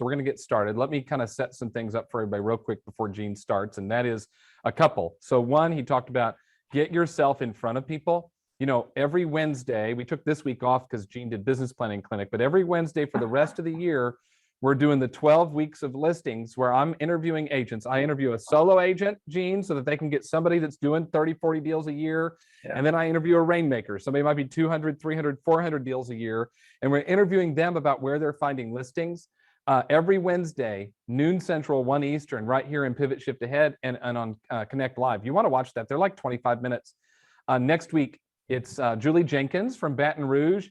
So we're going to get started. Let me kind of set some things up for everybody real quick before Gene starts. And that is a couple. So one, he talked about get yourself in front of people. You know, every Wednesday, we took this week off because Gene did business planning clinic, but every Wednesday for the rest of the year, we're doing the 12 weeks of listings where I'm interviewing agents. I interview a solo agent, Gene, so that they can get somebody that's doing 30, 40 deals a year. Yeah. And then I interview a rainmaker. Somebody might be 200, 300, 400 deals a year. And we're interviewing them about where they're finding listings. Every Wednesday, noon Central, 1 Eastern, right here in Pivot Shift Ahead and on Connect Live. You want to watch that. They're like 25 minutes. Next week, it's Julie Jenkins from Baton Rouge.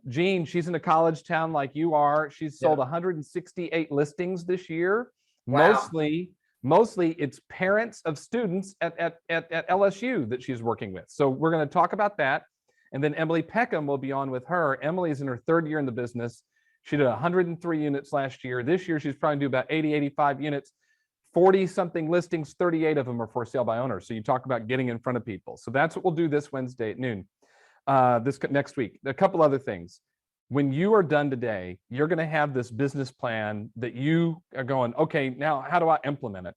Jean, she's in a college town like you are. She's sold 168 listings this year. Wow. Mostly it's parents of students at LSU that she's working with. So we're going to talk about that. And then Emily Peckham will be on with her. Emily's in her third year in the business. She did 103 units last year. This year, she's probably do about 80, 85 units. 40 something listings, 38 of them are for sale by owners. So you talk about getting in front of people. So that's what we'll do this Wednesday at noon. This next week. A couple other things. When you are done today, you're going to have this business plan that you are going, okay, now how do I implement it?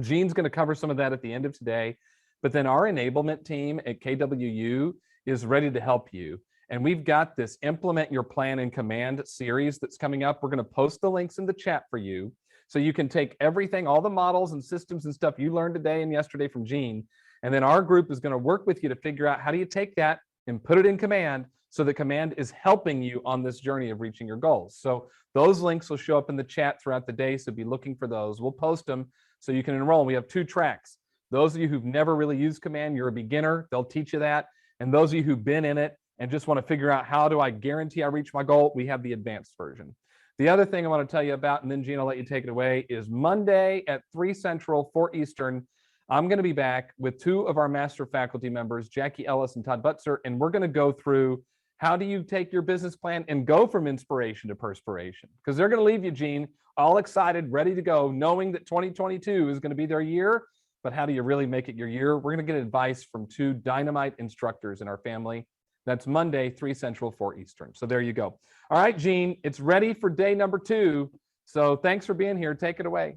Gene's going to cover some of that at the end of today, but then our enablement team at KWU is ready to help you. And we've got this Implement Your Plan in Command series that's coming up. We're going to post the links in the chat for you. So you can take everything, all the models and systems and stuff you learned today and yesterday from Gene. And then our group is going to work with you to figure out how do you take that and put it in Command so that Command is helping you on this journey of reaching your goals. So those links will show up in the chat throughout the day. So be looking for those. We'll post them so you can enroll. We have 2 tracks. Those of you who've never really used Command, you're a beginner, they'll teach you that. And those of you who've been in it and just want to figure out how do I guarantee I reach my goal, we have the advanced version. The other thing I want to tell you about, and then Gene, I'll let you take it away, is Monday at 3 Central, 4 Eastern, I'm going to be back with 2 of our master faculty members, Jackie Ellis and Todd Butzer, and we're going to go through how do you take your business plan and go from inspiration to perspiration? Because they're going to leave you, Gene, all excited, ready to go, knowing that 2022 is going to be their year, but how do you really make it your year? We're going to get advice from 2 dynamite instructors in our family. That's Monday, 3 Central, 4 Eastern. So there you go. All right, Gene, it's ready for day number 2. So thanks for being here. Take it away.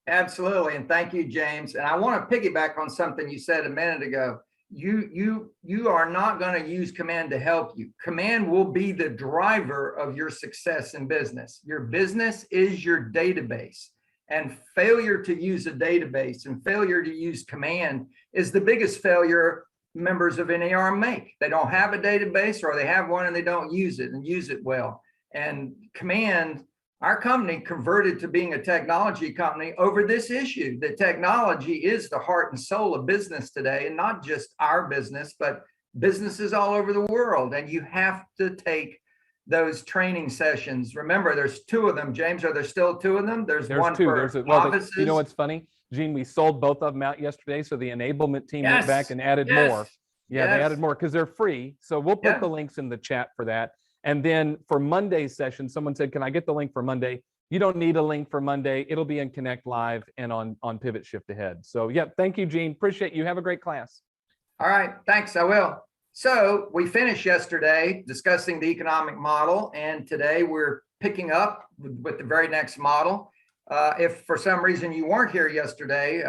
Absolutely. And thank you, James. And I want to piggyback on something you said a minute ago. You are not going to use Command to help you. Command will be the driver of your success in business. Your business is your database. And failure to use a database and failure to use Command is the biggest failure members of NAR make. They don't have a database, or they have one and they don't use it and use it well. And Command, our company converted to being a technology company over this issue. That technology is the heart and soul of business today, and not just our business, but businesses all over the world. And you have to take those training sessions. Remember, there's 2 of them. James, are there still 2 of them? There's one 2. for offices. You know what's funny? Gene, we sold both of them out yesterday, so the enablement team went back and added more. Yeah, they added more because they're free. So we'll put the links in the chat for that. And then for Monday's session, someone said, can I get the link for Monday? You don't need a link for Monday. It'll be in Connect Live and on Pivot Shift Ahead. So yeah, thank you, Gene. Appreciate you. Have a great class. All right, thanks, I will. So we finished yesterday discussing the economic model, and today we're picking up with the very next model. If for some reason you weren't here yesterday,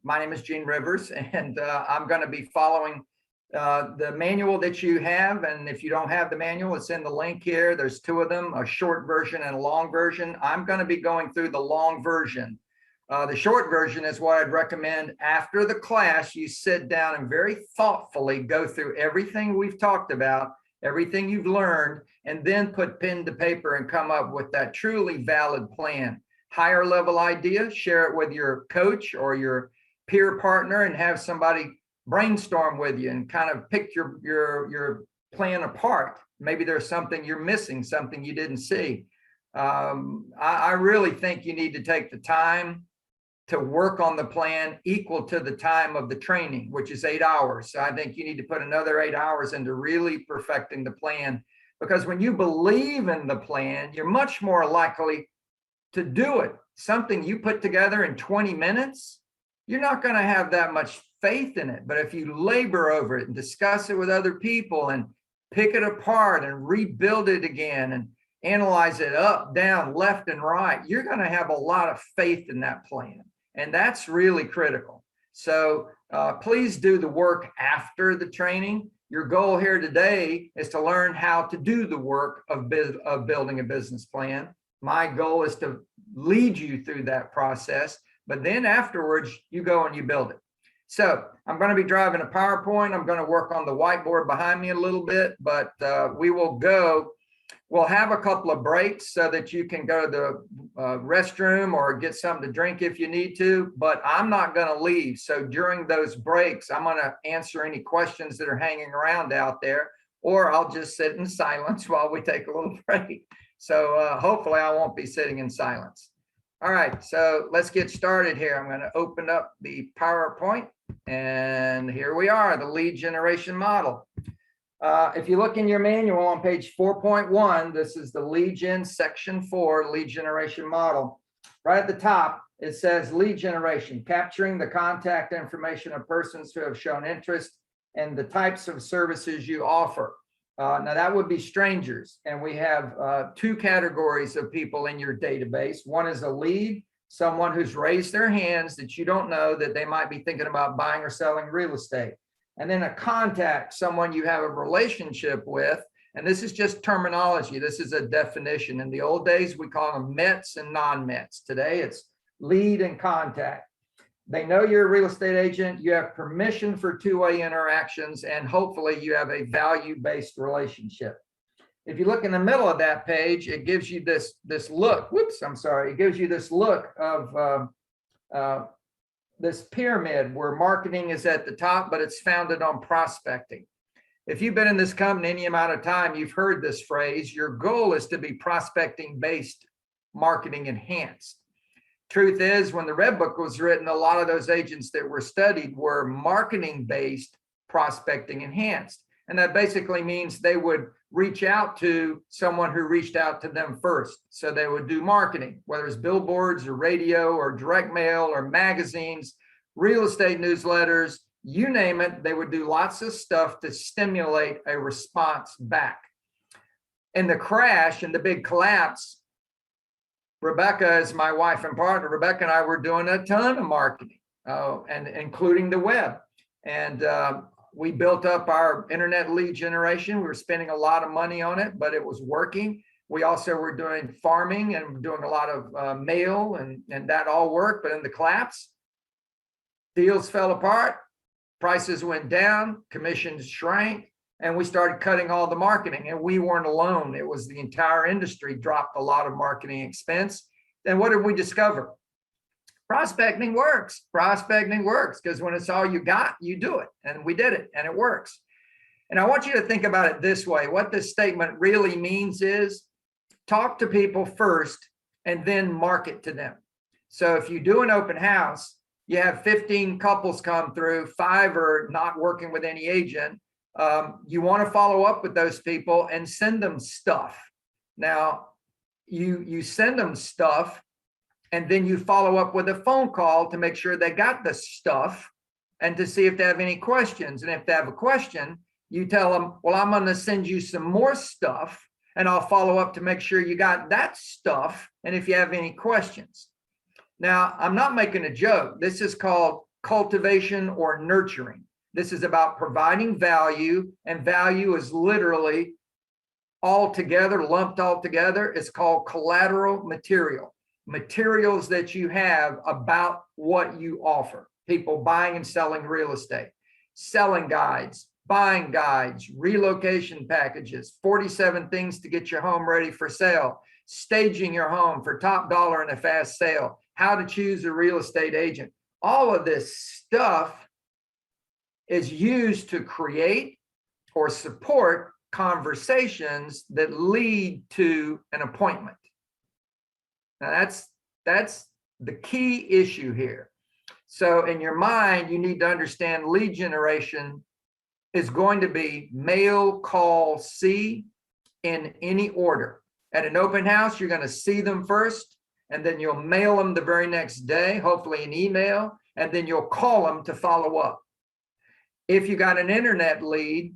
my name is Gene Rivers, and I'm going to be following the manual that you have. And if you don't have the manual, it's in the link here. There's 2 of them, a short version and a long version. I'm going to be going through the long version. The short version is what I'd recommend after the class. You sit down and very thoughtfully go through everything we've talked about, everything you've learned, and then put pen to paper and come up with that truly valid plan. Higher level idea, share it with your coach or your peer partner and have somebody brainstorm with you and kind of pick your plan apart. Maybe there's something you're missing, something you didn't see. I really think you need to take the time to work on the plan equal to the time of the training, which is 8 hours. So I think you need to put another 8 hours into really perfecting the plan, because when you believe in the plan, you're much more likely to do it. Something you put together in 20 minutes, you're not going to have that much faith in it. But if you labor over it and discuss it with other people and pick it apart and rebuild it again analyze it up, down, left, and right, you're going to have a lot of faith in that plan. And that's really critical. So please do the work after the training. Your goal here today is to learn how to do the work of building a business plan. My goal is to lead you through that process, but then afterwards you go and you build it. So I'm going to be driving a PowerPoint. I'm going to work on the whiteboard behind me a little bit, but we'll have a couple of breaks so that you can go to the restroom or get something to drink if you need to, but I'm not going to leave. So during those breaks, I'm going to answer any questions that are hanging around out there, or I'll just sit in silence while we take a little break. So hopefully I won't be sitting in silence. All right, so let's get started here. I'm going to open up the PowerPoint, and here we are, the lead generation model. If you look in your manual on page 4.1, this is the lead gen section 4, lead generation model. Right at the top, it says lead generation, capturing the contact information of persons who have shown interest and the types of services you offer. Now that would be strangers. And we have two categories of people in your database. One is a lead, someone who's raised their hands that you don't know that they might be thinking about buying or selling real estate. And then a contact, someone you have a relationship with. And this is just terminology. This is a definition. In the old days, we call them METs and non-METs. Today, it's lead and contact. They know you're a real estate agent. You have permission for two-way interactions, and hopefully you have a value-based relationship. If you look in the middle of that page, it gives you this look. Whoops, I'm sorry. It gives you this look of this pyramid where marketing is at the top, but it's founded on prospecting. If you've been in this company any amount of time, you've heard this phrase. Your goal is to be prospecting-based, marketing enhanced. Truth is, when the Red Book was written, a lot of those agents that were studied were marketing-based, prospecting enhanced. And that basically means they would reach out to someone who reached out to them first. So they would do marketing, whether it's billboards or radio or direct mail or magazines, real estate newsletters, you name it. They would do lots of stuff to stimulate a response back. In the crash, in the big collapse, Rebecca is my wife and partner. Rebecca and I were doing a ton of marketing, and including the web. And we built up our internet lead generation. We were spending a lot of money on it, but it was working. We also were doing farming and doing a lot of mail, and that all worked. But in the collapse, deals fell apart, prices went down, commissions shrank, and we started cutting all the marketing. And we weren't alone. It was the entire industry dropped a lot of marketing expense. Then what did we discover? Prospecting works. Prospecting works because when it's all you got, you do it. And we did it, and it works. And I want you to think about it this way. What this statement really means is talk to people first and then market to them. So if you do an open house, you have 15 couples come through, 5 are not working with any agent. You want to follow up with those people and send them stuff. Now, you send them stuff, and then you follow up with a phone call to make sure they got the stuff and to see if they have any questions. And if they have a question, you tell them, well, I'm going to send you some more stuff, and I'll follow up to make sure you got that stuff and if you have any questions. Now, I'm not making a joke. This is called cultivation or nurturing. This is about providing value, and value is literally all together, lumped all together. It's called collateral material, materials that you have about what you offer. People buying and selling real estate, selling guides, buying guides, relocation packages, 47 things to get your home ready for sale, staging your home for top dollar in a fast sale, how to choose a real estate agent. All of this stuff is used to create or support conversations that lead to an appointment. Now that's the key issue here. So in your mind, you need to understand lead generation is going to be mail, call, see in any order. At an open house, you're going to see them first, and then you'll mail them the very next day, hopefully an email, and then you'll call them to follow up. If you got an internet lead,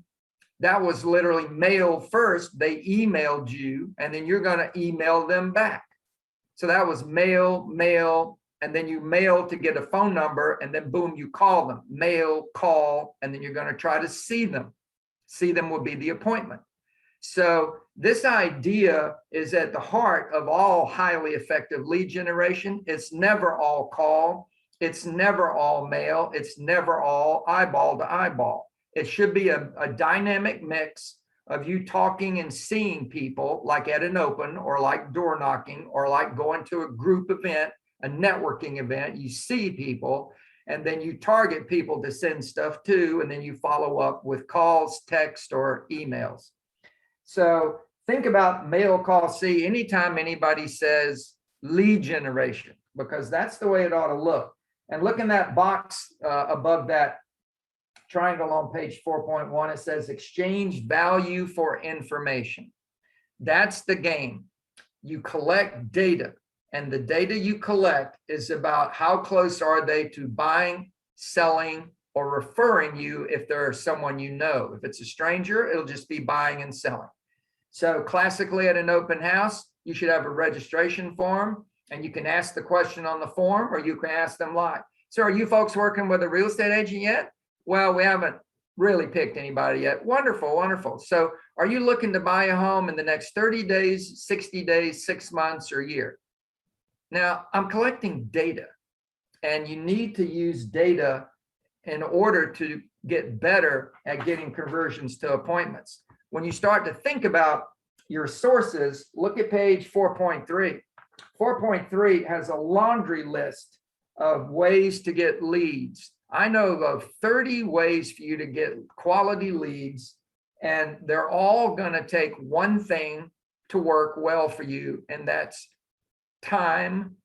that was literally mail first. They emailed you, and then you're going to email them back. So that was mail, mail, and then you mail to get a phone number, and then boom, you call them. Mail, call, and then you're going to try to see them. See them will be the appointment. So this idea is at the heart of all highly effective lead generation. It's never all call. It's never all mail. It's never all eyeball to eyeball. It should be a dynamic mix of you talking and seeing people, like at an open or like door knocking or like going to a group event, a networking event. You see people, and then you target people to send stuff to, and then you follow up with calls, text, or emails. So think about mail, call, see anytime anybody says lead generation, because that's the way it ought to look. And look in that box above that triangle on page 4.1, it says exchange value for information. That's the game. You collect data, and the data you collect is about how close are they to buying, selling, or referring you if they're someone you know. If it's a stranger, it'll just be buying and selling. So classically at an open house, you should have a registration form, and you can ask the question on the form, or you can ask them live. So are you folks working with a real estate agent yet? Well, we haven't really picked anybody yet. Wonderful, wonderful. So are you looking to buy a home in the next 30 days, 60 days, 6 months, or a year? Now, I'm collecting data, and you need to use data in order to get better at getting conversions to appointments. When you start to think about your sources, look at page 4.3. 4.3 has a laundry list of ways to get leads. I know of 30 ways for you to get quality leads, and they're all going to take one thing to work well for you, and that's time,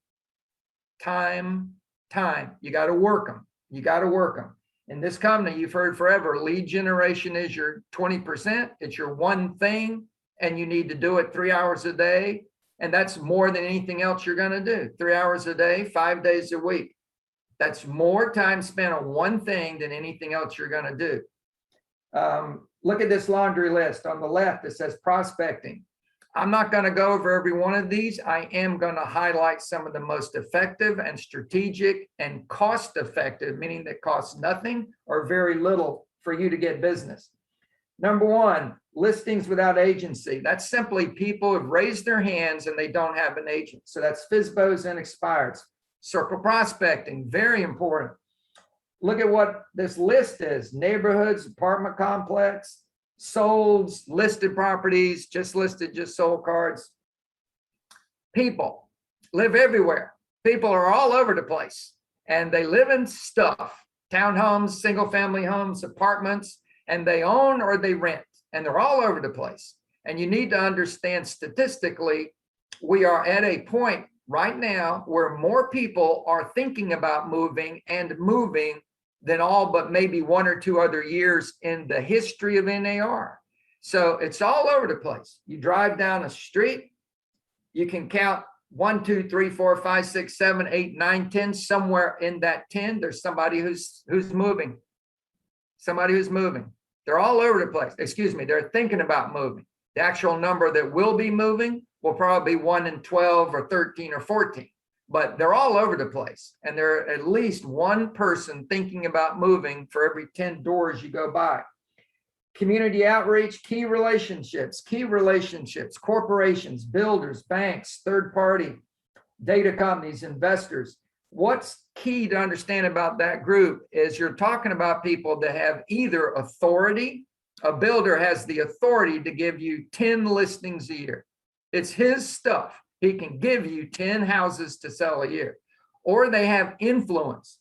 time, time. You got to work them. You got to work them. In this company, you've heard forever, lead generation is your 20%. It's your one thing, and you need to do it 3 hours a day. And that's more than anything else you're going to do. 3 hours a day, 5 days a week. That's more time spent on one thing than anything else you're going to do. Look at this laundry list. On the left, it says prospecting. I'm not going to go over every one of these. I am going to highlight some of the most effective and strategic and cost-effective, meaning that costs nothing or very little for you to get business. Number one, listings without agency. That's simply people have raised their hands and they don't have an agent. So that's FSBOs and expireds. Circle prospecting, very important. Look at what this list is: neighborhoods, apartment complex, solds, listed properties, just listed, just sold cards. People live everywhere. People are all over the place, and they live in stuff, townhomes, single family homes, apartments, and they own or they rent, and they're all over the place. And you need to understand statistically, we are at a point right now where more people are thinking about moving and moving than all but maybe 1 or 2 other years in the history of NAR. So it's all over the place. You drive down a street, you can count 1, 2, 3, 4, 5, 6, 7, 8, 9, 10. Somewhere in that 10, there's somebody who's moving. Somebody who's moving. They're all over the place. Excuse me, they're thinking about moving. The actual number that will be moving will probably be 1 in 12 or 13 or 14. But they're all over the place. And there are at least one person thinking about moving for every 10 doors you go by. Community outreach, key relationships, corporations, builders, banks, third party, data companies, investors. What's key to understand about that group is you're talking about people that have either authority. A builder has the authority to give you 10 listings a year. It's his stuff. He can give you 10 houses to sell a year. Or they have influence.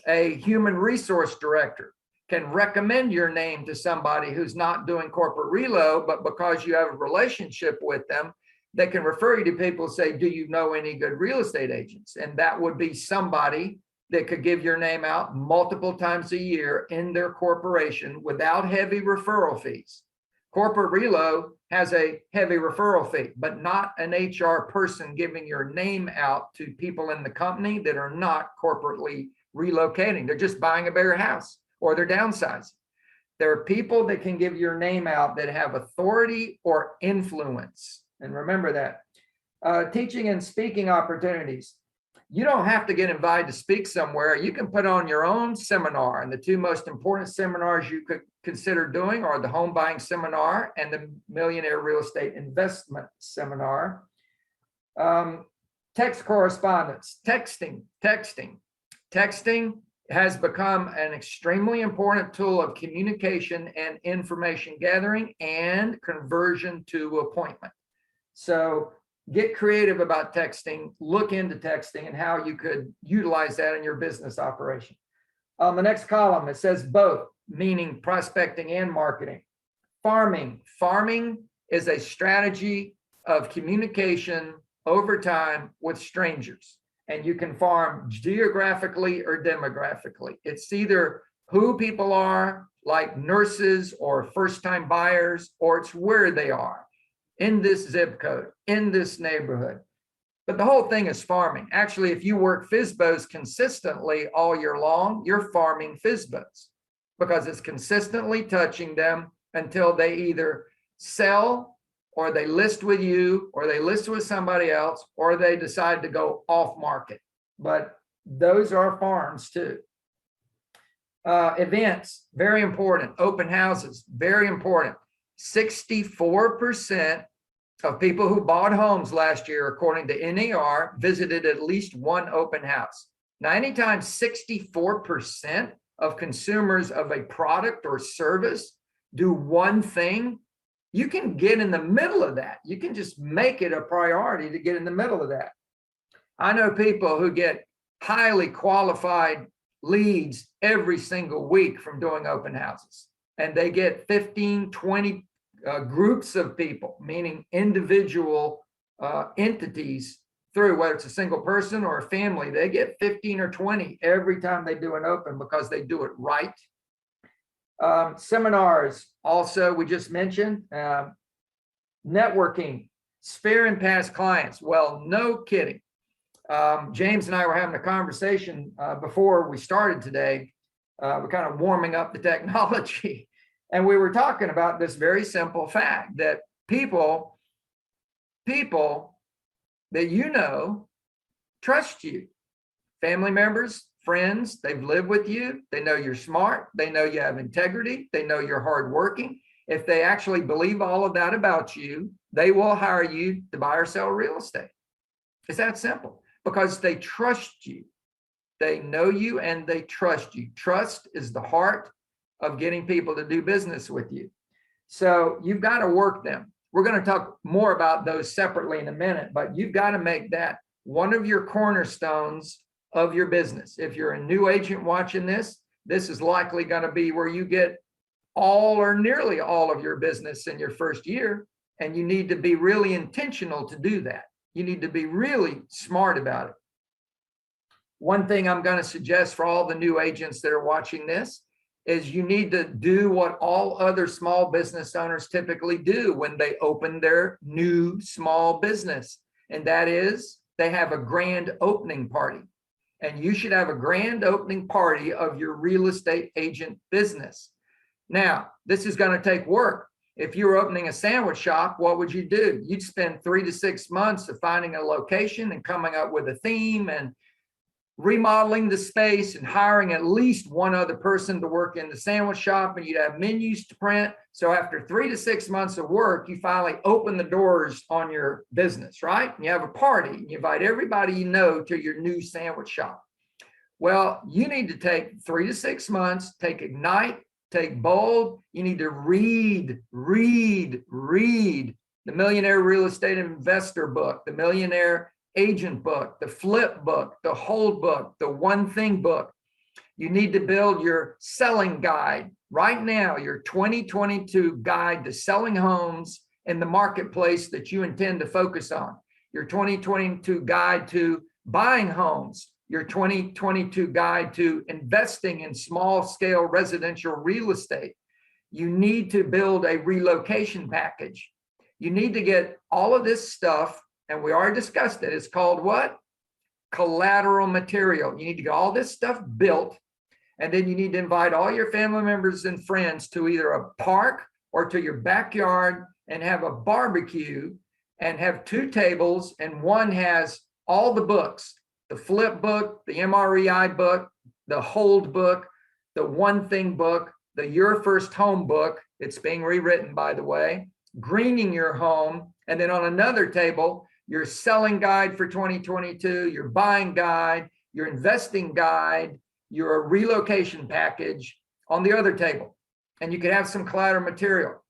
A human resource director can recommend your name to somebody who's not doing corporate relo, but because you have a relationship with them, they can refer you to people and say, do you know any good real estate agents? And that would be somebody that could give your name out multiple times a year in their corporation without heavy referral fees. Corporate relo has a heavy referral fee, but not an HR person giving your name out to people in the company that are not corporately relocating. They're just buying a bigger house or they're downsizing. There are people that can give your name out that have authority or influence. And remember that. Teaching and speaking opportunities. You don't have to get invited to speak somewhere. You can put on your own seminar. And the two most important seminars you could consider doing are the home buying seminar and the millionaire real estate investment seminar. Text correspondence, texting has become an extremely important tool of communication and information gathering and conversion to appointment. So get creative about texting, look into texting and how you could utilize that in your business operation. On the next column, it says both, meaning prospecting and marketing. Farming is a strategy of communication over time with strangers. And you can farm geographically or demographically. It's either who people are, like nurses or first-time buyers, or it's where they are in this zip code, in this neighborhood. But the whole thing is farming. Actually, if you work FSBOs consistently all year long, you're farming FSBOs because it's consistently touching them until they either sell or they list with you, or they list with somebody else, or they decide to go off market. But those are farms too. Events, very important. Open houses, very important. 64% of people who bought homes last year, according to NAR, visited at least one open house. Now, anytime 64% of consumers of a product or service do one thing, you can get in the middle of that. You can just make it a priority to get in the middle of that. I know people who get highly qualified leads every single week from doing open houses. And they get 15, 20 groups of people, meaning individual entities through, whether it's a single person or a family. They get 15 or 20 every time they do an open because they do it right. Seminars, also, we just mentioned. Networking, sphere and past clients. Well, no kidding. James and I were having a conversation before we started today. We're kind of warming up the technology. And we were talking about this very simple fact that people that you know trust you. Family members, friends, they've lived with you. They know you're smart. They know you have integrity. They know you're hardworking. If they actually believe all of that about you, they will hire you to buy or sell real estate. It's that simple because they trust you. They know you and they trust you. Trust is the heart of getting people to do business with you. So you've got to work them. We're going to talk more about those separately in a minute, but you've got to make that one of your cornerstones of your business. If you're a new agent watching this, this is likely going to be where you get all or nearly all of your business in your first year. And you need to be really intentional to do that. You need to be really smart about it. One thing I'm going to suggest for all the new agents that are watching this is you need to do what all other small business owners typically do when they open their new small business. And that is they have a grand opening party. And you should have a grand opening party of your real estate agent business. Now, this is going to take work. If you were opening a sandwich shop, what would you do? You'd spend 3 to 6 months of finding a location and coming up with a theme and remodeling the space and hiring at least one other person to work in the sandwich shop, and you'd have menus to print. So after 3 to 6 months of work, you finally open the doors on your business, right? And you have a party and you invite everybody you know to your new sandwich shop. Well, you need to take 3 to 6 months, take Ignite, take Bold. You need to read the Millionaire Real Estate Investor book, the Millionaire Agent book, the Flip book, the Hold book, the One Thing book. You need to build your selling guide right now, your 2022 guide to selling homes in the marketplace that you intend to focus on, your 2022 guide to buying homes, your 2022 guide to investing in small scale residential real estate. You need to build a relocation package. You need to get all of this stuff, and we already discussed it. It's called what? Collateral material. You need to get all this stuff built. And then you need to invite all your family members and friends to either a park or to your backyard and have a barbecue and have 2 tables, and one has all the books, the flip book, the MREI book, the hold book, the one thing book, the Your First Home book. It's being rewritten, by the way, greening your home. And then on another table, your selling guide for 2022, your buying guide, your investing guide, your relocation package on the other table. And you can have some collateral material.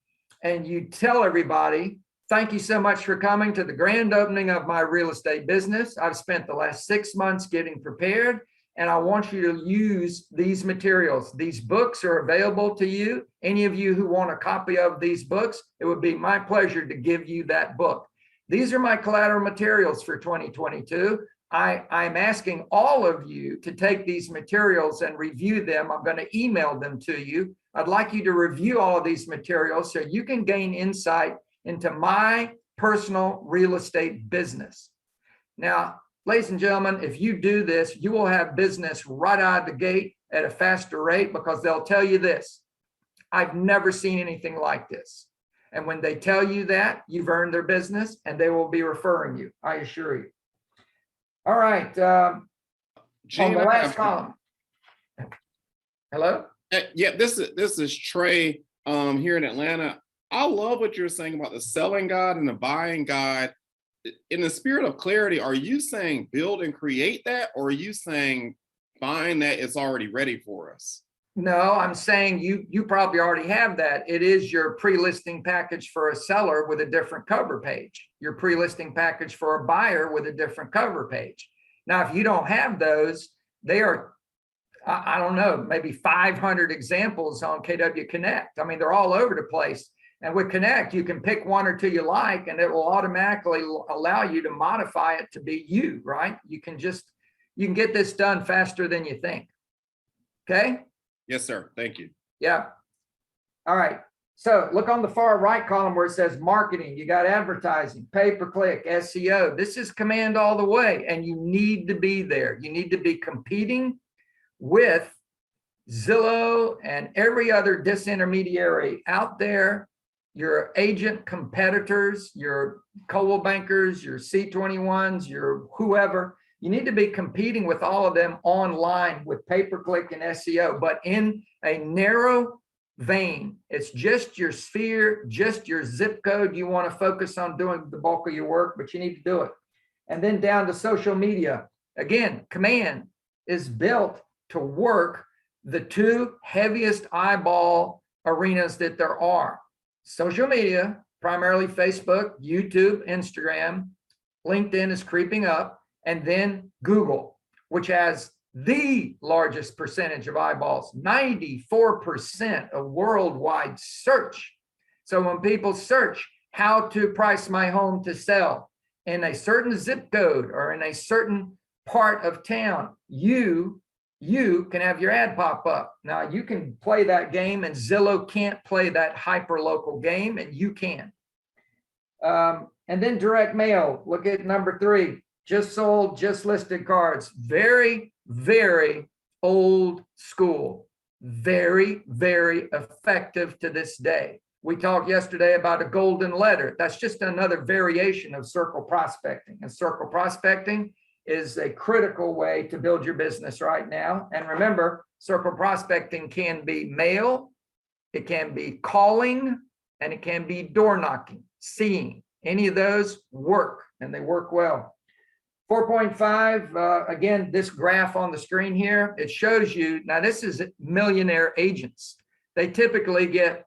And you tell everybody, thank you so much for coming to the grand opening of my real estate business. I've spent the last 6 months getting prepared, and I want you to use these materials. These books are available to you. Any of you who want a copy of these books, it would be my pleasure to give you that book. These are my collateral materials for 2022. I'm asking all of you to take these materials and review them. I'm going to email them to you. I'd like you to review all of these materials so you can gain insight into my personal real estate business. Now, ladies and gentlemen, if you do this, you will have business right out of the gate at a faster rate, because they'll tell you this: I've never seen anything like this. And when they tell you that, you've earned their business, and they will be referring you, I assure you. All right. Gene, on the last column. Hello? Yeah, this is Trey here in Atlanta. I love what you're saying about the selling guide and the buying guide. In the spirit of clarity, are you saying build and create that, or are you saying find that it's already ready for us? No, I'm saying you probably already have that. It is your pre-listing package for a seller with a different cover page, your pre-listing package for a buyer with a different cover page. Now, if you don't have those, they are, I don't know, maybe 500 examples on KW Connect. I mean, they're all over the place. And with Connect, you can pick 1 or 2 you like, and it will automatically allow you to modify it to be you, right? You can get this done faster than you think. Okay? Yes, sir. Thank you. Yeah. All right. So look on the far right column where it says marketing. You got advertising, pay-per-click, SEO. This is command all the way, and you need to be there. You need to be competing with Zillow and every other disintermediary out there, your agent competitors, your Coldwell Bankers, your C21s, your whoever. You need to be competing with all of them online with pay-per-click and SEO, but in a narrow vein. It's just your sphere, just your zip code. You want to focus on doing the bulk of your work, but you need to do it. And then down to social media. Again, command is built to work the 2 heaviest eyeball arenas that there are. Social media, primarily Facebook, YouTube, Instagram, LinkedIn is creeping up, and then Google, which has the largest percentage of eyeballs, 94% of worldwide search. So when people search how to price my home to sell in a certain zip code or in a certain part of town, you can have your ad pop up. Now you can play that game, and Zillow can't play that hyper local game, and you can. And then direct mail, look at number 3, just sold, just listed cards. Very, very old school, very, very effective to this day. We talked yesterday about a golden letter. That's just another variation of circle prospecting, and circle prospecting is a critical way to build your business right now. And remember, circle prospecting can be mail, it can be calling, and it can be door knocking, seeing. Any of those work, and they work well. 4.5, again, this graph on the screen here, it shows you, now this is millionaire agents. They typically get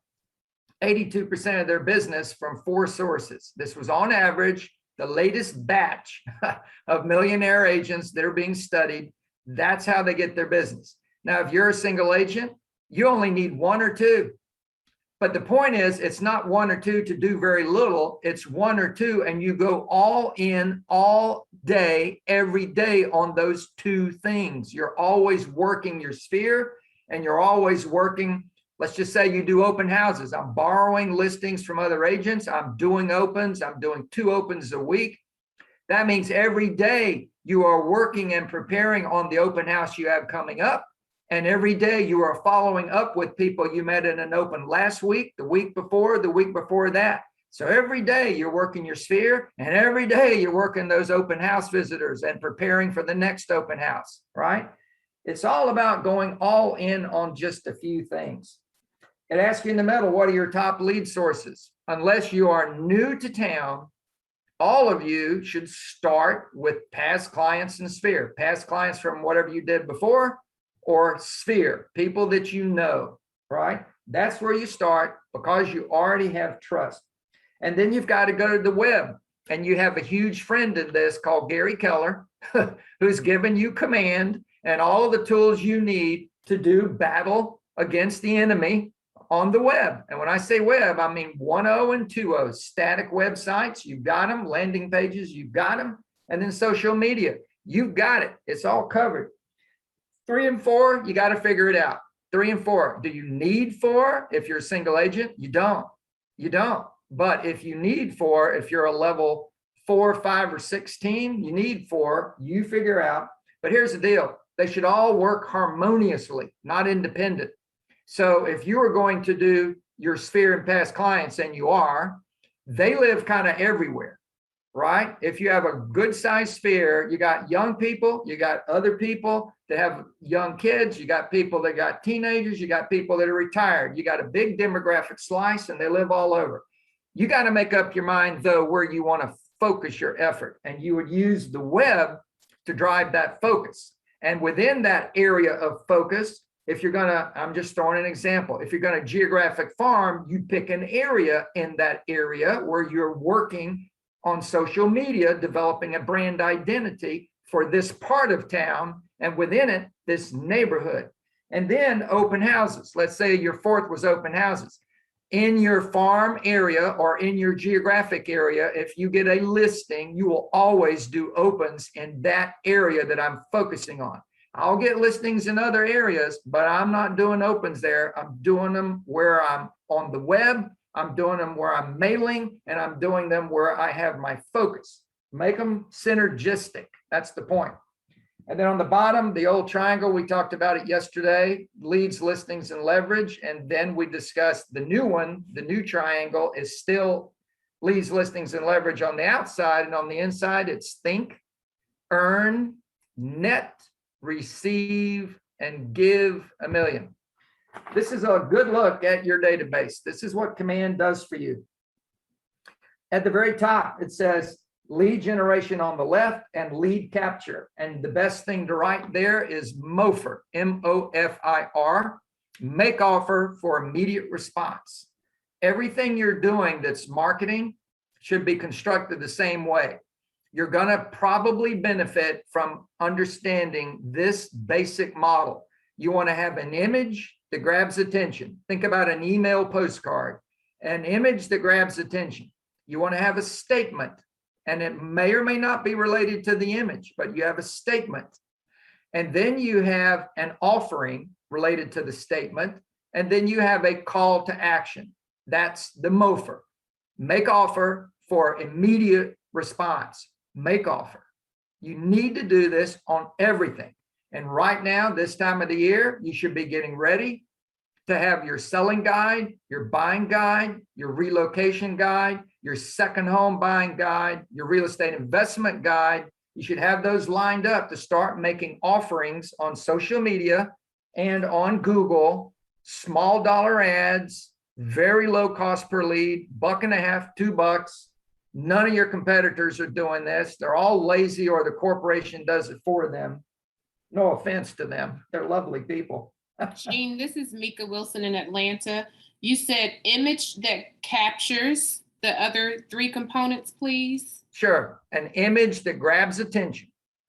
82% of their business from 4 sources. This was on average the latest batch of millionaire agents that are being studied. That's how they get their business. Now, if you're a single agent, you only need 1 or 2. But the point is, it's not 1 or 2 to do very little. It's 1 or 2, and you go all in all day, every day on those 2 things. You're always working your sphere, and you're always working. Let's just say you do open houses. I'm borrowing listings from other agents. I'm doing opens. I'm doing 2 opens a week. That means every day you are working and preparing on the open house you have coming up. And every day you are following up with people you met in an open last week, the week before that. So every day you're working your sphere, and every day you're working those open house visitors and preparing for the next open house, right? It's all about going all in on just a few things. It asks you in the middle, what are your top lead sources? Unless you are new to town, all of you should start with past clients and sphere, past clients from whatever you did before, or sphere, people that you know, right? That's where you start because you already have trust. And then you've got to go to the web, and you have a huge friend in this called Gary Keller, who's given you command and all of the tools you need to do battle against the enemy on the web. And when I say web, I mean 1.0 and 2.0, static websites, you've got them, landing pages, you've got them, and then social media, you've got it. It's all covered. 3 and 4, you got to figure it out. 3 and 4, do you need 4 if you're a single agent? You don't. You don't. But if you need 4, if you're a level 4, 5, or 6 team, you need 4, you figure out. But here's the deal. They should all work harmoniously, not independent. So if you are going to do your sphere and past clients, and you are, they live kind of everywhere, right? If you have a good sized sphere, you got young people, you got other people that have young kids, you got people that got teenagers, you got people that are retired, you got a big demographic slice, and they live all over. You got to make up your mind, though, where you want to focus your effort, and you would use the web to drive that focus. And within that area of focus, if you're going to, I'm just throwing an example, if you're going to geographic farm, you pick an area in that area where you're working on social media, developing a brand identity for this part of town, and within it, this neighborhood. And then open houses. Let's say your 4th was open houses. In your farm area or in your geographic area, if you get a listing, you will always do opens in that area that I'm focusing on. I'll get listings in other areas, but I'm not doing opens there. I'm doing them where I'm on the web, I'm doing them where I'm mailing, and I'm doing them where I have my focus. Make them synergistic. That's the point. And then on the bottom, the old triangle, we talked about it yesterday, leads, listings, and leverage. And then we discussed the new one. The new triangle is still leads, listings, and leverage on the outside. And on the inside, it's think, earn, net, receive, and give a million. This is a good look at your database. This is what Command does for you. At the very top, it says lead generation on the left and lead capture. And the best thing to write there is MOFIR, M-O-F-I-R, make offer for immediate response. Everything you're doing that's marketing should be constructed the same way. You're going to probably benefit from understanding this basic model. You want to have an image that grabs attention. Think about an email postcard, an image that grabs attention. You want to have a statement, and it may or may not be related to the image, but you have a statement. And then you have an offering related to the statement, and then you have a call to action. That's the MOFIR. Make offer for immediate response. Make offer. You need to do this on everything. And right now, this time of the year, you should be getting ready to have your selling guide, your buying guide, your relocation guide, your second home buying guide, your real estate investment guide. You should have those lined up to start making offerings on social media and on Google, small dollar ads, very low cost per lead, $1.50, $2. None of your competitors are doing this. They're all lazy, or the corporation does it for them. No offense to them. They're lovely people. Gene, this is Mika Wilson in Atlanta. You said image that captures the other 3 components, please. Sure. An image that grabs attention.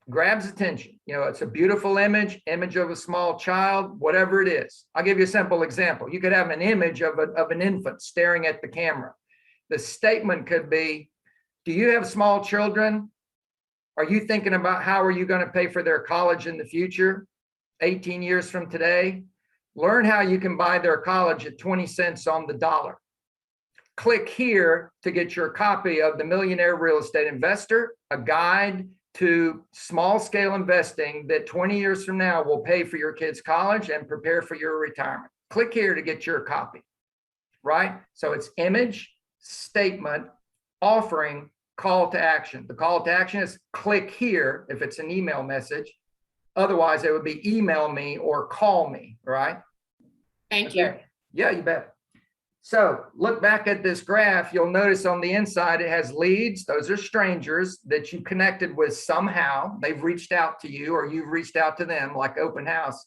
Grabs attention. You know, it's a beautiful image of a small child, whatever it is. I'll give you a simple example. You could have an image of an infant staring at the camera. The statement could be, do you have small children? Are you thinking about how are you going to pay for their college in the future, 18 years from today? Learn how you can buy their college at 20 cents on the dollar. Click here to get your copy of The Millionaire Real Estate Investor, a guide to small scale investing that 20 years from now will pay for your kids' college and prepare for your retirement. Click here to get your copy, right? So it's image, statement, offering, call to action. The call to action is click here if it's an email message. Otherwise, it would be email me or call me, right? Thank you. Yeah, you bet. So look back at this graph. You'll notice on the inside, it has leads. Those are strangers that you connected with somehow. They've reached out to you or you've reached out to them, like open house.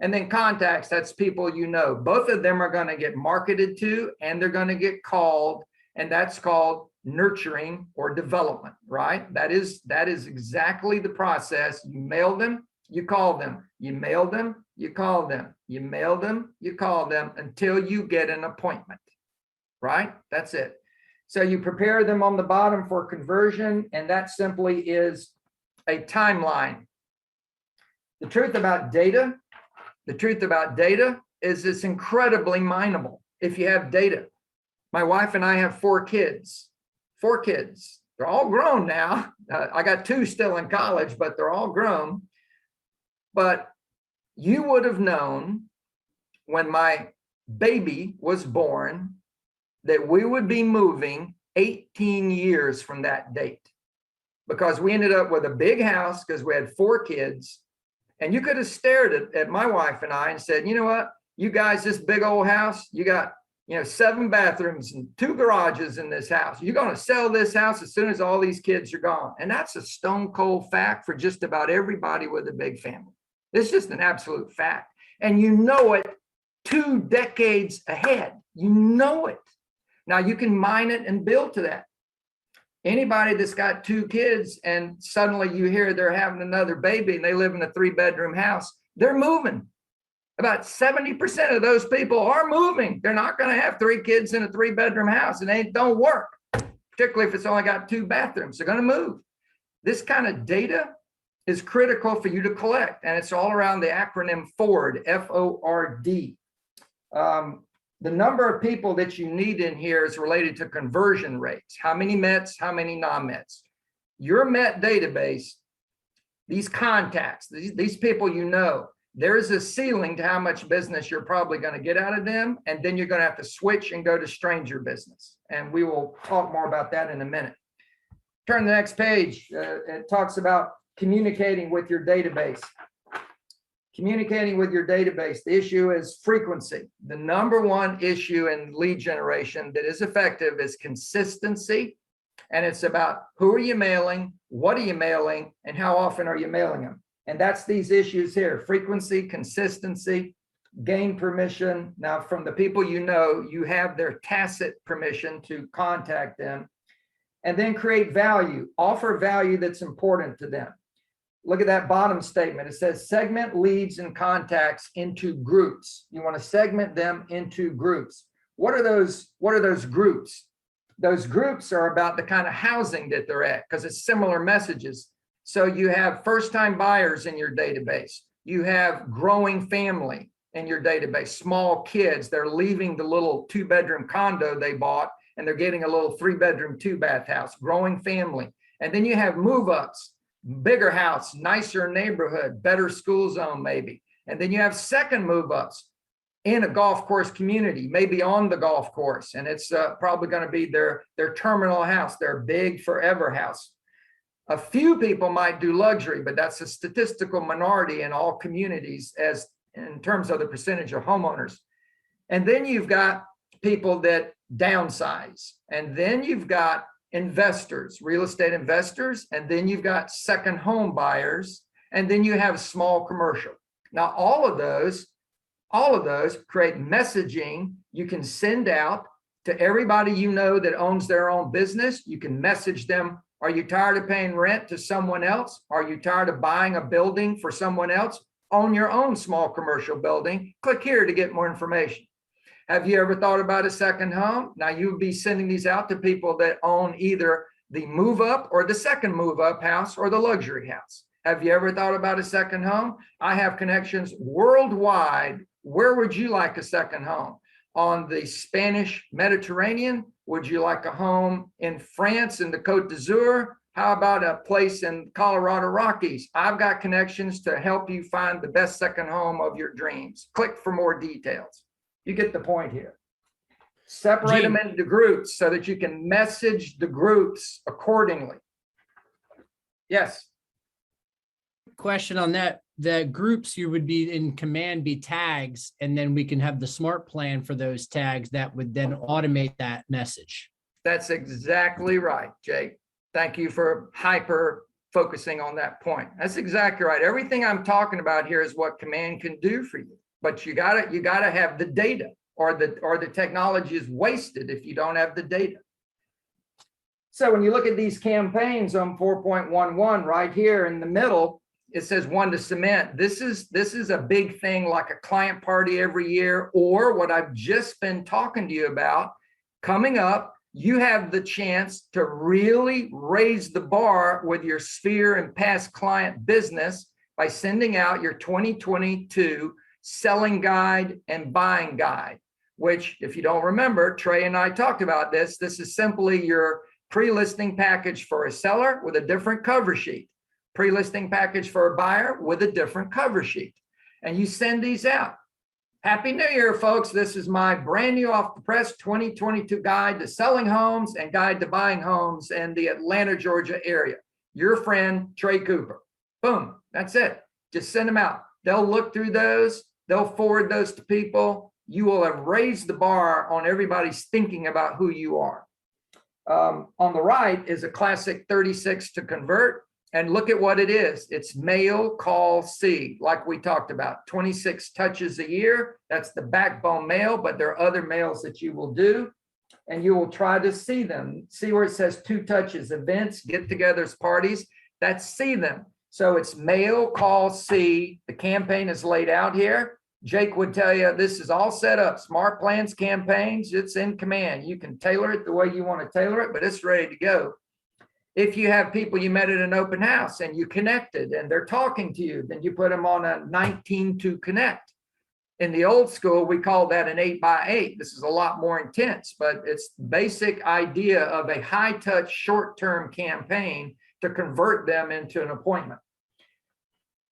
And then contacts, that's people you know. Both of them are going to get marketed to and they're going to get called. And that's called nurturing or development, right? That is exactly the process. You mail them, you call them, you mail them, you call them, you mail them, you call them until you get an appointment, right? That's it. So you prepare them on the bottom for conversion, and that simply is a timeline. The truth about data is it's incredibly mineable if you have data. My wife and I have 4 kids. They're all grown now. I got 2 still in college, but they're all grown. But you would have known when my baby was born that we would be moving 18 years from that date, because we ended up with a big house because we had 4 kids. And you could have stared at my wife and I and said, you know what, you guys, this big old house, you got 7 bathrooms and 2 garages in this house. You're going to sell this house as soon as all these kids are gone. And that's a stone cold fact for just about everybody with a big family. It's just an absolute fact. And you know it 2 decades ahead. You know it. Now you can mine it and build to that. Anybody that's got 2 kids and suddenly you hear they're having another baby and they live in a 3-bedroom house, they're moving. About 70% of those people are moving. They're not going to have 3 kids in a 3-bedroom house, and it don't work, particularly if it's only got 2 bathrooms. They're going to move. This kind of data is critical for you to collect, and it's all around the acronym FORD, F-O-R-D. The number of people that you need in here is related to conversion rates. How many METs, how many non-METs? Your MET database, these contacts, these people you know, there is a ceiling to how much business you're probably going to get out of them, and then you're going to have to switch and go to stranger business. And we will talk more about that in a minute. Turn to the next page. It talks about communicating with your database. Communicating with your database. The issue is frequency. The number one issue in lead generation that is effective is consistency. And it's about who are you mailing, what are you mailing, and how often are you mailing them? And that's these issues here: frequency, consistency, gain permission. Now, from the people you know, you have their tacit permission to contact them. And then create value, offer value that's important to them. Look at that bottom statement. It says segment leads and contacts into groups. You want to segment them into groups. What are those groups? Those groups are about the kind of housing that they're at, because it's similar messages. So you have first-time buyers in your database. You have growing family in your database, small kids. They're leaving the little 2-bedroom condo they bought, and they're getting a little 3-bedroom, 2-bath house, growing family. And then you have move-ups, bigger house, nicer neighborhood, better school zone maybe. And then you have second move-ups in a golf course community, maybe on the golf course. And it's probably going to be their terminal house, their big forever house. A few people might do luxury, but that's a statistical minority in all communities as in terms of the percentage of homeowners. And then you've got people that downsize. And then you've got investors, real estate investors. And then you've got second home buyers. And then you have small commercial. Now, all of those create messaging you can send out to everybody you know that owns their own business. You can message them. Are you tired of paying rent to someone else? Are you tired of buying a building for someone else? Own your own small commercial building. Click here to get more information. Have you ever thought about a second home? Now you would be sending these out to people that own either the move up or the second move up house or the luxury house. Have you ever thought about a second home? I have connections worldwide. Where would you like a second home? On the Spanish Mediterranean? Would you like a home in France in the Côte d'Azur? How about a place in Colorado Rockies? I've got connections to help you find the best second home of your dreams. Click for more details. You get the point here. Separate them into groups so that you can message the groups accordingly. Yes. Question on that. The groups you would be in command be tags, and then we can have the smart plan for those tags that would then automate that message. That's exactly right, Jake. Thank you for hyper focusing on that point. That's exactly right. Everything I'm talking about here is what command can do for you, but you gotta have the data, or the technology is wasted if you don't have the data. So when you look at these campaigns on 4.11 right here in the middle, it says one to cement. This is a big thing, like a client party every year, or what I've just been talking to you about coming up. You have the chance to really raise the bar with your sphere and past client business by sending out your 2022 selling guide and buying guide, which, if you don't remember, Trey and I talked about this. This is simply your pre-listing package for a seller with a different cover sheet, pre-listing package for a buyer with a different cover sheet. And you send these out. Happy New Year, folks. This is my brand new off the press 2022 guide to selling homes and guide to buying homes in the Atlanta, Georgia area. Your friend, Trey Cooper. Boom. That's it. Just send them out. They'll look through those. They'll forward those to people. You will have raised the bar on everybody's thinking about who you are. On the right is a classic 36 to convert. And look at what it is. It's mail, call, see, like we talked about, 26 touches a year. That's the backbone mail, but there are other mails that you will do. And you will try to see them. See where it says 2 touches, events, get-togethers, parties. That's see them. So it's mail, call, see. The campaign is laid out here. Jake would tell you this is all set up. Smart plans, campaigns, it's in command. You can tailor it the way you want to tailor it, but it's ready to go. If you have people you met at an open house and you connected and they're talking to you, then you put them on a 19 to connect. In the old school, we call that an 8x8. This is a lot more intense, but it's the basic idea of a high touch, short-term campaign to convert them into an appointment.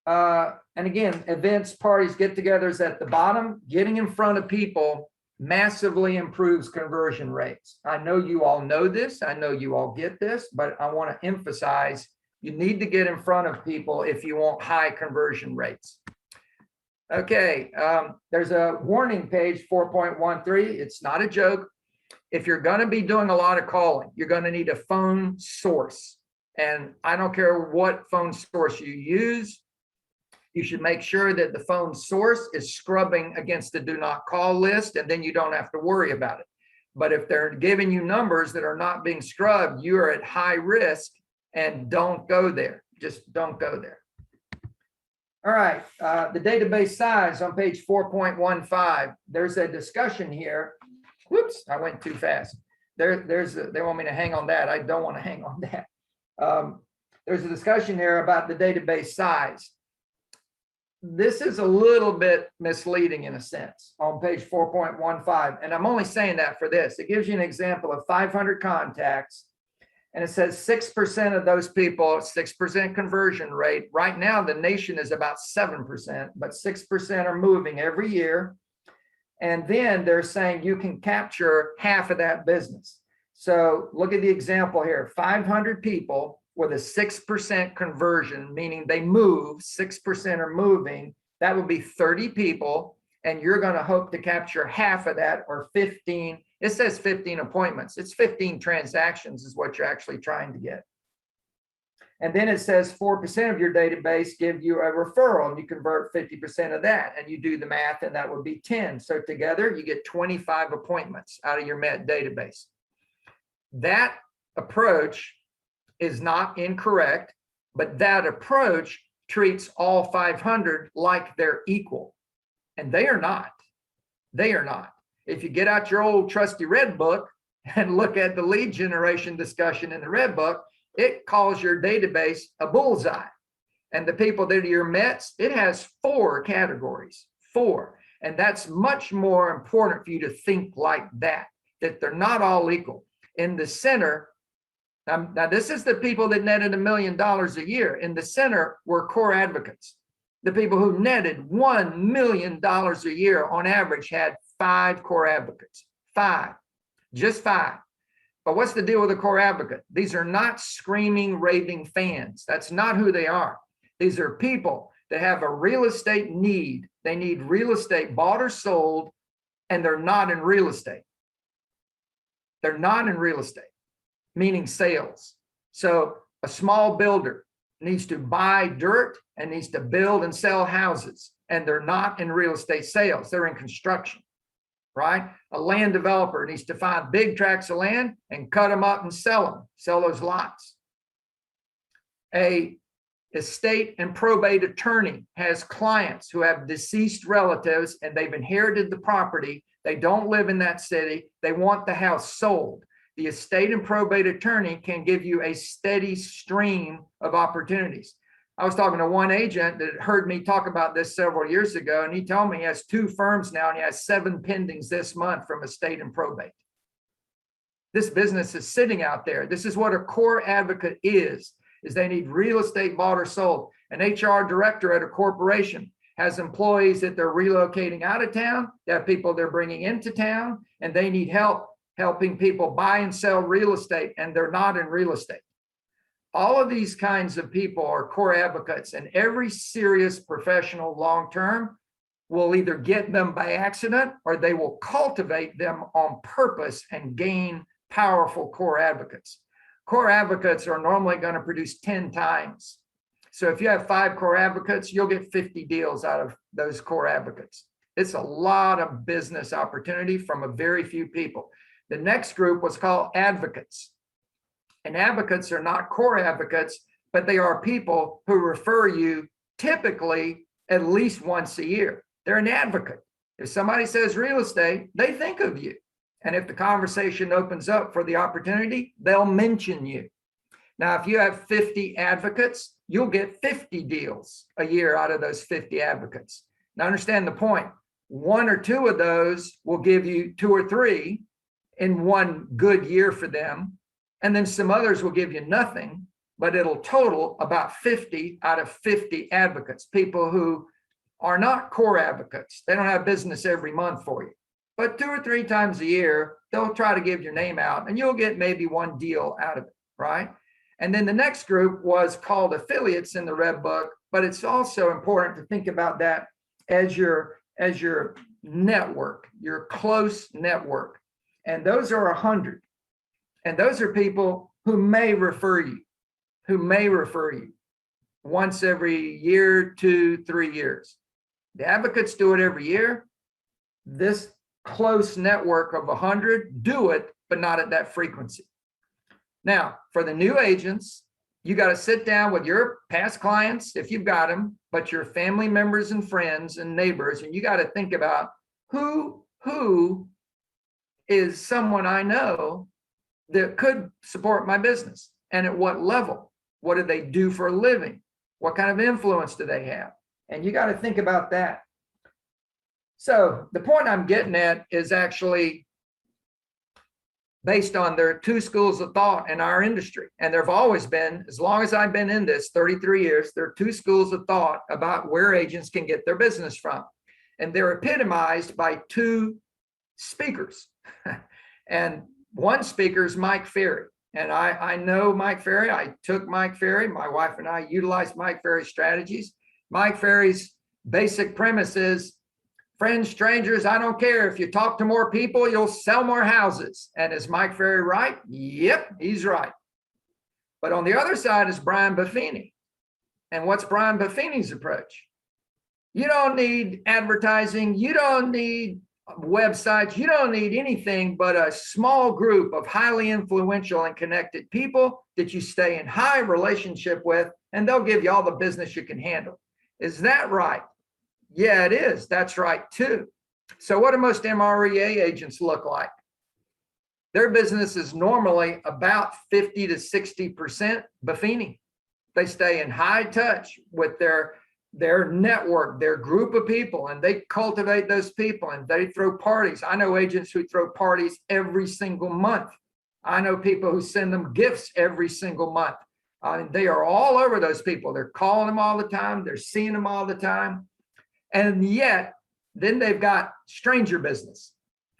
And again, events, parties, get-togethers at the bottom. Getting in front of people massively improves conversion rates. I know you all know this. I know you all get this, but I want to emphasize you need to get in front of people if you want high conversion rates. Okay, there's a warning page 4.13. It's not a joke. If you're going to be doing a lot of calling, you're going to need a phone source. And I don't care what phone source you use. You should make sure that the phone source is scrubbing against the do not call list, and then you don't have to worry about it. But if they're giving you numbers that are not being scrubbed, you are at high risk, and don't go there. Just don't go there. All right, the database size on page 4.15. There's a discussion here. Whoops, I went too fast. They want me to hang on that. I don't want to hang on that. There's a discussion here about the database size. This is a little bit misleading in a sense on page 4.15. And I'm only saying that for this. It gives you an example of 500 contacts. And it says 6% of those people, 6% conversion rate. Right now, the nation is about 7%, but 6% are moving every year. And then they're saying you can capture half of that business. So look at the example here, 500 people with a 6% conversion, meaning they move, 6% are moving, that would be 30 people, and you're going to hope to capture half of that, or 15, it says 15 appointments. It's 15 transactions is what you're actually trying to get. And then it says 4% of your database give you a referral, and you convert 50% of that, and you do the math, and that would be 10. So together you get 25 appointments out of your Met database. That approach is not incorrect, but that approach treats all 500 like they're equal, and they are not. They are not. If you get out your old trusty red book and look at the lead generation discussion in the red book, it calls your database a bullseye. And the people that are your Mets, it has 4 categories, 4. And that's much more important for you to think like that, that they're not all equal. In the center, Now, this is the people that netted $1 million a year. In the center were core advocates. The people who netted $1 million a year on average had 5 core advocates. 5, just 5. But what's the deal with a core advocate? These are not screaming, raving fans. That's not who they are. These are people that have a real estate need. They need real estate bought or sold, and they're not in real estate. They're not in real estate, meaning sales. So a small builder needs to buy dirt and needs to build and sell houses, and they're not in real estate sales. They're in construction, right? A land developer needs to find big tracts of land and cut them up and sell those lots. A estate and probate attorney has clients who have deceased relatives and they've inherited the property. They don't live in that city. They want the house sold. The estate and probate attorney can give you a steady stream of opportunities. I was talking to one agent that heard me talk about this several years ago, and he told me he has 2 firms now and he has 7 pendings this month from estate and probate. This business is sitting out there. This is what a core advocate is they need real estate bought or sold. An HR director at a corporation has employees that they're relocating out of town. They have people they're bringing into town, and they need help helping people buy and sell real estate, and they're not in real estate. All of these kinds of people are core advocates, and every serious professional long-term will either get them by accident or they will cultivate them on purpose and gain powerful core advocates. Core advocates are normally going to produce 10 times. So if you have 5 core advocates, you'll get 50 deals out of those core advocates. It's a lot of business opportunity from a very few people. The next group was called advocates. And advocates are not core advocates, but they are people who refer you typically at least once a year. They're an advocate. If somebody says real estate, they think of you. And if the conversation opens up for the opportunity, they'll mention you. Now, if you have 50 advocates, you'll get 50 deals a year out of those 50 advocates. Now, understand the point. 1 or 2 of those will give you 2 or 3 in one good year for them. And then some others will give you nothing, but it'll total about 50 out of 50 advocates, people who are not core advocates. They don't have business every month for you, but 2 or 3 times a year, they'll try to give your name out and you'll get maybe 1 deal out of it, right? And then the next group was called affiliates in the Red Book, but it's also important to think about that as your network, your close network. And those are 100. And those are people who may refer you once every year, 2, 3 years. The advocates do it every year. This close network of 100 do it, but not at that frequency. Now, for the new agents, you got to sit down with your past clients, if you've got them, but your family members and friends and neighbors, and you got to think about who is someone I know that could support my business, and at what level. What do they do for a living? What kind of influence do they have? And you got to think about that. So the point I'm getting at is actually based on there are 2 schools of thought in our industry. And there have always been, as long as I've been in this 33 years, there are 2 schools of thought about where agents can get their business from. And they're epitomized by 2 speakers. And one speaker is Mike Ferry. And I know Mike Ferry. I took Mike Ferry. My wife and I utilized Mike Ferry's strategies. Mike Ferry's basic premise is, friends, strangers, I don't care. If you talk to more people, you'll sell more houses. And is Mike Ferry right? Yep, he's right. But on the other side is Brian Buffini. And what's Brian Buffini's approach? You don't need advertising. You don't need websites. You don't need anything but a small group of highly influential and connected people that you stay in high relationship with, and they'll give you all the business you can handle. Is that right? Yeah, it is. That's right too. So what do most MREA agents look like? Their business is normally about 50 to 60% Buffini. They stay in high touch with their network, their group of people, and they cultivate those people and they throw parties. I know agents who throw parties every single month I know people who send them gifts every single month. They are all over those people. They're calling them all the time. They're seeing them all the time. And yet, then they've got stranger business,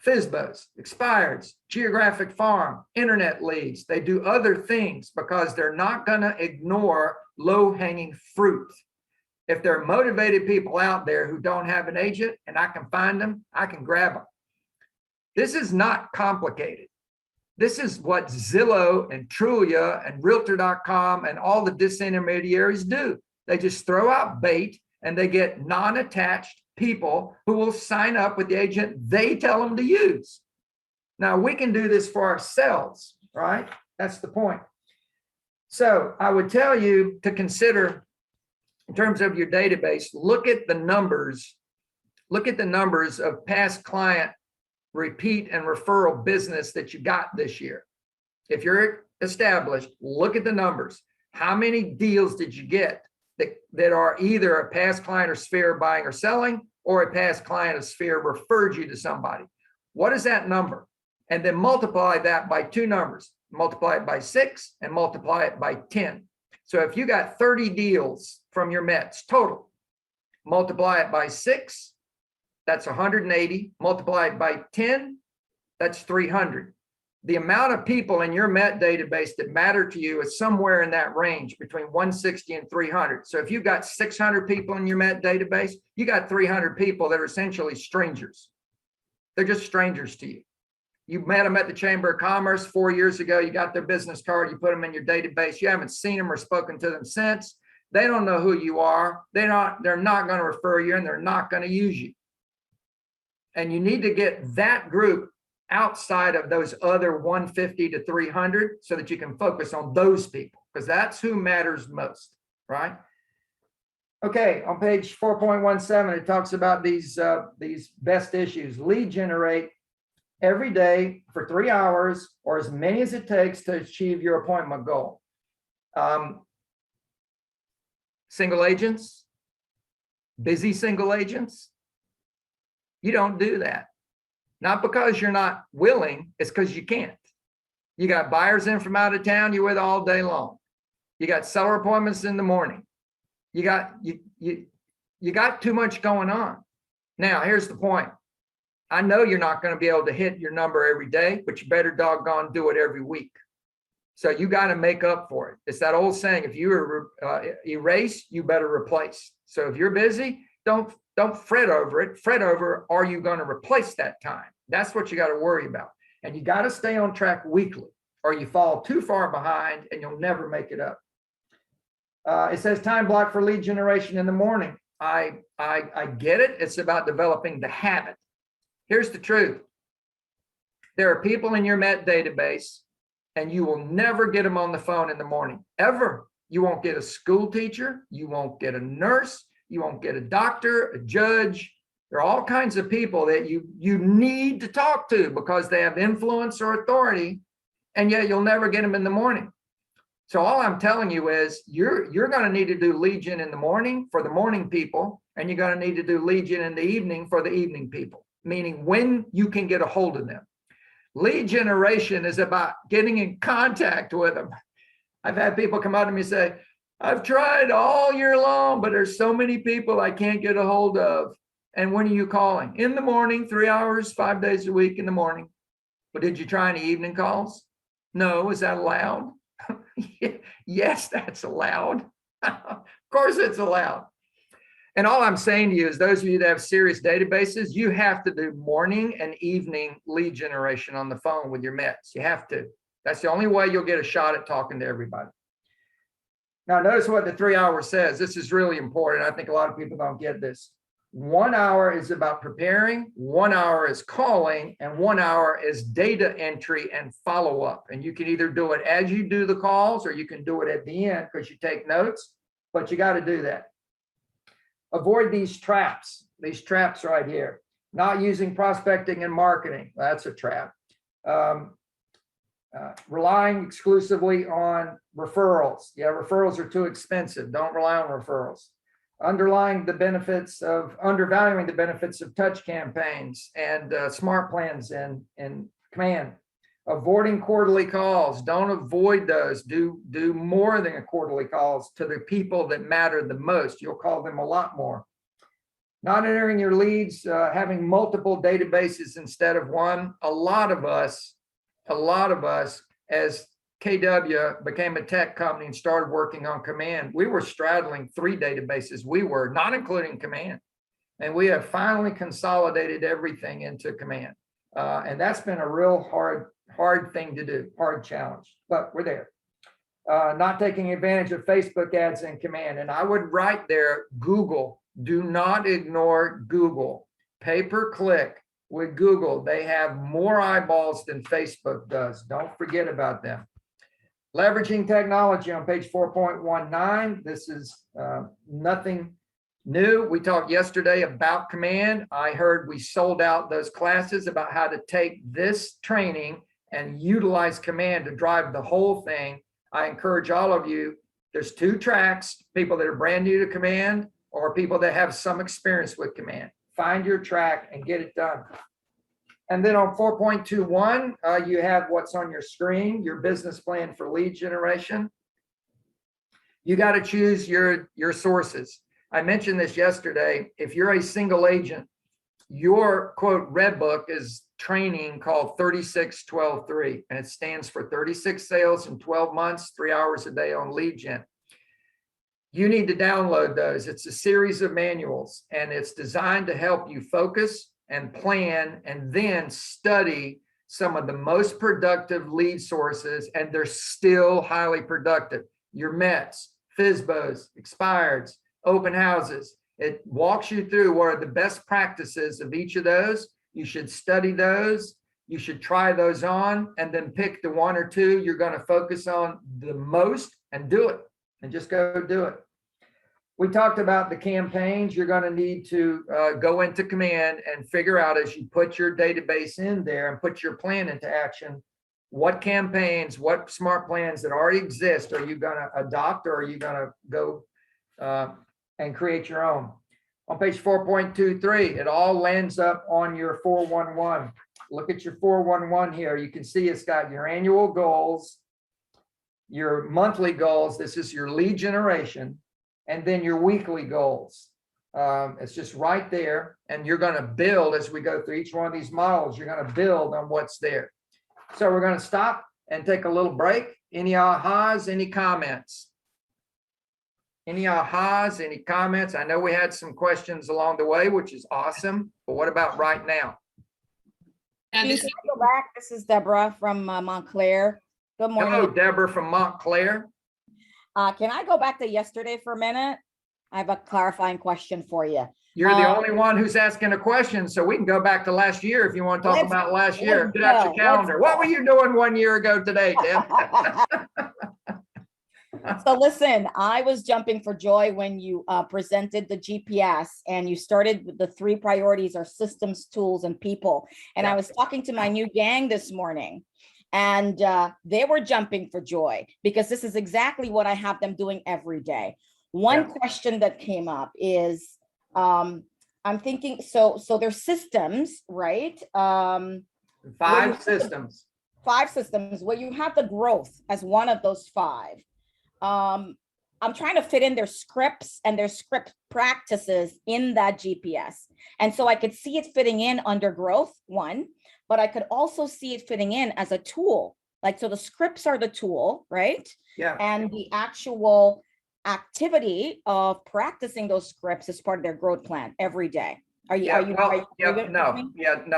FSBOs, expireds, geographic farm, internet leads. They do other things because they're not going to ignore low-hanging fruit. If there are motivated people out there who don't have an agent and I can find them, I can grab them. This is not complicated. This is what Zillow and Trulia and Realtor.com and all the disintermediaries do. They just throw out bait and they get non-attached people who will sign up with the agent they tell them to use. Now, we can do this for ourselves, right? That's the point. So I would tell you to consider, in terms of your database, look at the numbers of past client repeat and referral business that you got this year. If you're established, look at the numbers. How many deals did you get that are either a past client or sphere buying or selling, or a past client or sphere referred you to somebody? What is that number? And then multiply that by two numbers. Multiply it by 6 and multiply it by 10. So if you got 30 deals from your Mets total, multiply it by 6, that's 180. Multiply it by 10, that's 300. The amount of people in your Met database that matter to you is somewhere in that range between 160 and 300. So if you've got 600 people in your Met database, you got 300 people that are essentially strangers. They're just strangers to you. You met them at the Chamber of Commerce 4 years ago. You got their business card. You put them in your database. You haven't seen them or spoken to them since. They don't know who you are. They're not going to refer you, and they're not going to use you. And you need to get that group outside of those other 150 to 300 so that you can focus on those people, because that's who matters most, right? Okay, on page 4.17, it talks about these best issues. Lead generate every day for 3 hours or as many as it takes to achieve your appointment goal. Single agents, busy single agents, you don't do that. Not because you're not willing, it's because you can't. You got buyers in from out of town you're with all day long. You got seller appointments in the morning. You got too much going on. Now, here's the point. I know you're not going to be able to hit your number every day, but you better doggone do it every week. So you got to make up for it. It's that old saying, if you erase, you better replace. So if you're busy, don't fret over it. Fret over, are you going to replace that time? That's what you got to worry about. And you got to stay on track weekly, or you fall too far behind and you'll never make it up. It says time block for lead generation in the morning. I get it. It's about developing the habit. Here's the truth. There are people in your Met database, and you will never get them on the phone in the morning, ever. You won't get a school teacher. You won't get a nurse. You won't get a doctor, a judge. There are all kinds of people that you need to talk to because they have influence or authority, and yet you'll never get them in the morning. So all I'm telling you is you're going to need to do lead gen in the morning for the morning people, and you're going to need to do lead gen in the evening for the evening people, meaning when you can get a hold of them. Lead generation is about getting in contact with them. I've had people come out to me and say, I've tried all year long, but there's so many people I can't get a hold of. And when are you calling? In the morning, 3 hours, 5 days a week in the morning. But did you try any evening calls? No. Is that allowed? Yes, that's allowed. Of course it's allowed. And all I'm saying to you is those of you that have serious databases, you have to do morning and evening lead generation on the phone with your Mets. You have to. That's the only way you'll get a shot at talking to everybody. Now, notice what the 3 hour says. This is really important. I think a lot of people don't get this. 1 hour is about preparing, 1 hour is calling, and 1 hour is data entry and follow up. And you can either do it as you do the calls, or you can do it at the end because you take notes, but you got to do that. Avoid these traps right here. Not using prospecting and marketing. That's a trap. Relying exclusively on referrals. Yeah, referrals are too expensive. Don't rely on referrals. Undervaluing the benefits of touch campaigns and smart plans and command. Avoiding quarterly calls. Don't avoid those. Do more than a quarterly calls to the people that matter the most. You'll call them a lot more. Not entering your leads, having multiple databases instead of one. A lot of us, as KW became a tech company and started working on Command, we were straddling 3 databases. We were not including Command. And we have finally consolidated everything into Command. And that's been a real hard thing to do, hard challenge, but we're there. Not taking advantage of Facebook ads in Command. And I would write there, Google. Do not ignore Google. Pay-per-click with Google. They have more eyeballs than Facebook does. Don't forget about them. Leveraging technology on page 4.19. This is nothing new. We talked yesterday about Command. I heard we sold out those classes about how to take this training and utilize Command to drive the whole thing. I encourage all of you, there's 2 tracks, people that are brand new to Command or people that have some experience with Command. Find your track and get it done. And then on 4.21, you have what's on your screen, your business plan for lead generation. You got to choose your sources. I mentioned this yesterday. If you're a single agent, your quote red book is training called 36-12-3, and it stands for 36 sales in 12 months, 3 hours a day on lead gen. You need to download those. It's a series of manuals, and it's designed to help you focus and plan and then study some of the most productive lead sources, and they're still highly productive. Your METs, FSBOs, expireds, open houses. It walks you through what are the best practices of each of those. You should study those. You should try those on and then pick the 1 or 2 you're going to focus on the most and do it, and just go do it. We talked about the campaigns. You're going to need to go into Command and figure out as you put your database in there and put your plan into action, what campaigns, what smart plans that already exist are you going to adopt, or are you going to go and create your own? On page 4.23, it all lands up on your 411. Look at your 411 here. You can see it's got your annual goals, your monthly goals. This is your lead generation, and then your weekly goals. It's just right there. And you're going to build as we go through each one of these models. You're going to build on what's there. So we're going to stop and take a little break. Any ahas, any comments? Any ahas, any comments? I know we had some questions along the way, which is awesome. But what about right now? And Can this I go back? This is Deborah from Montclair. Good morning. Hello, Deborah from Montclair. Can I go back to yesterday for a minute? I have a clarifying question for you. You're the only one who's asking a question, so we can go back to last year if you want to talk about last year. Get out your calendar. What were you doing 1 year ago today, Deb? So listen, I was jumping for joy when you presented the GPS and you started with the 3 priorities are systems, tools, and people. And I was talking to my new gang this morning, and they were jumping for joy because this is exactly what I have them doing every day. One question that came up is, I'm thinking, so there's systems, right? 5 systems. 5 systems where you have the growth as one of those 5. I'm trying to fit in their scripts and their script practices in that GPS. And so I could see it fitting in under growth, 1, but I could also see it fitting in as a tool. Like, so the scripts are the tool, right? Yeah. And the actual activity of practicing those scripts is part of their growth plan every day. No,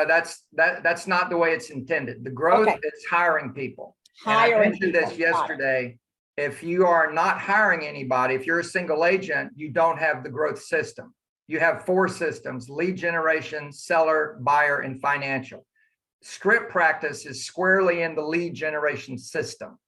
that's not the way it's intended. The growth is hiring people. I mentioned this yesterday. If you are not hiring anybody, if you're a single agent, you don't have the growth system. You have 4 systems: lead generation, seller, buyer, and financial. Script practice is squarely in the lead generation system.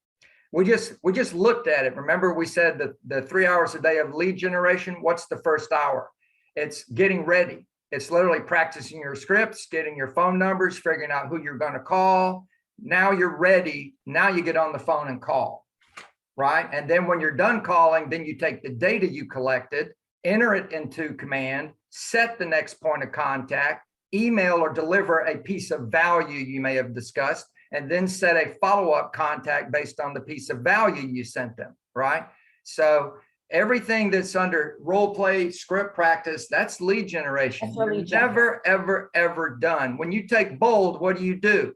We just looked at it. Remember, we said that the 3 hours a day of lead generation, what's the first hour? It's getting ready. It's literally practicing your scripts, getting your phone numbers, figuring out who you're going to call. Now you're ready. Now you get on the phone and call, right? And then when you're done calling, then you take the data you collected, enter it into Command, set the next point of contact, email or deliver a piece of value you may have discussed, and then set a follow-up contact based on the piece of value you sent them, right? So everything that's under role play, script practice, that's lead generation. That's really Never, ever, ever done. When you take bold, what do?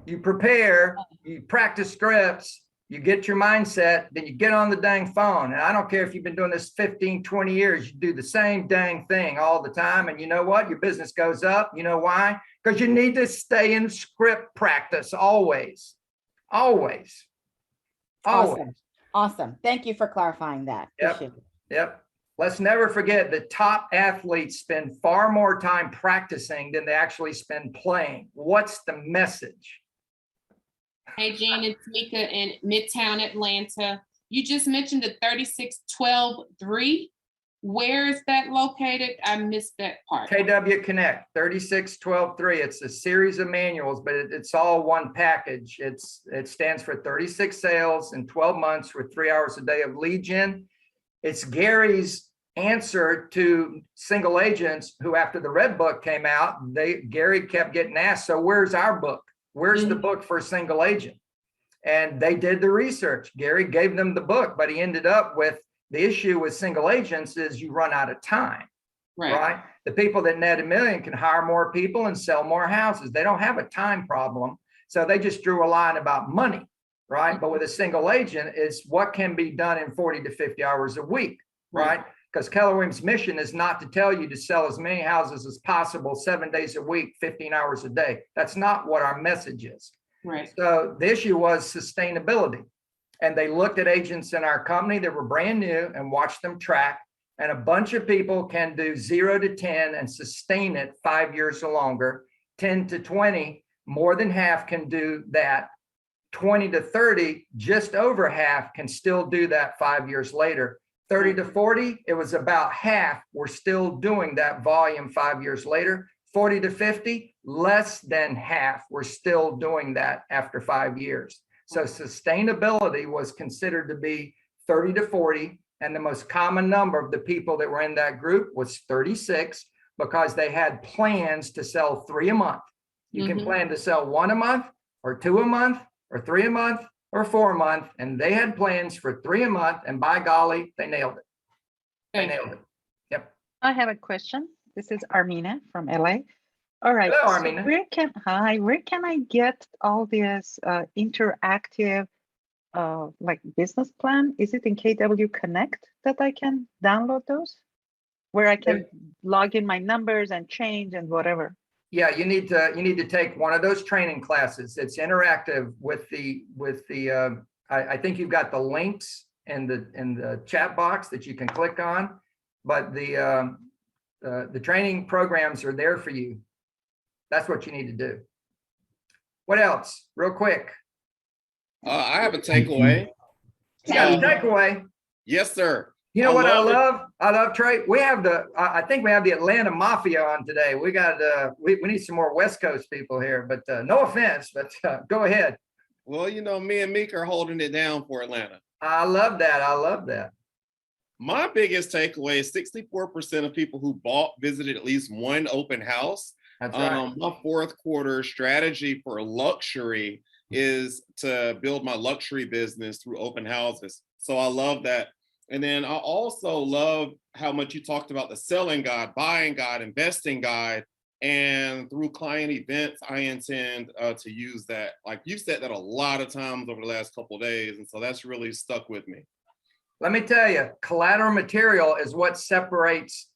You prepare, you practice scripts, you get your mindset, then you get on the dang phone. And I don't care if you've been doing this 15, 20 years, you do the same dang thing all the time. And you know what? Your business goes up. You know why? Because you need to stay in script practice always, always, always. Awesome. Awesome. Thank you for clarifying that. Yep. Appreciate it. Yep. Let's never forget that top athletes spend far more time practicing than they actually spend playing. What's the message? Hey, Gene, it's Mika in Midtown Atlanta. You just mentioned the 3612-3. Where is that located? I missed that part. KW Connect 36123. It's a series of manuals, but it's all one package. It stands for 36 sales in 12 months with 3 hours a day of lead gen. It's Gary's answer to single agents who, after the Red Book came out, Gary kept getting asked, so where's our book? Where's the book for a single agent? And they did the research. Gary gave them the book, but he ended up with the issue with single agents is you run out of time, right? The people that net $1 million can hire more people and sell more houses. They don't have a time problem. So they just drew a line about money, right? But with a single agent, it's what can be done in 40 to 50 hours a week, right? Because Keller Williams' mission is not to tell you to sell as many houses as possible 7 days a week, 15 hours a day. That's not what our message is. Right. So the issue was sustainability. And they looked at agents in our company that were brand new and watched them track. And a bunch of people can do 0 to 10 and sustain it 5 years or longer. 10 to 20, more than half can do that. 20 to 30, just over half can still do that 5 years later. 30 to 40, it was about half were still doing that volume 5 years later. 40 to 50, less than half were still doing that after 5 years. So sustainability was considered to be 30 to 40. And the most common number of the people that were in that group was 36 because they had plans to sell 3 a month. You can plan to sell 1 a month or 2 a month or 3 a month or 4 a month. And they had plans for 3 a month. And by golly, they nailed it. They nailed it. Yep. I have a question. This is Armina from LA. All right. Hello, So Armina. where can I get all this interactive like business plan? Is it in KW Connect that I can download those? Where I can log in my numbers and change and whatever. Yeah, you need to take one of those training classes. It's interactive with the I think you've got the links in the chat box that you can click on, but the training programs are there for you. That's what you need to do. What else? Real quick. I have a takeaway. You got a takeaway. Yes, sir. You know what I love it. love, Trey? We have I think we have the Atlanta Mafia on today. We got, we need some more West Coast people here, but no offense, but go ahead. Well, you know, me and Meek are holding it down for Atlanta. I love that. I love that. My biggest takeaway is 64% of people who visited at least one open house. That's right. My fourth quarter strategy for luxury is to build my luxury business through open houses. So I love that. And then I also love how much you talked about the selling guide, buying guide, investing guide. And through client events, I intend to use that. Like you said that a lot of times over the last couple of days. And so that's really stuck with me. Let me tell you, collateral material is what separates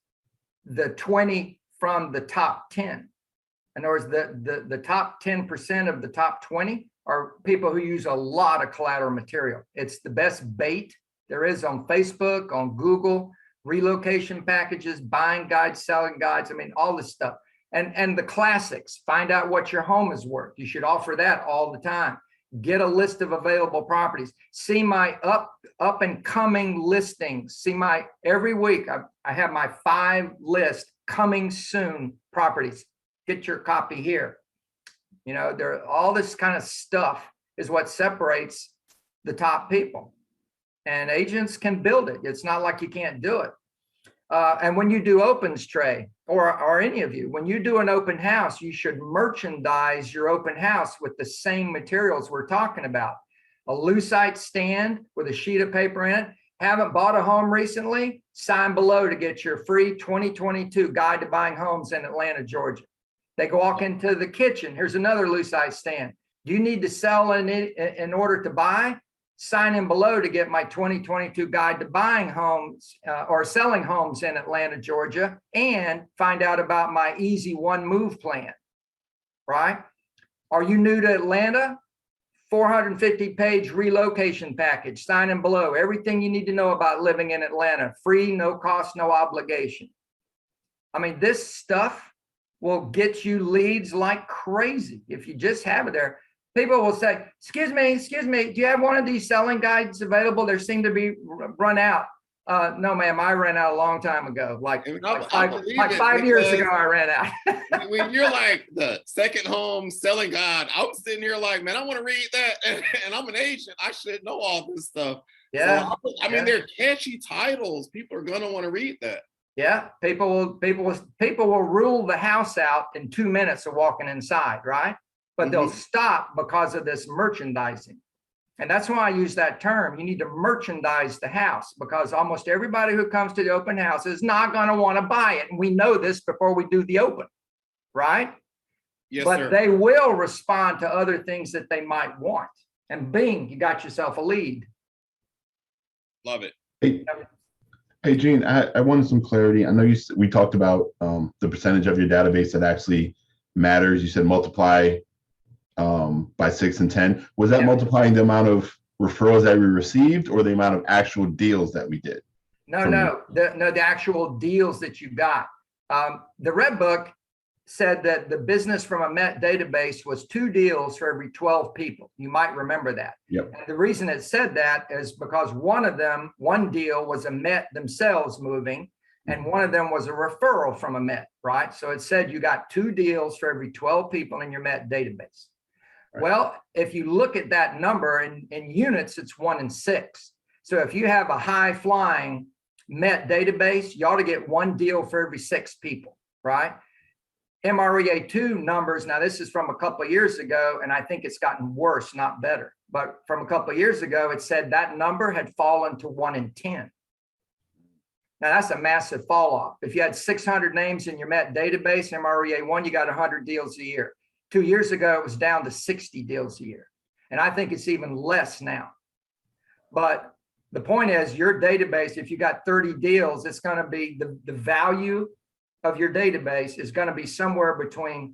the 20 from the top 10. In other words, the top 10% of the top 20 are people who use a lot of collateral material. It's the best bait there is on Facebook, on Google, relocation packages, buying guides, selling guides. I mean, all this stuff. And the classics, find out what your home is worth. You should offer that all the time. Get a list of available properties. See my up and coming listings. See my, every week I have my 5 list coming soon properties. Get your copy here. You know, all this kind of stuff is what separates the top people. And agents can build it. It's not like you can't do it. And when you do opens, Trey, or any of you, when you do an open house, you should merchandise your open house with the same materials we're talking about. A lucite stand with a sheet of paper in it. Haven't bought a home recently? Sign below to get your free 2022 guide to buying homes in Atlanta, Georgia. They go walk into the kitchen. Here's another lucite stand. Do you need to sell in order to buy? Sign in below to get my 2022 guide to buying homes or selling homes in Atlanta, Georgia, and find out about my easy one move plan, right? Are you new to Atlanta? 450-page relocation package. Sign in below. Everything you need to know about living in Atlanta. Free, no cost, no obligation. I mean, this stuff will get you leads like crazy if you just have it there. People will say, excuse me, do you have one of these selling guides available? There seem to be run out. No, ma'am, I ran out a long time ago. Like 5 years ago, I ran out. When you're like the second home selling guide, I'm sitting here like, man, I want to read that. And I'm an agent. I should know all this stuff. Yeah. So, I mean, they're catchy titles. People are going to want to read that. Yeah. People will rule the house out in 2 minutes of walking inside, right? But they'll stop because of this merchandising. And that's why I use that term. You need to merchandise the house, because almost everybody who comes to the open house is not going to want to buy it. And we know this before we do the open, right? Yes, but sir. They will respond to other things that they might want. And bing, you got yourself a lead. Love it. Hey, Gene, I wanted some clarity. I know we talked about the percentage of your database that actually matters. You said multiply by 6 and 10. Was that multiplying the amount of referrals that we received or the amount of actual deals that we did? No, the actual deals that you got. The Red Book said that the business from a Met database was 2 deals for every 12 people. You might remember that. Yep. And the reason it said that is because one deal was a Met themselves moving, and one of them was a referral from a Met, right? So it said you got 2 deals for every 12 people in your Met database. Right. Well, if you look at that number in units, it's 1 in 6. So if you have a high flying Met database, you ought to get 1 deal for every 6 people, right? MREA2 numbers, now this is from a couple of years ago, and I think it's gotten worse, not better. But from a couple of years ago, it said that number had fallen to 1 in 10. Now that's a massive fall off. If you had 600 names in your Met database, MREA1, you got 100 deals a year. 2 years ago, it was down to 60 deals a year. And I think it's even less now. But the point is, your database, if you got 30 deals, it's going to be the value of your database is going to be somewhere between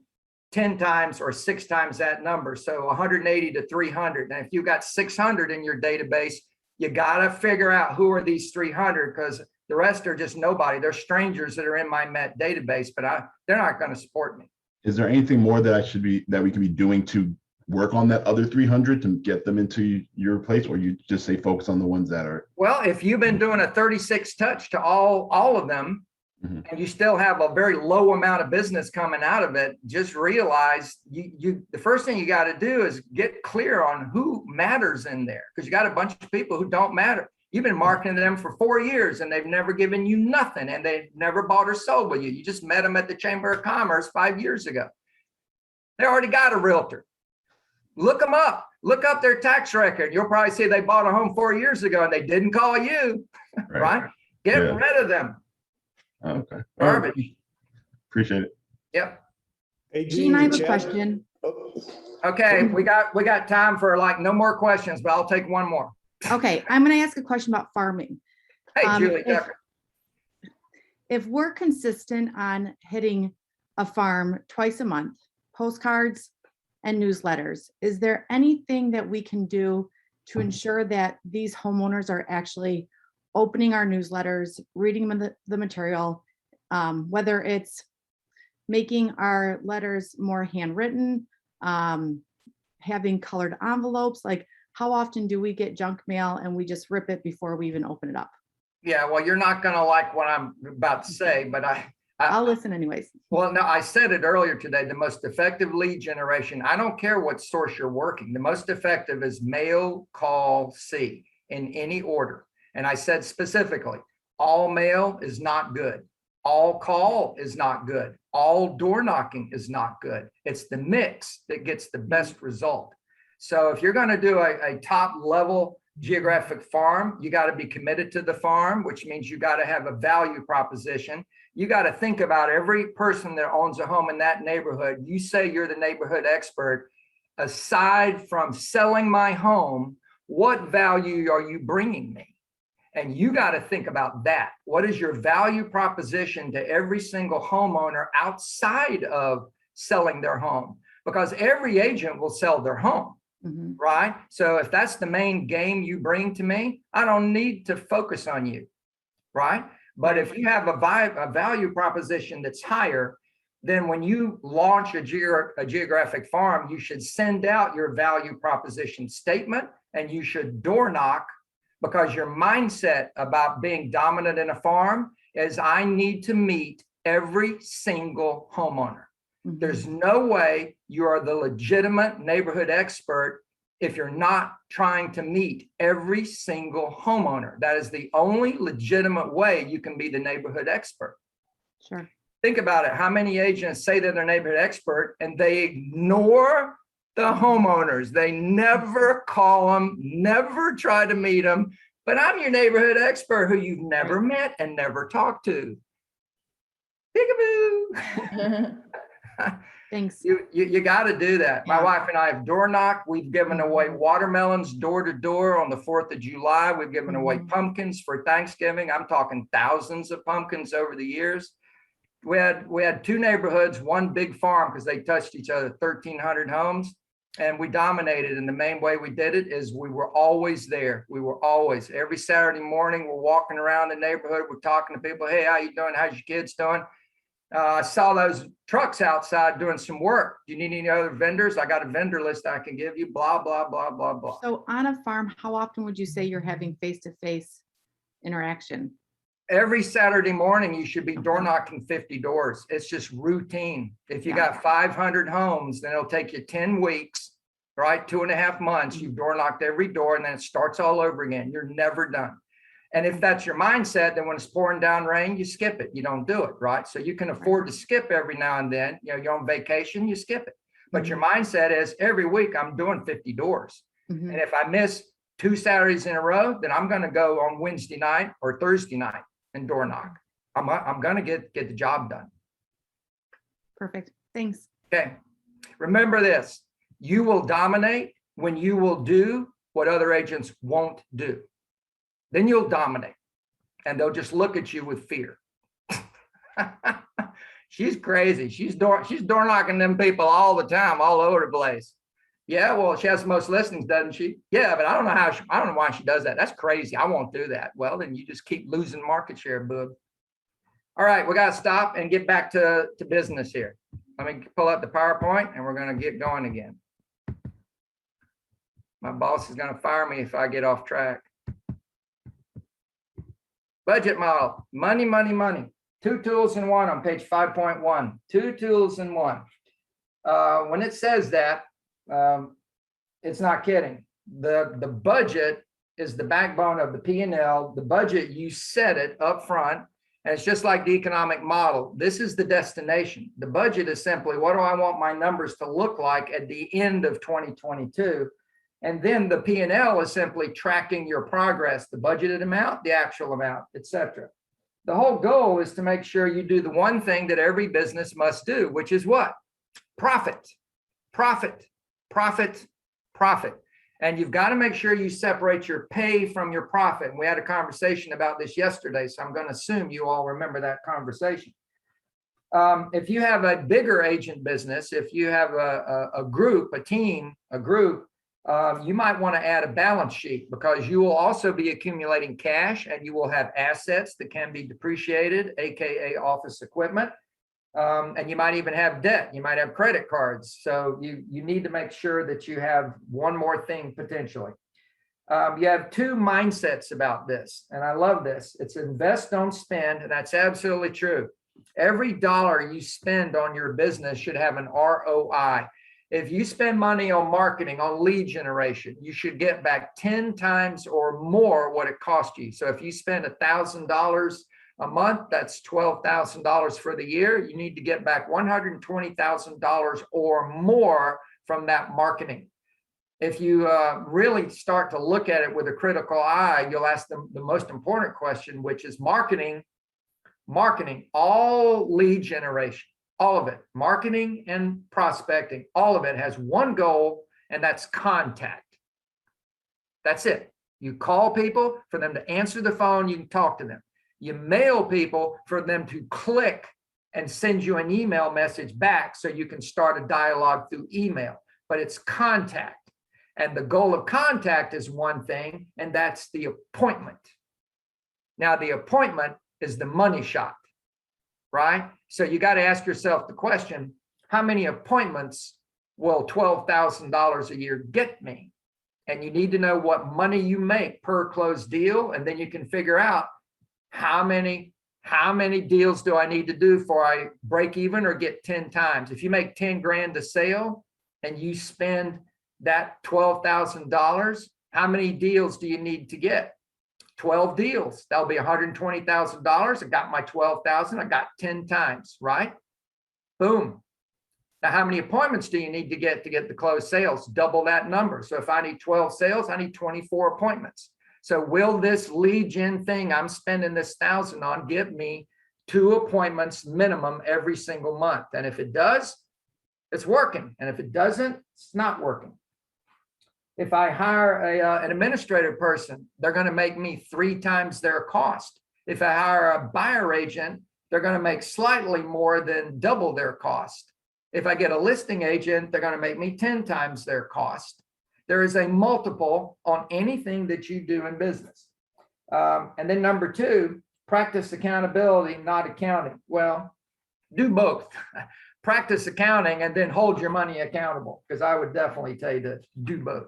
10 times or 6 times that number. So 180 to 300. And if you got 600 in your database, you got to figure out who are these 300, because the rest are just nobody. They're strangers that are in my Met database, but they're not going to support me. Is there anything more that we could be doing to work on that other 300 to get them into your place, or you just say focus on the ones that are? Well, if you've been doing a 36 touch to all of them, and you still have a very low amount of business coming out of it, just realize the first thing you got to do is get clear on who matters in there, because you got a bunch of people who don't matter. You've been marketing them for 4 years and they've never given you nothing, and they've never bought or sold with you. You just met them at the Chamber of Commerce 5 years ago. They already got a realtor. Look them up. Look up their tax record. You'll probably see they bought a home 4 years ago and they didn't call you, right? Get rid of them. Okay. Garbage. Appreciate it. Yep. Hey, Gene, I have a question. Okay, we got time for like no more questions, but I'll take one more. Okay, I'm going to ask a question about farming. Hey, Julie Tucker. If we're consistent on hitting a farm twice a month, postcards and newsletters, is there anything that we can do to ensure that these homeowners are actually opening our newsletters, reading the material, whether it's making our letters more handwritten, having colored envelopes? Like, how often do we get junk mail and we just rip it before we even open it up? Yeah, well, you're not going to like what I'm about to say, but I'll listen anyways. Well, no, I said it earlier today. The most effective lead generation, I don't care what source you're working. The most effective is mail, call, see, in any order. And I said specifically, All mail is not good. All call is not good. All door knocking is not good. It's the mix that gets the best result. So if you're going to do a top level geographic farm, you got to be committed to the farm, which means you got to have a value proposition. You got to think about every person that owns a home in that neighborhood. You say you're the neighborhood expert. Aside from selling my home, what value are you bringing me? And you got to think about that. What is your value proposition to every single homeowner outside of selling their home? Because every agent will sell their home, right? So if that's the main game you bring to me, I don't need to focus on you, right? But if you have a value proposition that's higher, then when you launch a geographic farm, you should send out your value proposition statement and you should door knock, because your mindset about being dominant in a farm is I need to meet every single homeowner. There's no way you are the legitimate neighborhood expert if you're not trying to meet every single homeowner. That is the only legitimate way you can be the neighborhood expert. Sure. Think about it. How many agents say they're their neighborhood expert and they ignore the homeowners? They never call them, never try to meet them. But I'm your neighborhood expert who you've never met and never talked to. Peekaboo. Thanks. You got to do that. My Yeah. wife and I have door knocked. We've given away watermelons door to door on the 4th of July. We've given away pumpkins for Thanksgiving. I'm talking thousands of pumpkins over the years. We had 2 neighborhoods, one big farm because they touched each other, 1,300 homes, and we dominated. And the main way we did it is we were always there. We were always, every Saturday morning, we're walking around the neighborhood. We're talking to people. Hey, how you doing? How's your kids doing? I saw those trucks outside doing some work. Do you need any other vendors? I got a vendor list I can give you, blah, blah, blah, blah, blah. So on a farm, how often would you say you're having face-to-face interaction? Every Saturday morning, you should be door knocking 50 doors. It's just routine. If you Yeah. got 500 homes, then it'll take you 10 weeks, right? 2.5 months. You've door knocked every door and then it starts all over again. You're never done. And if that's your mindset, then when it's pouring down rain, you skip it. You don't do it, right? So you can afford to skip every now and then. You know, you're on vacation, you skip it. But your mindset is every week I'm doing 50 doors. And if I miss 2 Saturdays in a row, then I'm going to go on Wednesday night or Thursday night and door knock. I'm going to get the job done. Perfect. Thanks. Okay. Remember this, you will dominate when you will do what other agents won't do. Then you'll dominate and they'll just look at you with fear. She's crazy. She's door knocking them people all the time, all over the place. Yeah, well, she has the most listings, doesn't she? Yeah, but I don't know why she does that. That's crazy. I won't do that. Well, then you just keep losing market share, bub. All right, we got to stop and get back to business here. Let me pull up the PowerPoint and we're going to get going again. My boss is going to fire me if I get off track. Budget model, money, money, money. 2 tools in one on page 5.1. 2 tools in one. When it says that, it's not kidding. The budget is the backbone of the P&L. The budget, you set it up front, and it's just like the economic model. This is the destination. The budget is simply, what do I want my numbers to look like at the end of 2022? And then the P&L is simply tracking your progress, the budgeted amount, the actual amount, etc. The whole goal is to make sure you do the one thing that every business must do, which is what? Profit, profit, profit, profit. And you've got to make sure you separate your pay from your profit. And we had a conversation about this yesterday, so I'm going to assume you all remember that conversation. If you have a bigger agent business, if you have a group, a team, a group, you might want to add a balance sheet, because you will also be accumulating cash and you will have assets that can be depreciated, AKA office equipment. And you might even have debt. You might have credit cards. So you need to make sure that you have one more thing potentially. You have 2 mindsets about this, and I love this. It's invest, don't spend, and that's absolutely true. Every dollar you spend on your business should have an ROI. If you spend money on marketing, on lead generation, you should get back 10 times or more what it cost you. So if you spend $1,000 a month, that's $12,000 for the year. You need to get back $120,000 or more from that marketing. If you really start to look at it with a critical eye, you'll ask them the most important question, which is marketing, all lead generation, all of it, marketing and prospecting, all of it has one goal, and that's contact. That's it. You call people for them to answer the phone, you can talk to them. You mail people for them to click and send you an email message back so you can start a dialogue through email, but it's contact. And the goal of contact is one thing, and that's the appointment. Now, the appointment is the money shot, right? So you got to ask yourself the question, how many appointments will $12,000 a year get me? And you need to know what money you make per closed deal, and then you can figure out how many deals do I need to do before I break even or get 10 times. If you make 10 grand a sale and you spend that $12,000, how many deals do you need to get? 12 deals. That'll be $120,000. I got my 12,000. I got 10 times, right? Boom. Now, how many appointments do you need to get the closed sales? Double that number. So if I need 12 sales, I need 24 appointments. So will this lead gen thing I'm spending this 1,000 on give me 2 appointments minimum every single month? And if it does, it's working. And if it doesn't, it's not working. If I hire an administrative person, they're going to make me 3 times their cost. If I hire a buyer agent, they're going to make slightly more than double their cost. If I get a listing agent, they're going to make me 10 times their cost. There is a multiple on anything that you do in business. And then number 2, practice accountability, not accounting. Well, do both. Practice accounting and then hold your money accountable, because I would definitely tell you to do both.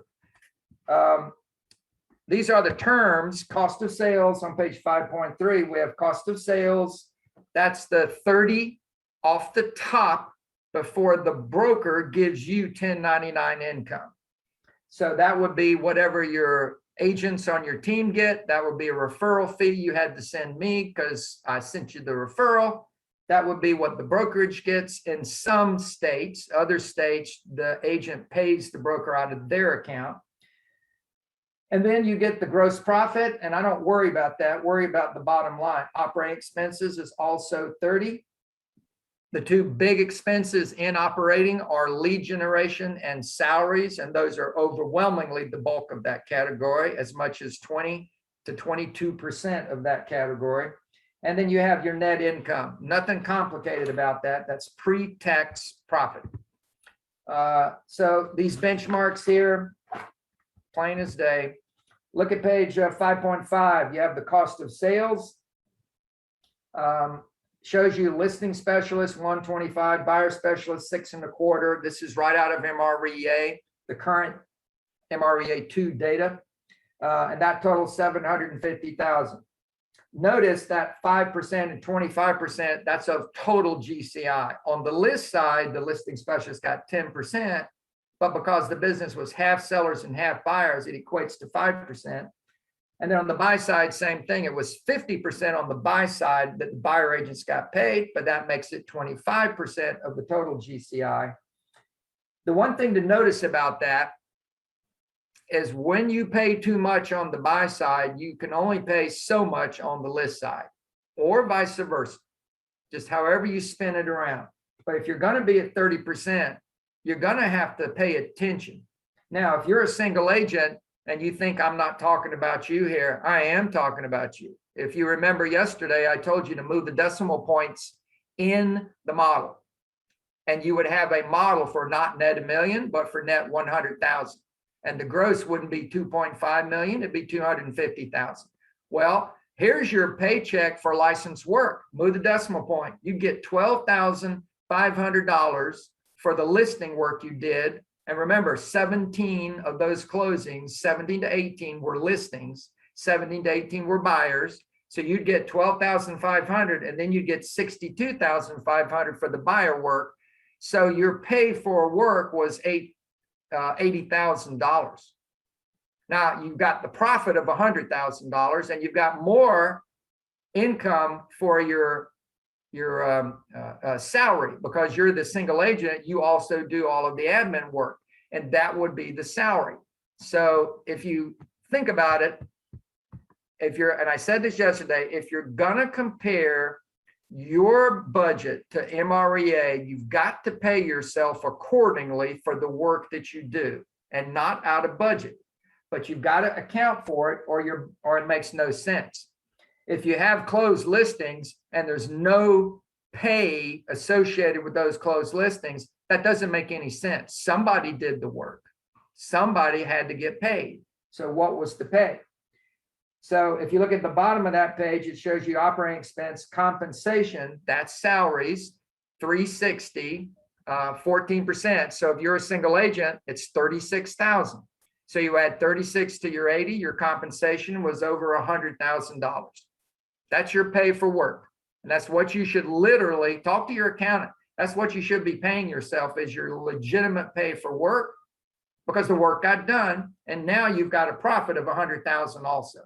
These are the terms. Cost of sales on page 5.3. We have cost of sales. That's the 30 off the top before the broker gives you 1099 income. So that would be whatever your agents on your team get. That would be a referral fee you had to send me because I sent you the referral. That would be what the brokerage gets. In some states, other states, the agent pays the broker out of their account. And then you get the gross profit, and I don't worry about that. Worry about the bottom line. Operating expenses is also 30. The 2 big expenses in operating are lead generation and salaries, and those are overwhelmingly the bulk of that category, as much as 20 to 22% of that category. And then you have your net income. Nothing complicated about that. That's pre-tax profit. So these benchmarks here, plain as day. Look at page 5.5. You have the cost of sales. Shows you listing specialist 125, buyer specialist 6.25. This is right out of MREA, the current MREA 2 data, and that totals 750,000. Notice that 5% and 25%, that's of total GCI. On the list side, the listing specialist got 10%, but because the business was half sellers and half buyers, it equates to 5%. And then on the buy side, same thing. It was 50% on the buy side that the buyer agents got paid, but that makes it 25% of the total GCI. The one thing to notice about that is when you pay too much on the buy side, you can only pay so much on the list side, or vice versa, just however you spin it around. But if you're going to be at 30%, you're going to have to pay attention. Now, if you're a single agent and you think I'm not talking about you here, I am talking about you. If you remember yesterday, I told you to move the decimal points in the model, and you would have a model for not net $1 million, but for net 100,000. And the gross wouldn't be 2.5 million, it'd be 250,000. Well, here's your paycheck for licensed work. Move the decimal point. You get $12,500 for the listing work you did. And remember, 17 of those closings, 17 to 18 were listings, 17 to 18 were buyers. So you'd get 12,500, and then you'd get 62,500 for the buyer work. So your pay for work was $80,000. Now you've got the profit of $100,000 and you've got more income for your salary because you're the single agent. You also do all of the admin work, and that would be the salary. So if you think about it, and I said this yesterday, if you're gonna compare your budget to MREA, you've got to pay yourself accordingly for the work that you do and not out of budget. But you've got to account for it or it makes no sense. If you have closed listings and there's no pay associated with those closed listings, that doesn't make any sense. Somebody did the work. Somebody had to get paid. So what was the pay? So if you look at the bottom of that page, it shows you operating expense compensation, that's salaries, 360, 14%. So if you're a single agent, it's 36,000. So you add 36 to your 80, your compensation was over $100,000. That's your pay for work. And that's what you should literally talk to your accountant. That's what you should be paying yourself is your legitimate pay for work because the work got done. And now you've got a profit of 100,000 also.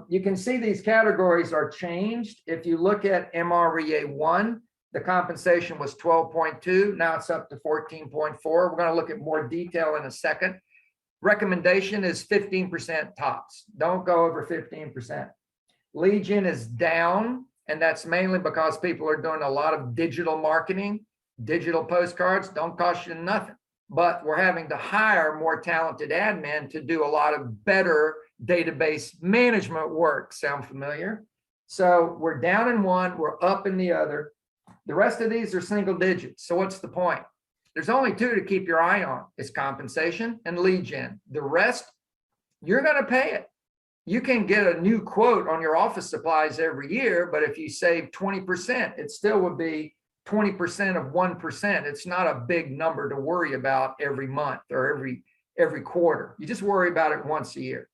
You can see these categories are changed. If you look at MREA 1, the compensation was 12.2. Now it's up to 14.4. We're going to look at more detail in a second. Recommendation is 15% tops. Don't go over 15%. Lead gen is down, and that's mainly because people are doing a lot of digital marketing. Digital postcards don't cost you nothing, but we're having to hire more talented admin to do a lot of better database management work. Sound familiar? So we're down in one, we're up in the other. The rest of these are single digits. So what's the point? There's only two to keep your eye on. It's compensation and lead gen. The rest, you're going to pay it. You can get a new quote on your office supplies every year, but if you save 20%, it still would be 20% of 1%. It's not a big number to worry about every month or every quarter. You just worry about it once a year.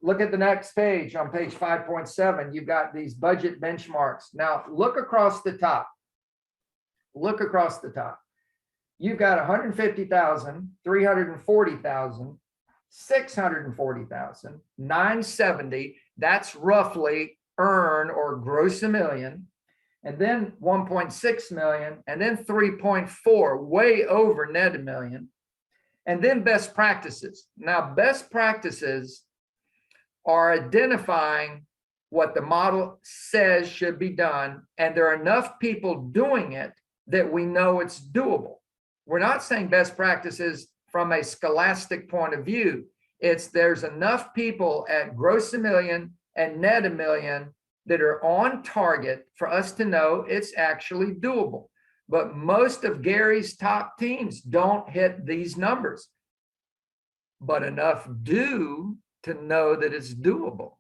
Look at the next page. On page 5.7, you've got these budget benchmarks. Now look across the top. Look across the top. You've got 150,000, 340,000, 640,000, 970. That's roughly earn or gross a million. And then 1.6 million, and then 3.4, way over net a million. And then best practices. Now, best practices are identifying what the model says should be done, and there are enough people doing it that we know it's doable. We're not saying best practices from a scholastic point of view. It's there's enough people at gross a million and net a million that are on target for us to know it's actually doable. But most of Gary's top teams don't hit these numbers, but enough do to know that it's doable.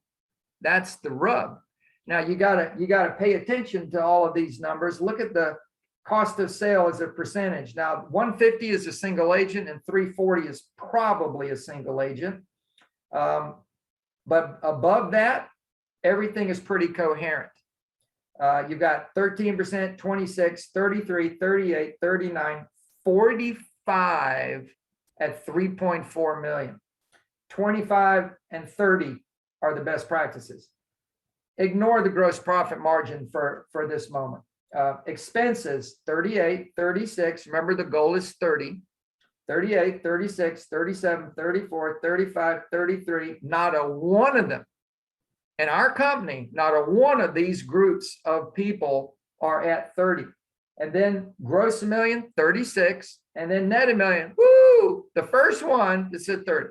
That's the rub. Now you gotta pay attention to all of these numbers. Look at the cost of sale as a percentage. Now 150 is a single agent and 340 is probably a single agent. But above that, everything is pretty coherent. You've got 13%, 26, 33, 38, 39, 45 at 3.4 million. 25 and 30 are the best practices. Ignore the gross profit margin for this moment. Expenses, 38, 36. Remember, the goal is 30. 38, 36, 37, 34, 35, 33. Not a one of them. In our company, not a one of these groups of people are at 30. And then gross a million, 36. And then net a million, woo! The first one is at 30.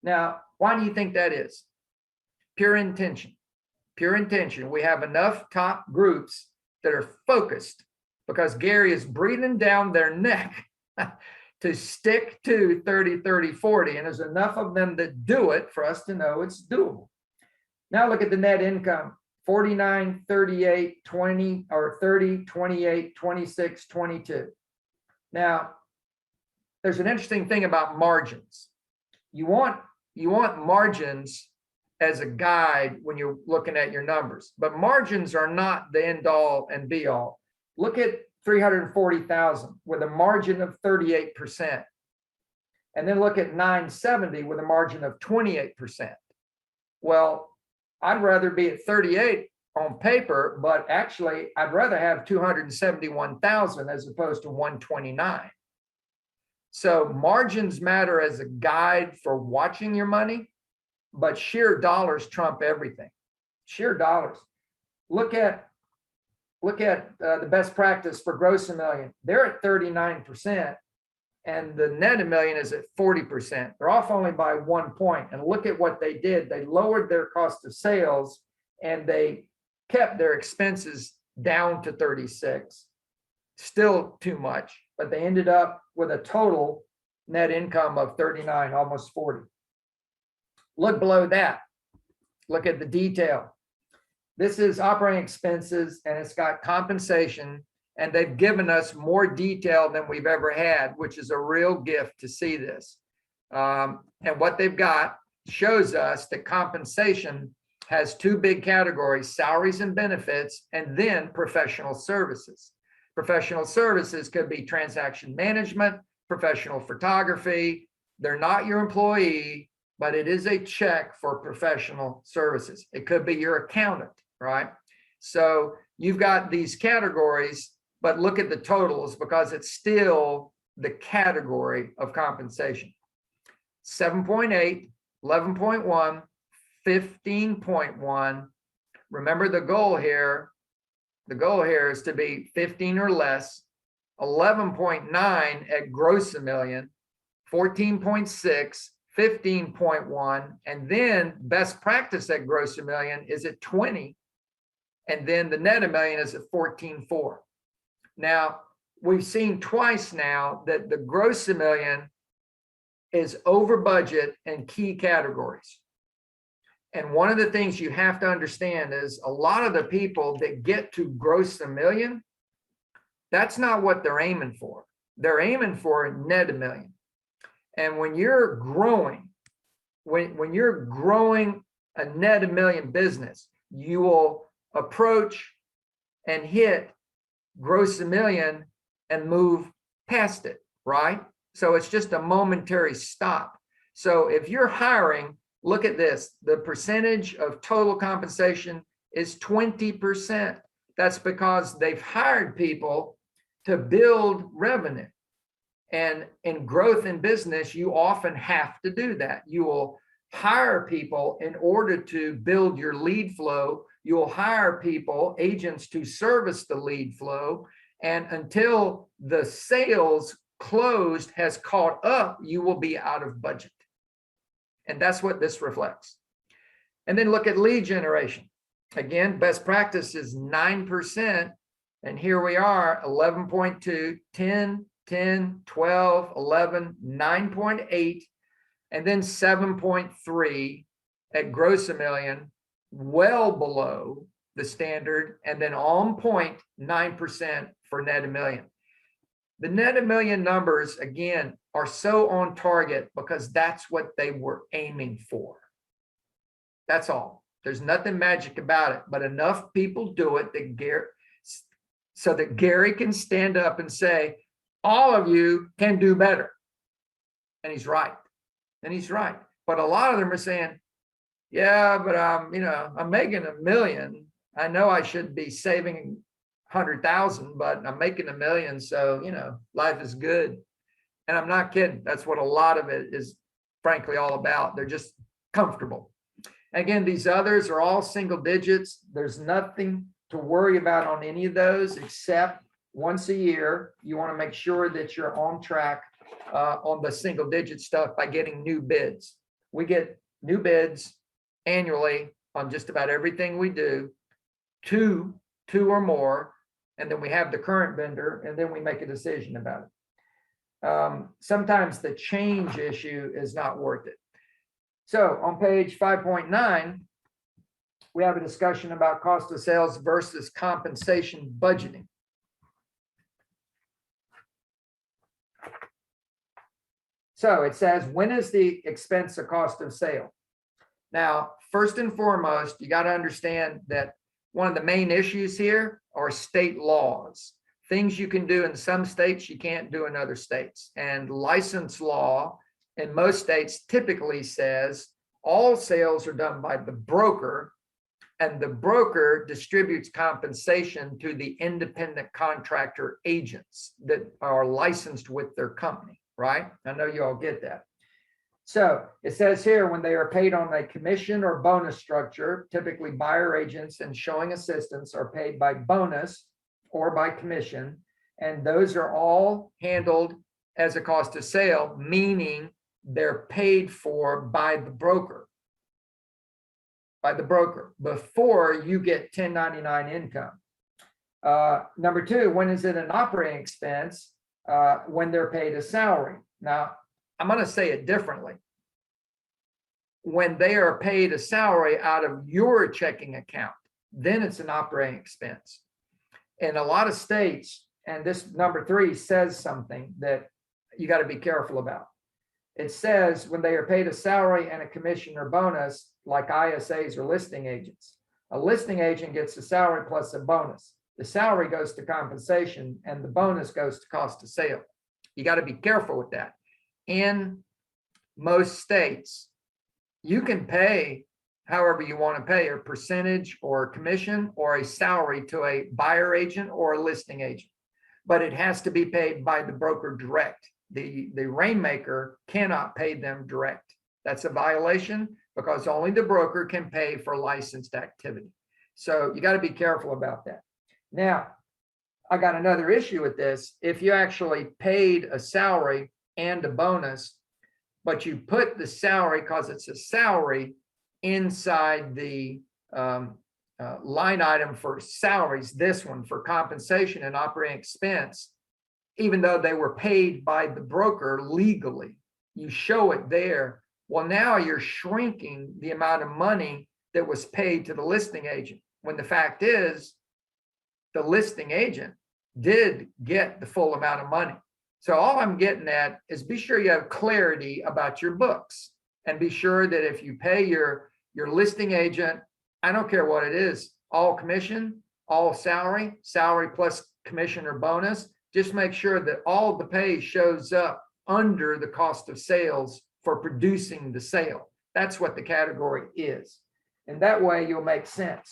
Now, why do you think that is? Pure intention. Pure intention. We have enough top groups that are focused because Gary is breathing down their neck to stick to 30, 30, 40. And there's enough of them that do it for us to know it's doable. Now look at the net income, 49, 38, 20, or 30, 28, 26, 22. Now, there's an interesting thing about margins. You want margins as a guide when you're looking at your numbers, but margins are not the end all and be all. Look at 340,000 with a margin of 38%. And then look at 970 with a margin of 28%. Well, I'd rather be at 38 on paper, but actually I'd rather have 271,000 as opposed to 129. So margins matter as a guide for watching your money, but sheer dollars trump everything. Sheer dollars. Look at the best practice for gross a million. They're at 39%, and the net a million is at 40%. They're off only by 1 point. And look at what they did. They lowered their cost of sales, and they kept their expenses down to 36. Still too much, but they ended up with a total net income of 39, almost 40. Look below that. Look at the detail. This is operating expenses, and it's got compensation, and they've given us more detail than we've ever had, which is a real gift to see this. And what they've got shows us that compensation has two big categories: salaries and benefits, and then professional services. Professional services could be transaction management, professional photography. They're not your employee, but it is a check for professional services. It could be your accountant, right? So you've got these categories, but look at the totals because it's still the category of compensation. 7.8, 11.1, 15.1. Remember the goal here. The goal here is to be 15 or less. 11.9 at gross a million, 14.6, 15.1, and then best practice at gross a million is at 20, and then the net a million is at 14.4. Now, we've seen twice now that the gross a million is over budget in key categories. And one of the things you have to understand is a lot of the people that get to gross a million, that's not what they're aiming for. They're aiming for a net a million. And when you're growing, when you're growing a net a million business, you will approach and hit gross a million and move past it, right? So it's just a momentary stop. So if you're hiring, look at this, the percentage of total compensation is 20%. That's because they've hired people to build revenue. And in growth in business, you often have to do that. You will hire people in order to build your lead flow. You'll hire people, agents, to service the lead flow. And until the sales closed has caught up, you will be out of budget. And that's what this reflects. And then look at lead generation. Again, best practice is 9%. And here we are, 11.2, 10, 10, 12, 11, 9.8, and then 7.3 at gross a million, well below the standard, and then on point 9% for net a million. The net a million numbers, again, are so on target because that's what they were aiming for. That's all. There's nothing magic about it, but enough people do it that Gary can stand up and say, all of you can do better. And he's right. And he's right. But a lot of them are saying, yeah, but I'm making $1 million. I know I should be saving 100,000, but I'm making $1 million. So, life is good. And I'm not kidding. That's what a lot of it is, frankly, all about. They're just comfortable. Again, these others are all single digits. There's nothing to worry about on any of those, except once a year, you want to make sure that you're on track on the single digit stuff by getting new bids. We get new bids annually on just about everything we do, two or more, and then we have the current vendor, and then we make a decision about it. Sometimes the change issue is not worth it. So on page 5.9, we have a discussion about cost of sales versus compensation budgeting. So it says, when is the expense a cost of sale? Now, first and foremost, you got to understand that one of the main issues here are state laws. Things you can do in some states, you can't do in other states. And license law in most states typically says all sales are done by the broker, and the broker distributes compensation to the independent contractor agents that are licensed with their company, right? I know you all get that. So it says here, when they are paid on a commission or bonus structure, typically buyer agents and showing assistants are paid by bonus or by commission. And those are all handled as a cost of sale, meaning they're paid for by the broker. Before you get 1099 income. Number two, when is it an operating expense? When they're paid a salary. Now, I'm going to say it differently. When they are paid a salary out of your checking account, then it's an operating expense. In a lot of states, and this number three says something that you got to be careful about. It says when they are paid a salary and a commission or bonus, like ISAs or listing agents. A listing agent gets a salary plus a bonus. The salary goes to compensation and the bonus goes to cost of sale. You got to be careful with that. In most states, you can pay however you want to pay, a percentage or a commission or a salary to a buyer agent or a listing agent, but it has to be paid by the broker direct. The rainmaker cannot pay them direct. That's a violation because only the broker can pay for licensed activity. So you got to be careful about that. Now, I got another issue with this. If you actually paid a salary and a bonus, but you put the salary, because it's a salary, inside the line item for salaries, this one for compensation and operating expense, even though they were paid by the broker legally, you show it there. Well, now you're shrinking the amount of money that was paid to the listing agent, when the fact is the listing agent did get the full amount of money. So all I'm getting at is be sure you have clarity about your books, and be sure that if you pay your listing agent, I don't care what it is, all commission, all salary plus commission or bonus, just make sure that all of the pay shows up under the cost of sales for producing the sale. That's what the category is. And that way you'll make sense.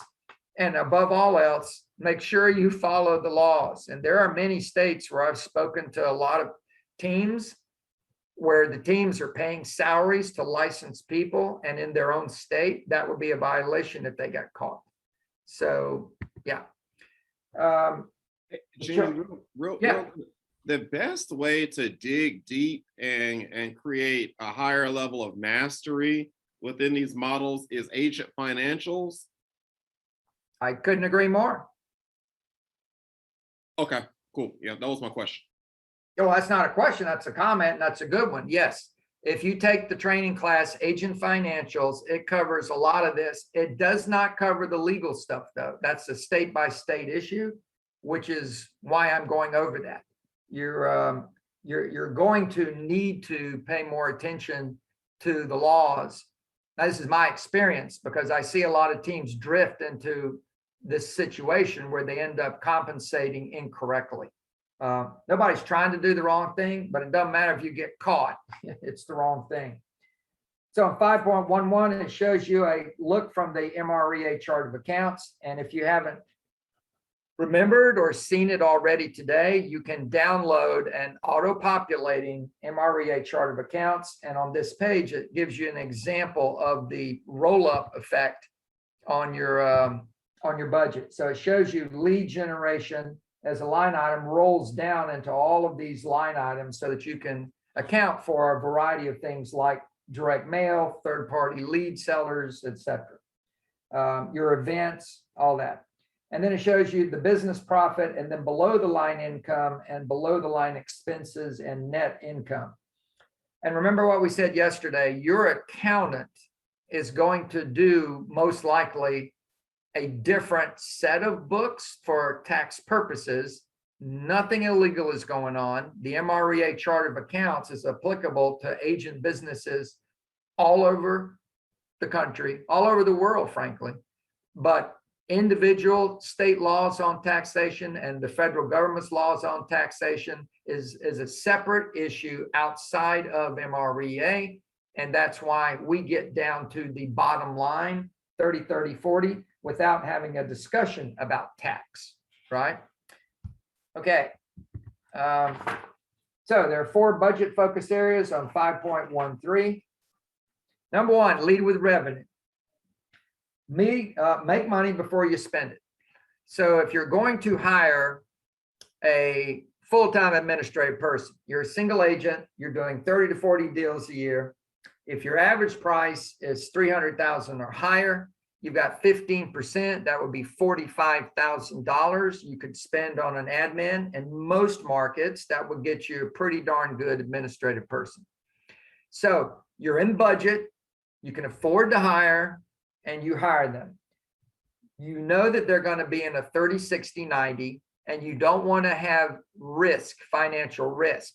And above all else, make sure you follow the laws. And there are many states where I've spoken to a lot of teams where the teams are paying salaries to licensed people, and in their own state, that would be a violation if they got caught. So, yeah. Gene, real, the best way to dig deep and create a higher level of mastery within these models is agent financials. I couldn't agree more. Okay, cool. Yeah, that was my question. Oh, that's not a question. That's a comment. And that's a good one. Yes. If you take the training class, Agent Financials, it covers a lot of this. It does not cover the legal stuff, though. That's a state by state issue, which is why I'm going over that. You're going to need to pay more attention to the laws. Now, this is my experience because I see a lot of teams drift into this situation where they end up compensating incorrectly. Nobody's trying to do the wrong thing, but it doesn't matter if you get caught, it's the wrong thing. So in 5.11, it shows you a look from the MREA chart of accounts. And if you haven't remembered or seen it already today, you can download an auto-populating MREA chart of accounts. And on this page, it gives you an example of the roll-up effect on your budget. So it shows you lead generation as a line item rolls down into all of these line items so that you can account for a variety of things like direct mail, third-party lead sellers, etc. Your events, all that. And then it shows you the business profit, and then below the line income and below the line expenses and net income. And remember what we said yesterday, your accountant is going to do most likely a different set of books for tax purposes. Nothing illegal is going on. The MREA chart of accounts is applicable to agent businesses all over the country, all over the world, frankly. But individual state laws on taxation and the federal government's laws on taxation is a separate issue outside of MREA. And that's why we get down to the bottom line, 30, 30, 40, without having a discussion about tax, right? Okay. So there are 4 budget focus areas on 5.13. Number 1, lead with revenue. Make money before you spend it. So if you're going to hire a full-time administrative person, you're a single agent, you're doing 30 to 40 deals a year. If your average price is $300,000 or higher, you've got 15%, that would be $45,000 you could spend on an admin. In most markets, that would get you a pretty darn good administrative person. So you're in budget, you can afford to hire, and you hire them. You know that they're going to be in a 30, 60, 90, and you don't want to have risk, financial risk.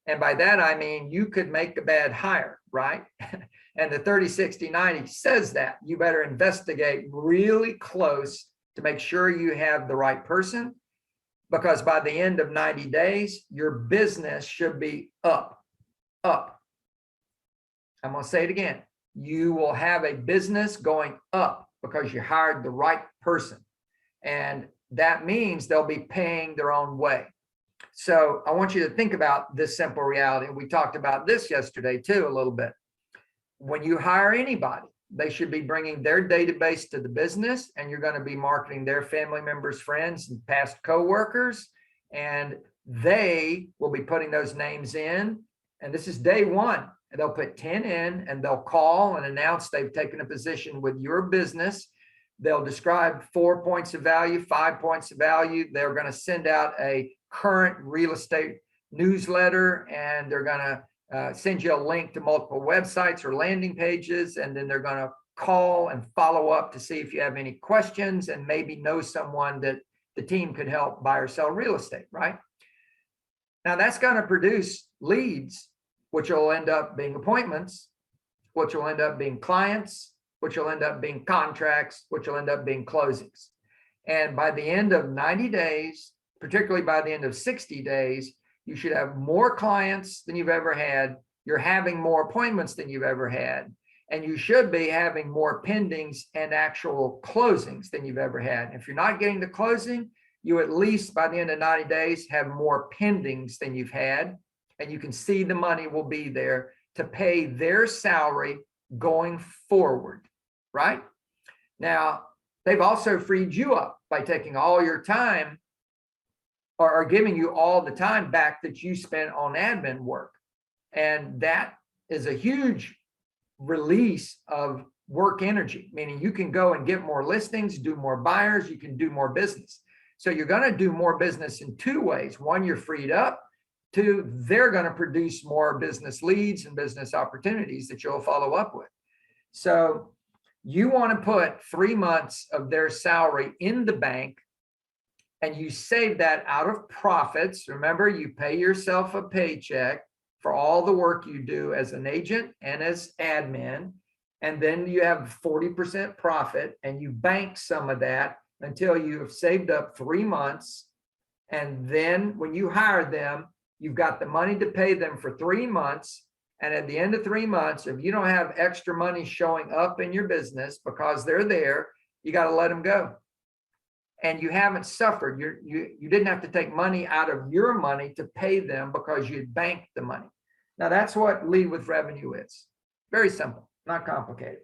And by that, I mean, you could make a bad hire, right? And the 30, 60, 90 says that. You better investigate really close to make sure you have the right person, because by the end of 90 days, your business should be up. I'm going to say it again. You will have a business going up because you hired the right person. And that means they'll be paying their own way. So I want you to think about this simple reality. And we talked about this yesterday too, a little bit. When you hire anybody, they should be bringing their database to the business, and you're going to be marketing their family members, friends, and past coworkers, and they will be putting those names in. And this is day 1. And they'll put 10 in, and they'll call and announce they've taken a position with your business. They'll describe 4 points of value, 5 points of value. They're going to send out a current real estate newsletter, and they're going to send you a link to multiple websites or landing pages. And then they're going to call and follow up to see if you have any questions and maybe know someone that the team could help buy or sell real estate, right? Now that's going to produce leads, which will end up being appointments, which will end up being clients, which will end up being contracts, which will end up being closings. And by the end of 90 days, particularly by the end of 60 days, you should have more clients than you've ever had. You're having more appointments than you've ever had. And you should be having more pendings and actual closings than you've ever had. If you're not getting the closing, you at least by the end of 90 days have more pendings than you've had. And you can see the money will be there to pay their salary going forward, right? Now, they've also freed you up by taking all your time or giving you all the time back that you spent on admin work. And that is a huge release of work energy, meaning you can go and get more listings, do more buyers, you can do more business. So you're going to do more business in 2 ways. 1, you're freed up. 2, they're going to produce more business leads and business opportunities that you'll follow up with. So you want to put 3 months of their salary in the bank, and you save that out of profits. Remember, you pay yourself a paycheck for all the work you do as an agent and as admin. And then you have 40% profit, and you bank some of that until you have saved up 3 months. And then when you hire them, you've got the money to pay them for 3 months. And at the end of 3 months, if you don't have extra money showing up in your business because they're there, you got to let them go. And you haven't suffered. You didn't have to take money out of your money to pay them because you'd banked the money. Now that's what lead with revenue is. Very simple, not complicated.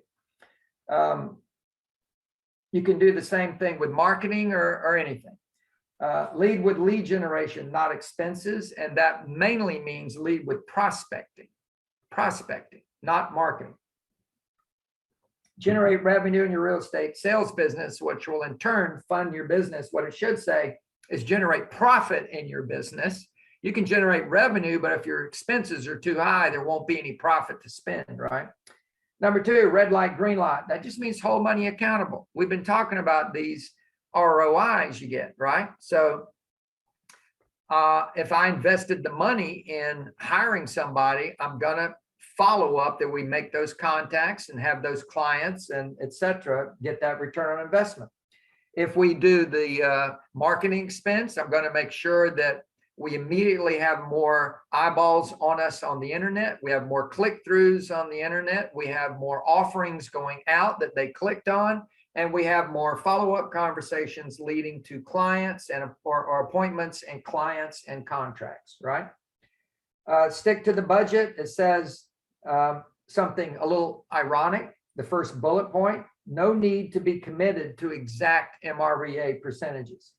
You can do the same thing with marketing or anything. Lead with lead generation, not expenses. And that mainly means lead with prospecting, not marketing. Generate revenue in your real estate sales business, which will in turn fund your business. What it should say is generate profit in your business. You can generate revenue, but if your expenses are too high, there won't be any profit to spend, right? Number 2, red light, green light. That just means hold money accountable. We've been talking about these ROIs you get, right? So if I invested the money in hiring somebody, I'm going to follow-up that we make those contacts and have those clients and et cetera, get that return on investment. If we do the marketing expense, I'm going to make sure that we immediately have more eyeballs on us on the internet. We have more click-throughs on the internet. We have more offerings going out that they clicked on, and we have more follow-up conversations leading to clients and or appointments and clients and contracts, right? Stick to the budget. It says something a little ironic. The first bullet point, no need to be committed to exact MRVA percentages.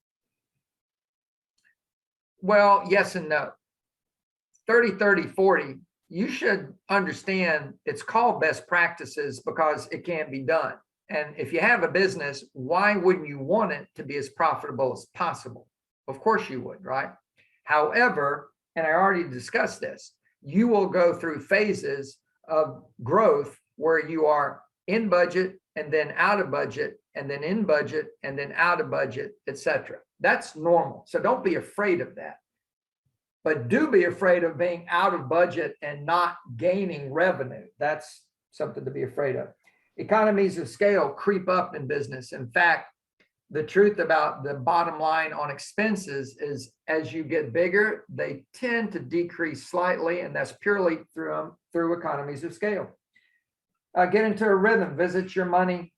Well, yes and no. 30, 30, 40, you should understand it's called best practices because it can be done. And if you have a business, why wouldn't you want it to be as profitable as possible? Of course you would, right? However, and I already discussed this, you will go through phases of growth where you are in budget and then out of budget and then in budget and then out of budget, etc. That's normal. So don't be afraid of that. But do be afraid of being out of budget and not gaining revenue. That's something to be afraid of. Economies of scale creep up in business. In fact, the truth about the bottom line on expenses is as you get bigger, they tend to decrease slightly, and that's purely through economies of scale. Get into a rhythm, visit your money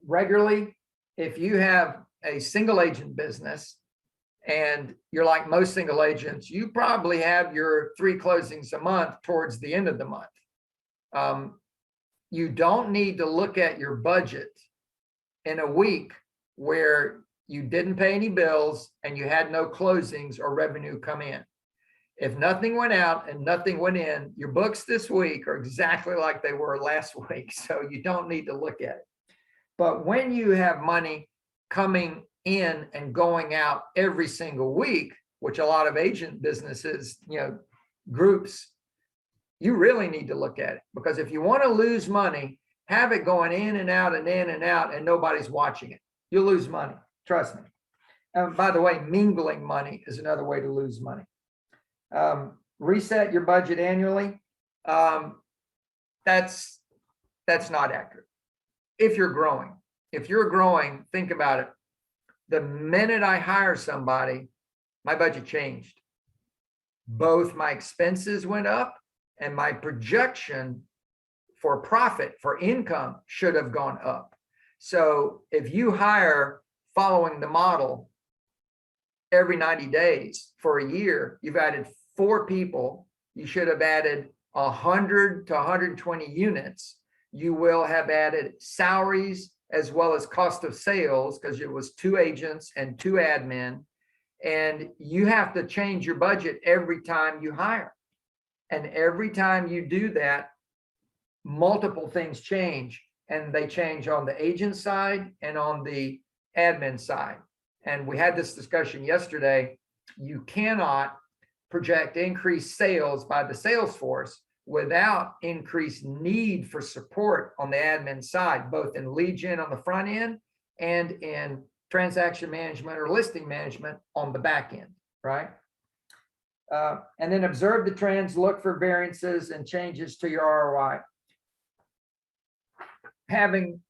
regularly. If you have a single agent business and you're like most single agents, you probably have your 3 closings a month towards the end of the month. You don't need to look at your budget in a week where you didn't pay any bills and you had no closings or revenue come in. If nothing went out and nothing went in, your books this week are exactly like they were last week. So you don't need to look at it. But when you have money coming in and going out every single week, which a lot of agent businesses, groups, you really need to look at it. Because if you want to lose money, have it going in and out and in and out and nobody's watching it. You'll lose money. Trust me. And by the way, mingling money is another way to lose money. Reset your budget annually. That's not accurate. If you're growing, think about it. The minute I hire somebody, my budget changed. Both my expenses went up and my projection for profit, for income should have gone up. So if you hire following the model every 90 days for a year, you've added 4 people. You should have added 100 to 120 units. You will have added salaries as well as cost of sales because it was 2 agents and 2 admin. And you have to change your budget every time you hire. And every time you do that, multiple things change, and they change on the agent side and on the admin side. And we had this discussion yesterday. You cannot project increased sales by the sales force without increased need for support on the admin side, both in lead gen on the front end and in transaction management or listing management on the back end, right? And then observe the trends, look for variances and changes to your ROI. Having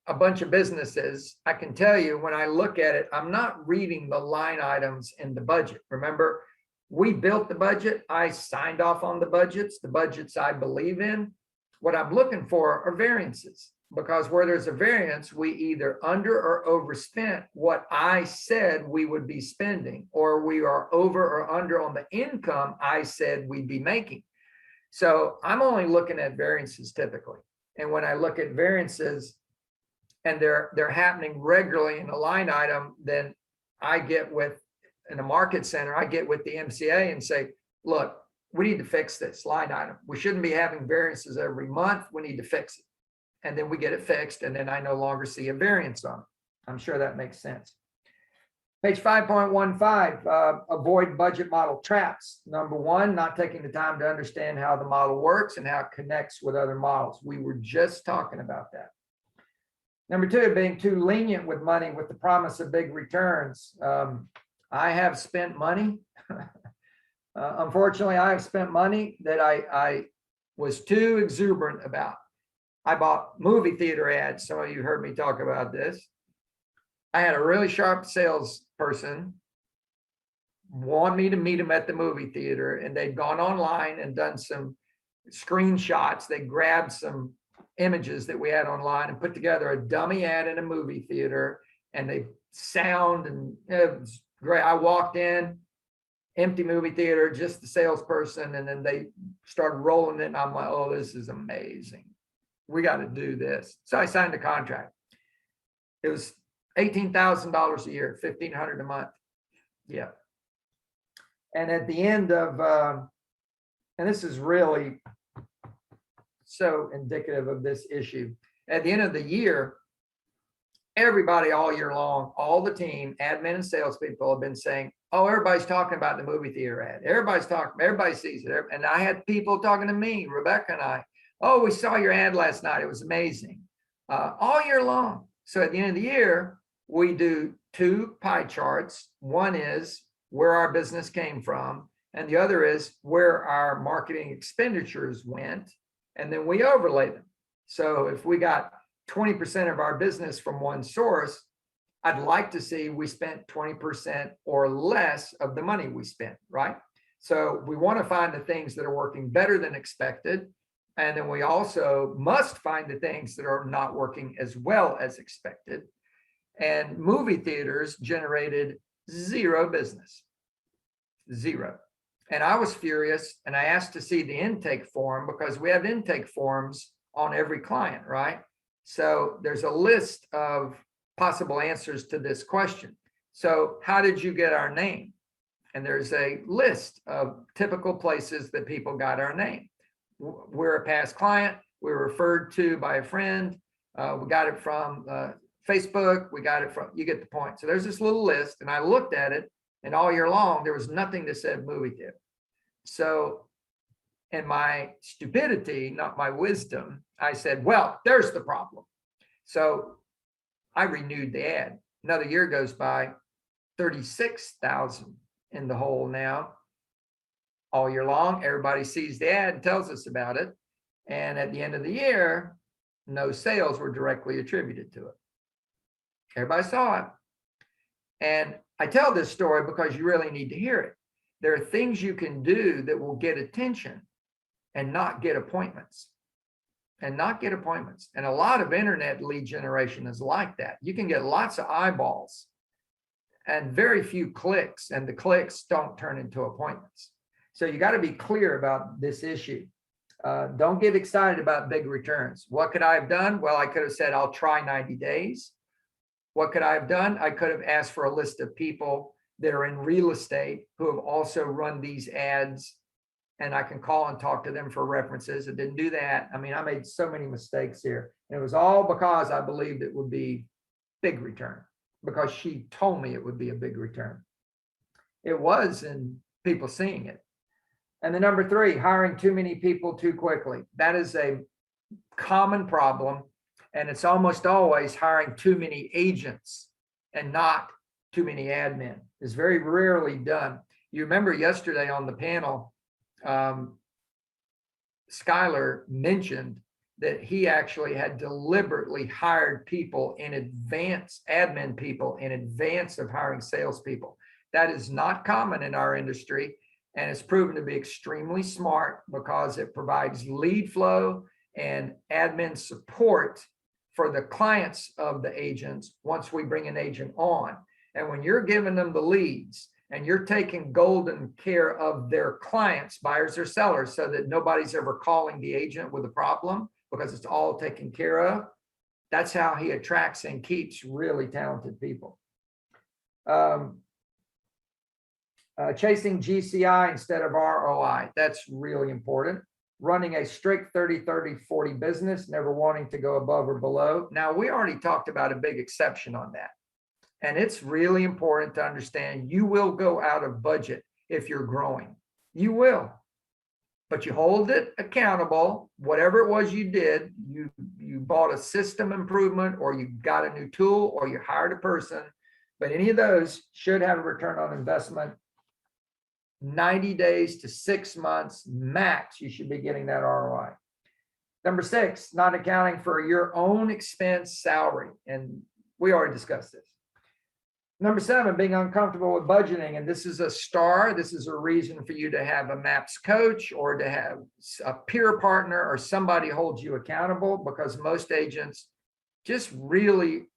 a bunch of businesses, I can tell you when I look at it, I'm not reading the line items in the budget. Remember, we built the budget. I signed off on the budgets I believe in. What I'm looking for are variances, because where there's a variance, we either under or overspent what I said we would be spending, or we are over or under on the income I said we'd be making. So I'm only looking at variances typically. And when I look at variances and they're happening regularly in a line item, then I get in a market center, I get with the MCA and say, look, we need to fix this line item. We shouldn't be having variances every month. We need to fix it. And then we get it fixed, and then I no longer see a variance on it. I'm sure that makes sense. Page 5.15, avoid budget model traps. Number 1, not taking the time to understand how the model works and how it connects with other models. We were just talking about that. Number 2, being too lenient with money with the promise of big returns. I have spent money. Unfortunately, I have spent money that I was too exuberant about. I bought movie theater ads. Some of you heard me talk about this. I had a really sharp salesperson want me to meet him at the movie theater, and they'd gone online and done some screenshots. They grabbed some images that we had online and put together a dummy ad in a movie theater, and they sound, and it was great. I walked in, empty movie theater, just the salesperson, and then they started rolling it, and I'm like, oh, this is amazing. We got to do this. So I signed a contract. It was $18,000 a year, $1,500 a month. Yeah. And at the end of, and this is really so indicative of this issue. At the end of the year, everybody all year long, all the team, admin and salespeople have been saying, oh, everybody's talking about the movie theater ad. Everybody's talking, everybody sees it. And I had people talking to me, Rebecca and I, oh, we saw your ad last night. It was amazing. All year long. So at the end of the year, we do 2 pie charts. One is where our business came from, and the other is where our marketing expenditures went, and then we overlay them. So if we got 20% of our business from one source, I'd like to see we spent 20% or less of the money we spent, right? So we want to find the things that are working better than expected, and then we also must find the things that are not working as well as expected. And movie theaters generated 0 business, 0. And I was furious, and I asked to see the intake form, because we have intake forms on every client, right? So there's a list of possible answers to this question. So how did you get our name? And there's a list of typical places that people got our name. We're a past client. We were referred to by a friend. We got it from Facebook. We got it from, you get the point. So there's this little list, and I looked at it, and all year long, there was nothing that said movie theater. So in my stupidity, not my wisdom, I said, well, there's the problem. So I renewed the ad. Another year goes by, 36,000 in the hole now. All year long, everybody sees the ad and tells us about it. And at the end of the year, no sales were directly attributed to it. Everybody saw it. And I tell this story because you really need to hear it. There are things you can do that will get attention and not get appointments. And not get appointments. And a lot of internet lead generation is like that. You can get lots of eyeballs and very few clicks, and the clicks don't turn into appointments. So you got to be clear about this issue. Don't get excited about big returns. What could I have done? Well, I could have said, I'll try 90 days. What could I have done? I could have asked for a list of people that are in real estate who have also run these ads, and I can call and talk to them for references. I didn't do that. I mean, I made so many mistakes here. And it was all because I believed it would be big return, because she told me it would be a big return. It was, in people seeing it. And the number 3, hiring too many people too quickly. That is a common problem. And it's almost always hiring too many agents and not too many admin. It's very rarely done. You remember yesterday on the panel, Skylar mentioned that he actually had deliberately hired people in advance, admin people in advance of hiring salespeople. That is not common in our industry, and it's proven to be extremely smart because it provides lead flow and admin support for the clients of the agents once we bring an agent on. And when you're giving them the leads and you're taking golden care of their clients, buyers or sellers, so that nobody's ever calling the agent with a problem because it's all taken care of, that's how he attracts and keeps really talented people. Chasing GCI instead of ROI, that's really important. Running a strict 30-30-40 business, never wanting to go above or below. Now, we already talked about a big exception on that. And it's really important to understand you will go out of budget if you're growing. You will. But you hold it accountable. Whatever it was you did, you bought a system improvement, or you got a new tool, or you hired a person. But any of those should have a return on investment 90 days to 6 months max, you should be getting that ROI. Number 6, not accounting for your own expense salary. And we already discussed this. Number 7, being uncomfortable with budgeting. And this is a star. This is a reason for you to have a MAPS coach or to have a peer partner or somebody holds you accountable, because most agents just really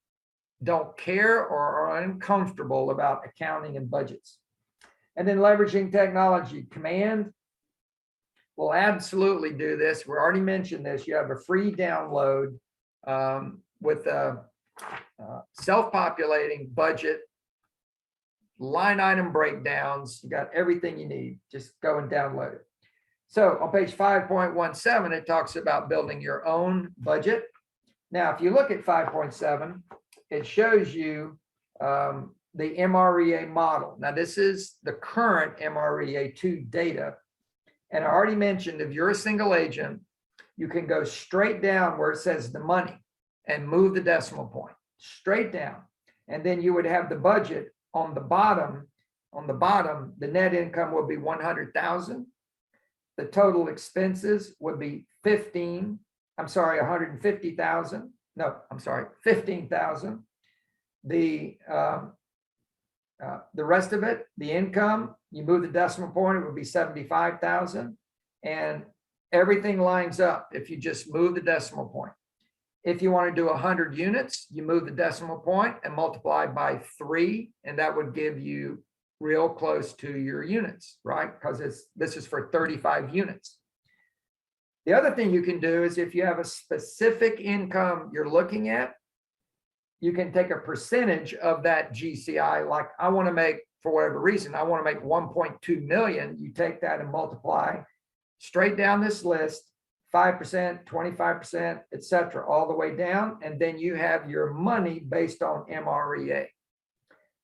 don't care or are uncomfortable about accounting and budgets. And then leveraging technology. Command will absolutely do this. We already mentioned this. You have a free download with a self-populating budget, line item breakdowns. You got everything you need. Just go and download it. So on page 5.17, it talks about building your own budget. Now, if you look at 5.7, it shows you the MREA model. Now, this is the current MREA 2 data. And I already mentioned, if you're a single agent, you can go straight down where it says the money and move the decimal point straight down. And then you would have the budget on the bottom. On the bottom, the net income would be 100,000. The total expenses would be 150,000. No, I'm sorry, 15,000. The rest of it, the income, you move the decimal point, it would be 75,000. And everything lines up if you just move the decimal point. If you want to do 100 units, you move the decimal point and multiply by 3, and that would give you real close to your units, right? Because this is for 35 units. The other thing you can do is if you have a specific income you're looking at, you can take a percentage of that GCI. Like I want to make, for whatever reason, I want to make 1.2 million. You take that and multiply straight down this list, 5%, 25%, et cetera, all the way down. And then you have your money based on MREA.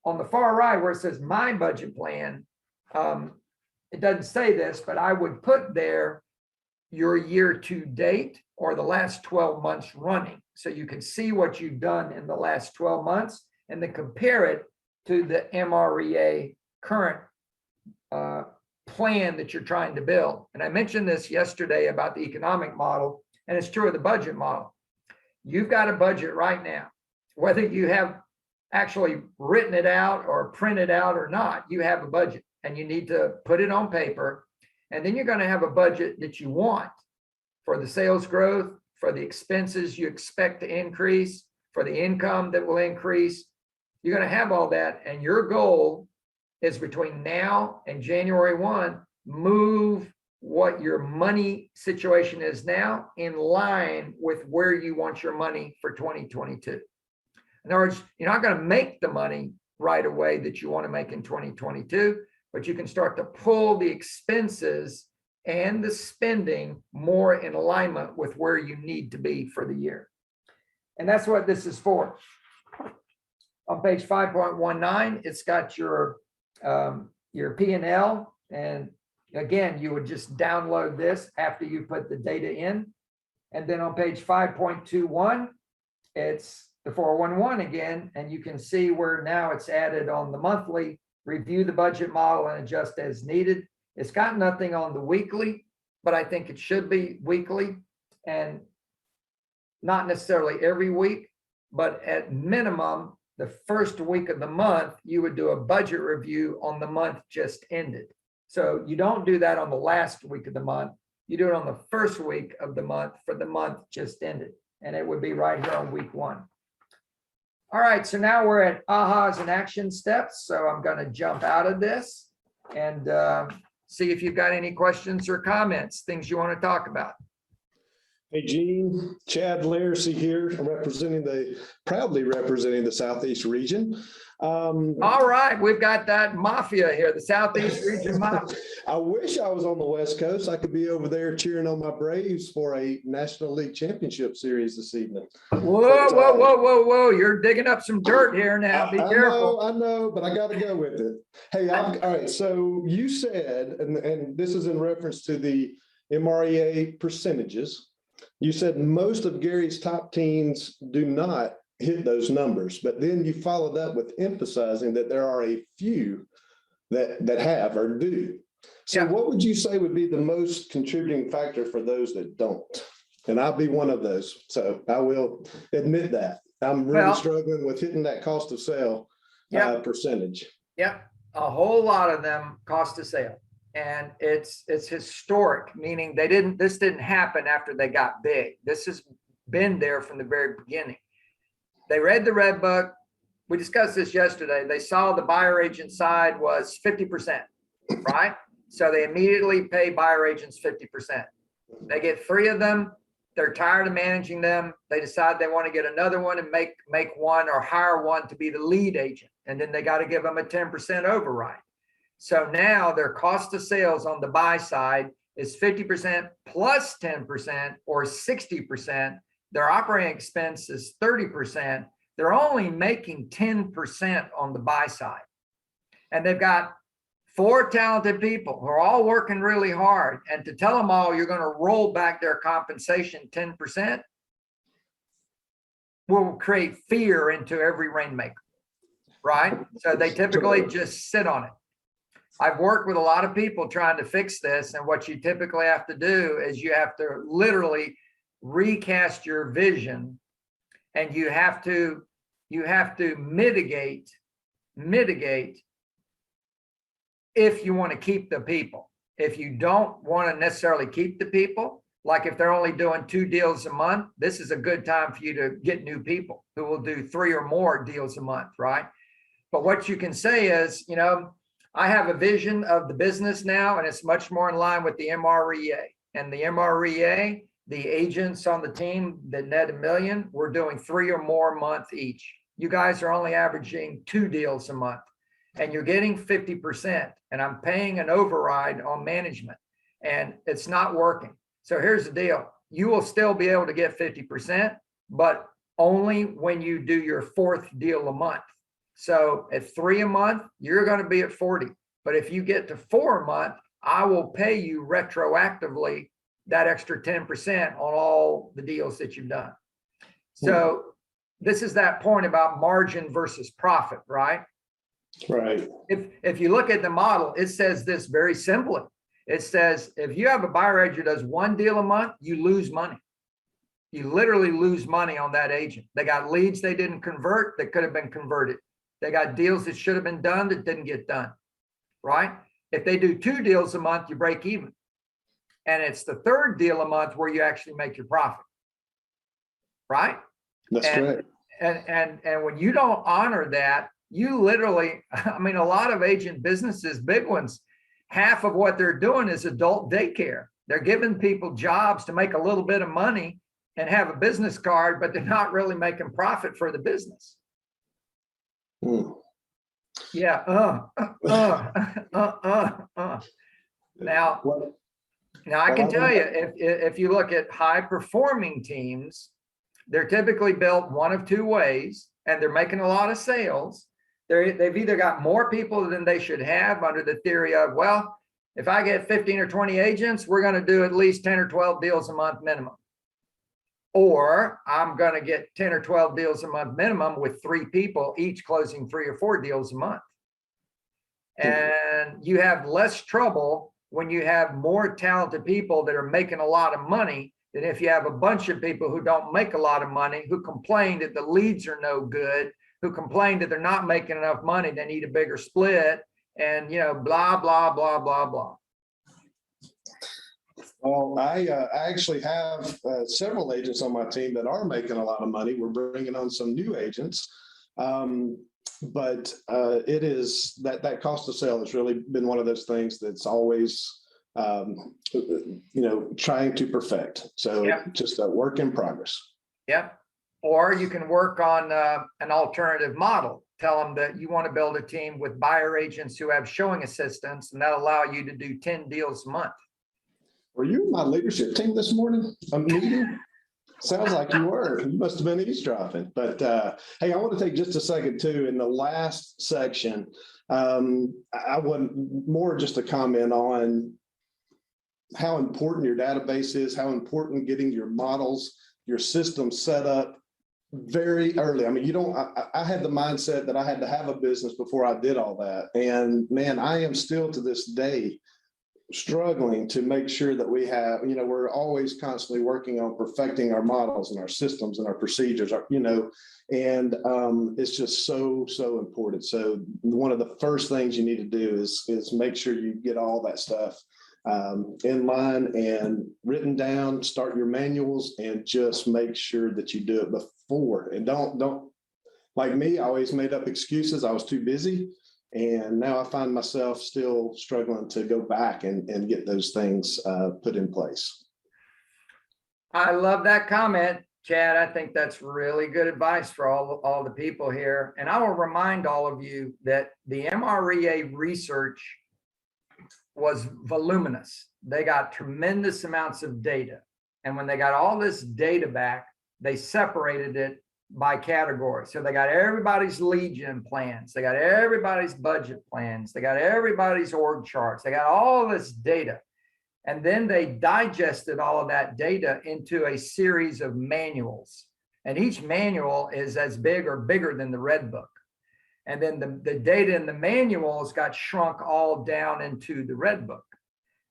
On the far right where it says my budget plan, it doesn't say this, but I would put there your year to date or the last 12 months running. So you can see what you've done in the last 12 months and then compare it to the MREA current plan that you're trying to build. And I mentioned this yesterday about the economic model, and it's true of the budget model. You've got a budget right now, whether you have actually written it out or printed out or not, you have a budget and you need to put it on paper. And then you're going to have a budget that you want for the sales growth, for the expenses you expect to increase, for the income that will increase. You're going to have all that. And your goal is between now and January 1, move what your money situation is now in line with where you want your money for 2022. In other words, you're not going to make the money right away that you want to make in 2022, but you can start to pull the expenses and the spending more in alignment with where you need to be for the year. And that's what this is for. On page 5.19, it's got your P&L. And again, you would just download this after you put the data in. And then on page 5.21, it's the 411 again, and you can see where now it's added on the monthly, review the budget model and adjust as needed. It's got nothing on the weekly, but I think it should be weekly and not necessarily every week, but at minimum, the first week of the month, you would do a budget review on the month just ended. So you don't do that on the last week of the month. You do it on the first week of the month for the month just ended. And it would be right here on week 1. All right, so now we're at ahas and action steps. So I'm going to jump out of this and see if you've got any questions or comments, things you want to talk about. Hey, Gene, Chad Laircy here, proudly representing the Southeast region. All right, we've got that mafia here, the Southeast region mafia. I wish I was on the West Coast. I could be over there cheering on my Braves for a National League Championship Series this evening. Whoa. You're digging up some dirt here now. Be careful. I know, but I got to go with it. Hey, all right, so you said, and this is in reference to the MREA percentages, you said most of Gary's top teams do not hit those numbers, but then you followed up with emphasizing that there are a few that have or do. So Yeah. what would you say would be the most contributing factor for those that don't? And I'll be one of those. So I will admit that. I'm really Well- struggling with hitting that cost of sale Yeah. percentage. Yep, a whole lot of them cost of sale. And it's historic, meaning this didn't happen after they got big. This has been there from the very beginning. They read the red book. We discussed this yesterday. They saw the buyer agent side was 50%, right? So they immediately pay buyer agents 50%. They get 3 of them. They're tired of managing them. They decide they want to get another one and make one or hire one to be the lead agent. And then they got to give them a 10% override. So now their cost of sales on the buy side is 50% plus 10% or 60%. Their operating expense is 30%. They're only making 10% on the buy side. And they've got 4 talented people who are all working really hard. And to tell them all you're going to roll back their compensation 10% will create fear into every rainmaker, right? So they typically just sit on it. I've worked with a lot of people trying to fix this. And what you typically have to do is you have to literally recast your vision, and you have to mitigate if you want to keep the people. If you don't want to necessarily keep the people, like if they're only doing 2 deals a month, this is a good time for you to get new people who will do 3 or more deals a month, right? But what you can say is, I have a vision of the business now, and it's much more in line with the MREA. And the MREA, the agents on the team that net $1 million, we're doing 3 or more a month each. You guys are only averaging 2 deals a month, and you're getting 50%, and I'm paying an override on management, and it's not working. So here's the deal. You will still be able to get 50%, but only when you do your 4th deal a month. So at 3 a month, you're going to be at 40. But if you get to 4 a month, I will pay you retroactively that extra 10% on all the deals that you've done. So this is that point about margin versus profit, right? Right. If you look at the model, it says this very simply. It says, if you have a buyer agent who does 1 deal a month, you lose money. You literally lose money on that agent. They got leads they didn't convert that could have been converted. They got deals that should have been done that didn't get done, right? If they do 2 deals a month, you break even. And it's the 3rd deal a month where you actually make your profit, right? That's correct. And when you don't honor that, you literally, a lot of agent businesses, big ones, half of what they're doing is adult daycare. They're giving people jobs to make a little bit of money and have a business card, but they're not really making profit for the business. Yeah. Now I can tell you, if you look at high performing teams, they're typically built one of 2 ways, and they're making a lot of sales. They've either got more people than they should have under the theory of, well, if I get 15 or 20 agents, we're going to do at least 10 or 12 deals a month minimum. Or I'm going to get 10 or 12 deals a month minimum with 3 people, each closing 3 or 4 deals a month. And you have less trouble when you have more talented people that are making a lot of money than if you have a bunch of people who don't make a lot of money, who complain that the leads are no good, who complain that they're not making enough money, they need a bigger split, and blah, blah, blah, blah, blah. Well, I actually have several agents on my team that are making a lot of money. We're bringing on some new agents. But it is that cost of sale has really been one of those things that's always, trying to perfect. So just a work in progress. Yep. Or you can work on an alternative model. Tell them that you want to build a team with buyer agents who have showing assistants, and that'll allow you to do 10 deals a month. Were you in my leadership team this morning? A meeting? Sounds like you were. You must have been eavesdropping. But hey, I want to take just a second too. In the last section, I want more just to comment on how important your database is, how important getting your models, your system set up very early. I had the mindset that I had to have a business before I did all that. And man, I am still to this day struggling to make sure that we have, we're always constantly working on perfecting our models and our systems and our procedures, and it's just so important. So one of the first things you need to do is make sure you get all that stuff in line and written down, start your manuals, and just make sure that you do it before. And don't like me, I always made up excuses. I was too busy. And now I find myself still struggling to go back and get those things put in place. I love that comment, Chad. I think that's really good advice for all the people here. And I will remind all of you that the MREA research was voluminous. They got tremendous amounts of data. And when they got all this data back, they separated it by category. So they got everybody's lead gen plans. They got everybody's budget plans. They got everybody's org charts. They got all this data. And then they digested all of that data into a series of manuals. And each manual is as big or bigger than the Red Book. And then the data in the manuals got shrunk all down into the Red Book.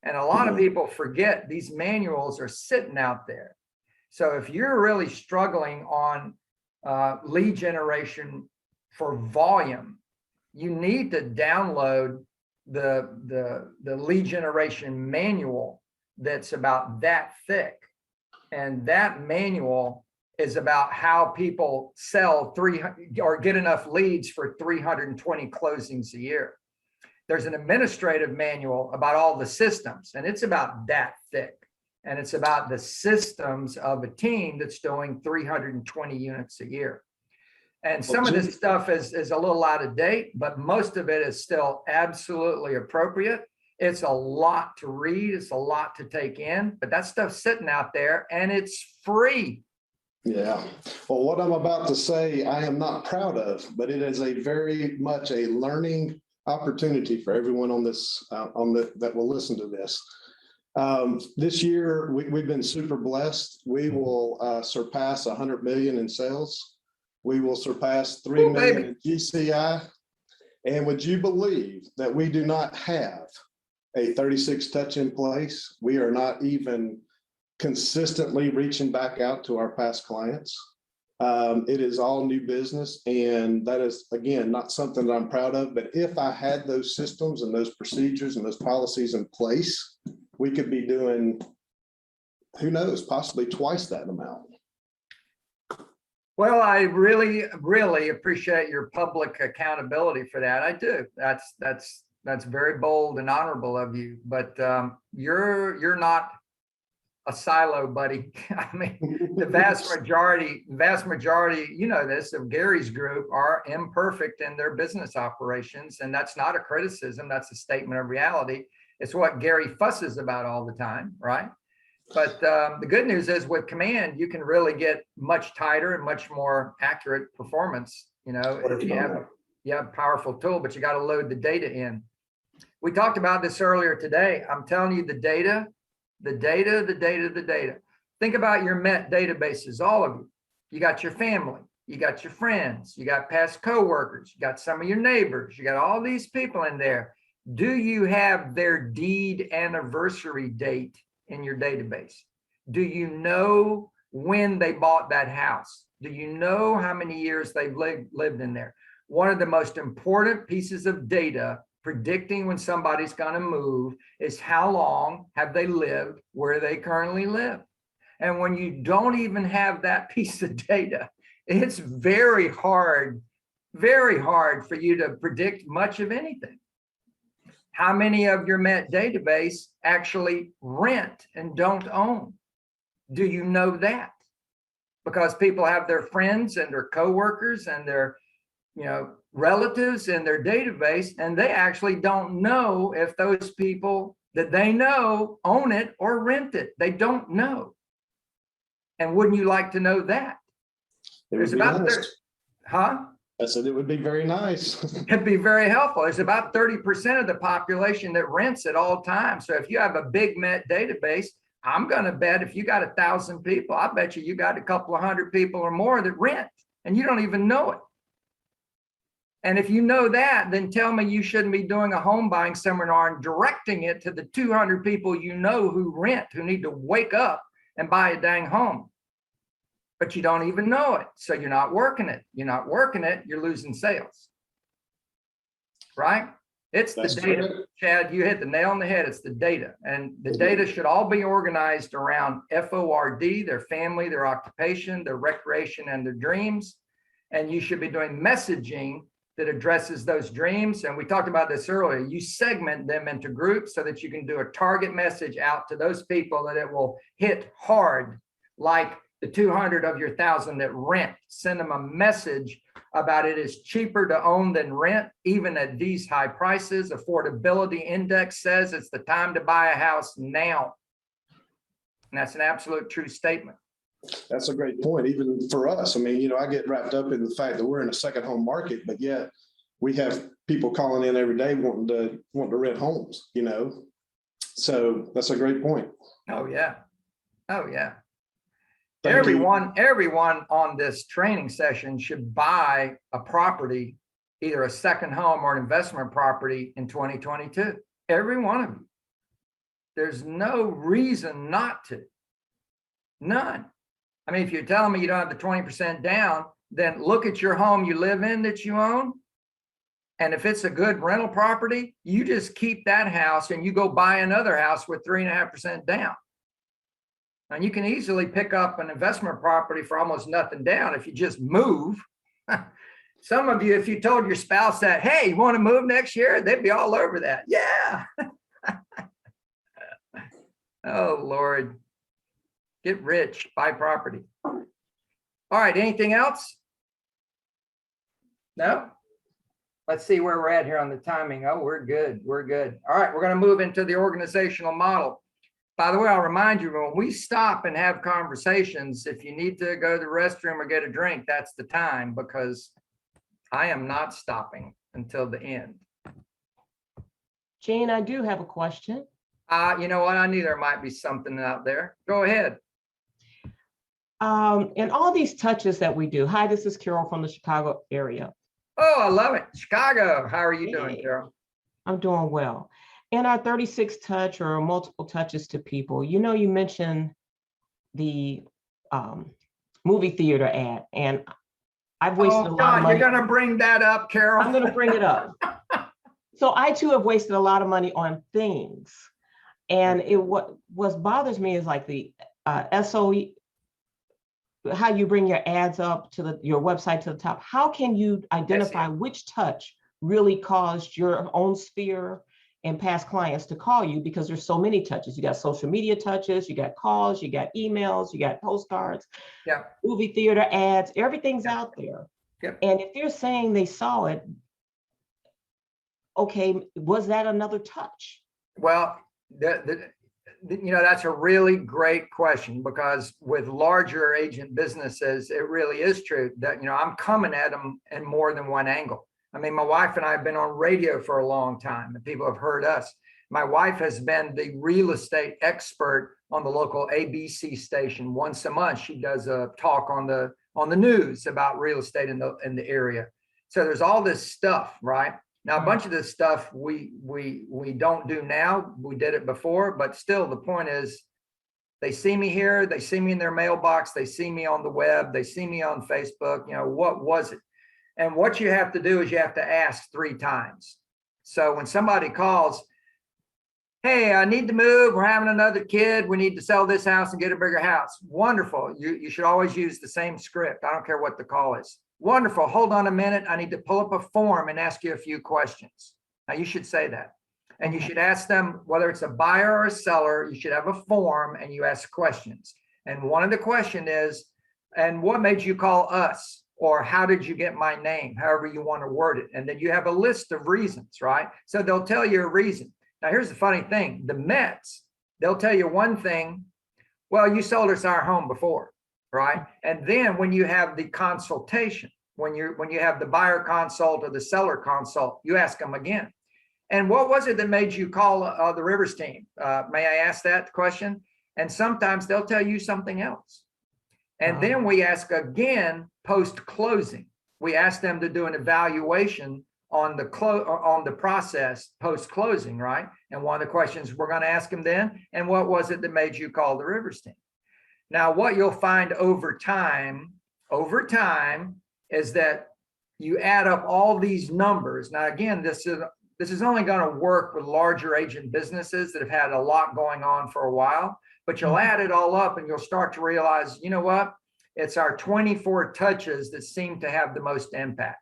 And a lot of people forget these manuals are sitting out there. So if you're really struggling on lead generation for volume, you need to download the lead generation manual that's about that thick. And that manual is about how people sell 300 or get enough leads for 320 closings a year. There's an administrative manual about all the systems, and it's about that thick. And it's about the systems of a team that's doing 320 units a year. And some of this stuff is a little out of date, but most of it is still absolutely appropriate. It's a lot to read. It's a lot to take in, but that stuff's sitting out there and it's free. Yeah. Well, what I'm about to say, I am not proud of, but it is a very much a learning opportunity for everyone on this, that will listen to this. This year, we've been super blessed. We will surpass 100 million in sales. We will surpass 3 million in GCI. And would you believe that we do not have a 36 touch in place? We are not even consistently reaching back out to our past clients. It is all new business. And that is, again, not something that I'm proud of. But if I had those systems and those procedures and those policies in place, we could be doing, who knows, possibly twice that amount. Well, I really, really appreciate your public accountability for that. I do. That's very bold and honorable of you. But you're not a silo, buddy. I mean, the vast majority, you know this, of Gary's group are imperfect in their business operations, and that's not a criticism. That's a statement of reality. It's what Gary fusses about all the time, right? But the good news is with Command, you can really get much tighter and much more accurate performance. You know, if you have a powerful tool, but you got to load the data in. We talked about this earlier today. I'm telling you, the data. Think about your Met databases, all of you. You got your family, you got your friends, you got past coworkers, you got some of your neighbors, you got all these people in there. Do you have their deed anniversary date in your database? Do you know when they bought that house? Do you know how many years they've lived in there? One of the most important pieces of data predicting when somebody's going to move is how long have they lived where they currently live. And when you don't even have that piece of data, it's very hard for you to predict much of anything. How many of your Met database actually rent and don't own? Do you know that? Because people have their friends and their coworkers and their, relatives in their database, and they actually don't know if those people that they know own it or rent it. They don't know. And wouldn't you like to know that? There's about I said it would be very nice. It'd be very helpful. There's about 30% of the population that rents at all times. So if you have a big Met database, I'm going to bet if you got 1,000 people, I bet you got a couple of hundred people or more that rent, and you don't even know it. And if you know that, then tell me you shouldn't be doing a home buying seminar and directing it to the 200 people you know who rent, who need to wake up and buy a dang home. But you don't even know it. So you're not working it. You're not working it. You're losing sales. Right? It's the data. Correct. Chad, you hit the nail on the head. It's the data. And the data should all be organized around FORD, their family, their occupation, their recreation, and their dreams. And you should be doing messaging that addresses those dreams. And we talked about this earlier. You segment them into groups so that you can do a target message out to those people that it will hit hard, like the 200 of your 1,000 that rent. Send them a message about it is cheaper to own than rent, even at these high prices. Affordability index says it's the time to buy a house now. And that's an absolute true statement. That's a great point, even for us. I mean, I get wrapped up in the fact that we're in a second home market, but yet we have people calling in every day wanting to rent homes, So that's a great point. Oh, yeah. Oh, yeah. Thank you. Everyone on this training session should buy a property, either a second home or an investment property in 2022. Every one of you. There's no reason not to. None. I mean, if you're telling me you don't have the 20% down, then look at your home you live in that you own. And if it's a good rental property, you just keep that house and you go buy another house with 3.5% down. And you can easily pick up an investment property for almost nothing down if you just move. Some of you, if you told your spouse that, hey, you want to move next year? They'd be all over that. Yeah. Oh, Lord. Get rich, buy property. All right, anything else? No? Let's see where we're at here on the timing. Oh, we're good. We're good. All right, we're going to move into the organizational model. By the way, I'll remind you, when we stop and have conversations, if you need to go to the restroom or get a drink, that's the time, because I am not stopping until the end. Jane, I do have a question. You know what? I knew there might be something out there. Go ahead. And all these touches that we do. Hi, this is Carol from the Chicago area. Oh, I love it. Chicago. How are you doing, Carol? I'm doing well. In our 36 touch or multiple touches to people, you mentioned the movie theater ad, and I've wasted a lot of money. You're going to bring that up, Carol? I'm going to bring it up. So I too have wasted a lot of money on things. And what bothers me is like the SOE, how you bring your ads up to your website to the top. How can you identify which touch really caused your own sphere and past clients to call you? Because there's so many touches. You got social media touches, you got calls, you got emails, you got postcards, movie theater ads, everything's out there. And if they're saying they saw it, okay, was that another touch? Well, that's a really great question, because with larger agent businesses, it really is true that, I'm coming at them in more than one angle. I mean, my wife and I have been on radio for a long time, and people have heard us. My wife has been the real estate expert on the local ABC station. Once a month, she does a talk on the news about real estate in the area. So there's all this stuff, right? Now, a bunch of this stuff we don't do now. We did it before, but still, the point is, they see me here, they see me in their mailbox, they see me on the web, they see me on Facebook. What was it? And what you have to do is you have to ask 3 times. So when somebody calls, hey, I need to move, we're having another kid, we need to sell this house and get a bigger house. Wonderful. You should always use the same script. I don't care what the call is. Wonderful. Hold on a minute. I need to pull up a form and ask you a few questions. Now, you should say that. And you should ask them, whether it's a buyer or a seller, you should have a form and you ask questions. And one of the questions is, and what made you call us? Or how did you get my name? However you want to word it. And then you have a list of reasons, right? So they'll tell you a reason. Now, here's the funny thing. The Mets, they'll tell you one thing. Well, you sold us our home before, right? And then when you have the consultation, when you have the buyer consult or the seller consult, you ask them again. And what was it that made you call the Rivers team? May I ask that question? And sometimes they'll tell you something else. And then we ask again post-closing. we asked them to do an evaluation on the process post-closing, right? And one of the questions we're going to ask them then, and what was it that made you call the Rivers team? Now, what you'll find over time is that you add up all these numbers. Now, again, this is only going to work with larger agent businesses that have had a lot going on for a while, but you'll add it all up and you'll start to realize, you know what? It's our 24 touches that seem to have the most impact.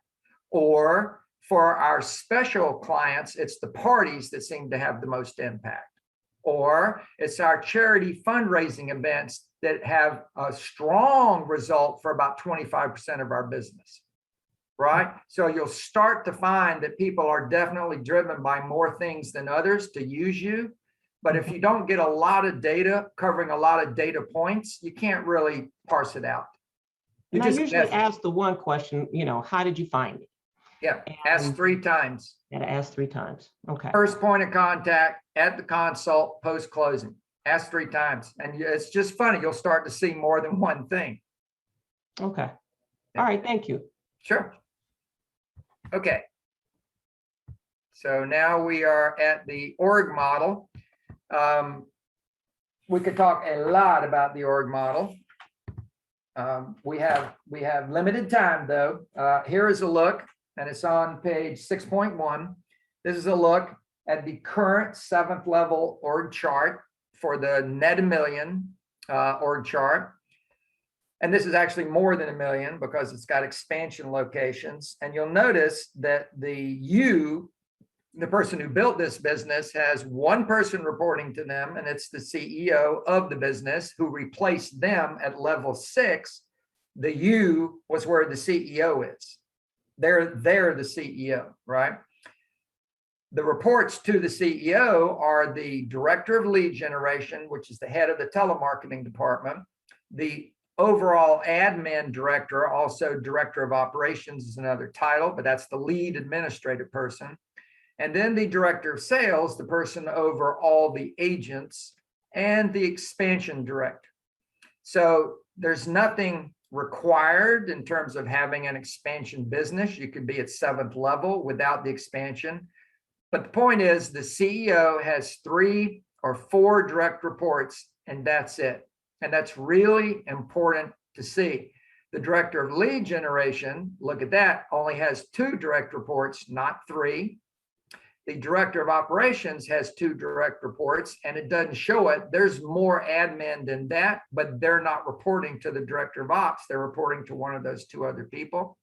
Or for our special clients, it's the parties that seem to have the most impact. Or it's our charity fundraising events that have a strong result for about 25% of our business, right? So you'll start to find that people are definitely driven by more things than others to use you. But if you don't get a lot of data covering a lot of data points, you can't really parse it out. And I usually ask the one question, how did you find it? Yeah, ask 3 times. And ask 3 times. Okay. First point of contact, at the consult, post-closing. Ask 3 times. And it's just funny. You'll start to see more than one thing. Okay. All right. Thank you. Sure. Okay. So now we are at the org model. We could talk a lot about the org model. We have limited time though. Here is a look, and it's on page 6.1. This is a look at the current 7th level org chart for the net $1 million org chart. And this is actually more than $1 million because it's got expansion locations. And you'll notice that the person who built this business has one person reporting to them, and it's the CEO of the business who replaced them at level 6. The U was where the CEO is. They're the CEO, right? The reports to the CEO are the director of lead generation, which is the head of the telemarketing department, the overall admin director, also director of operations is another title, but that's the lead administrative person. And then the director of sales, the person over all the agents, and the expansion director. So there's nothing required in terms of having an expansion business. You could be at 7th level without the expansion. But the point is the CEO has 3 or 4 direct reports, and that's it. And that's really important to see. The director of lead generation, look at that, only has 2 direct reports, not 3. The director of operations has 2 direct reports, and it doesn't show it. There's more admin than that, but they're not reporting to the director of ops. They're reporting to one of those 2 other people.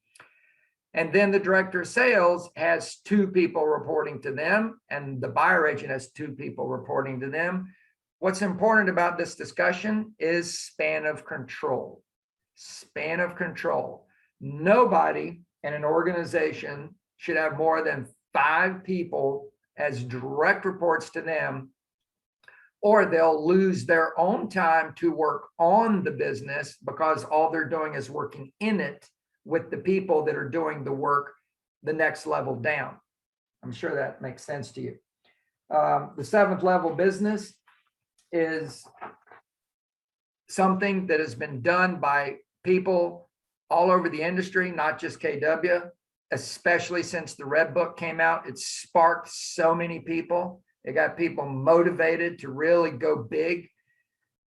And then the director of sales has 2 people reporting to them, and the buyer agent has 2 people reporting to them. What's important about this discussion is span of control. Span of control. Nobody in an organization should have more than 5 people as direct reports to them, or they'll lose their own time to work on the business because all they're doing is working in it with the people that are doing the work the next level down. I'm sure that makes sense to you. The 7th level business is something that has been done by people all over the industry, not just KW, especially since the Red Book came out. It sparked so many people. It got people motivated to really go big.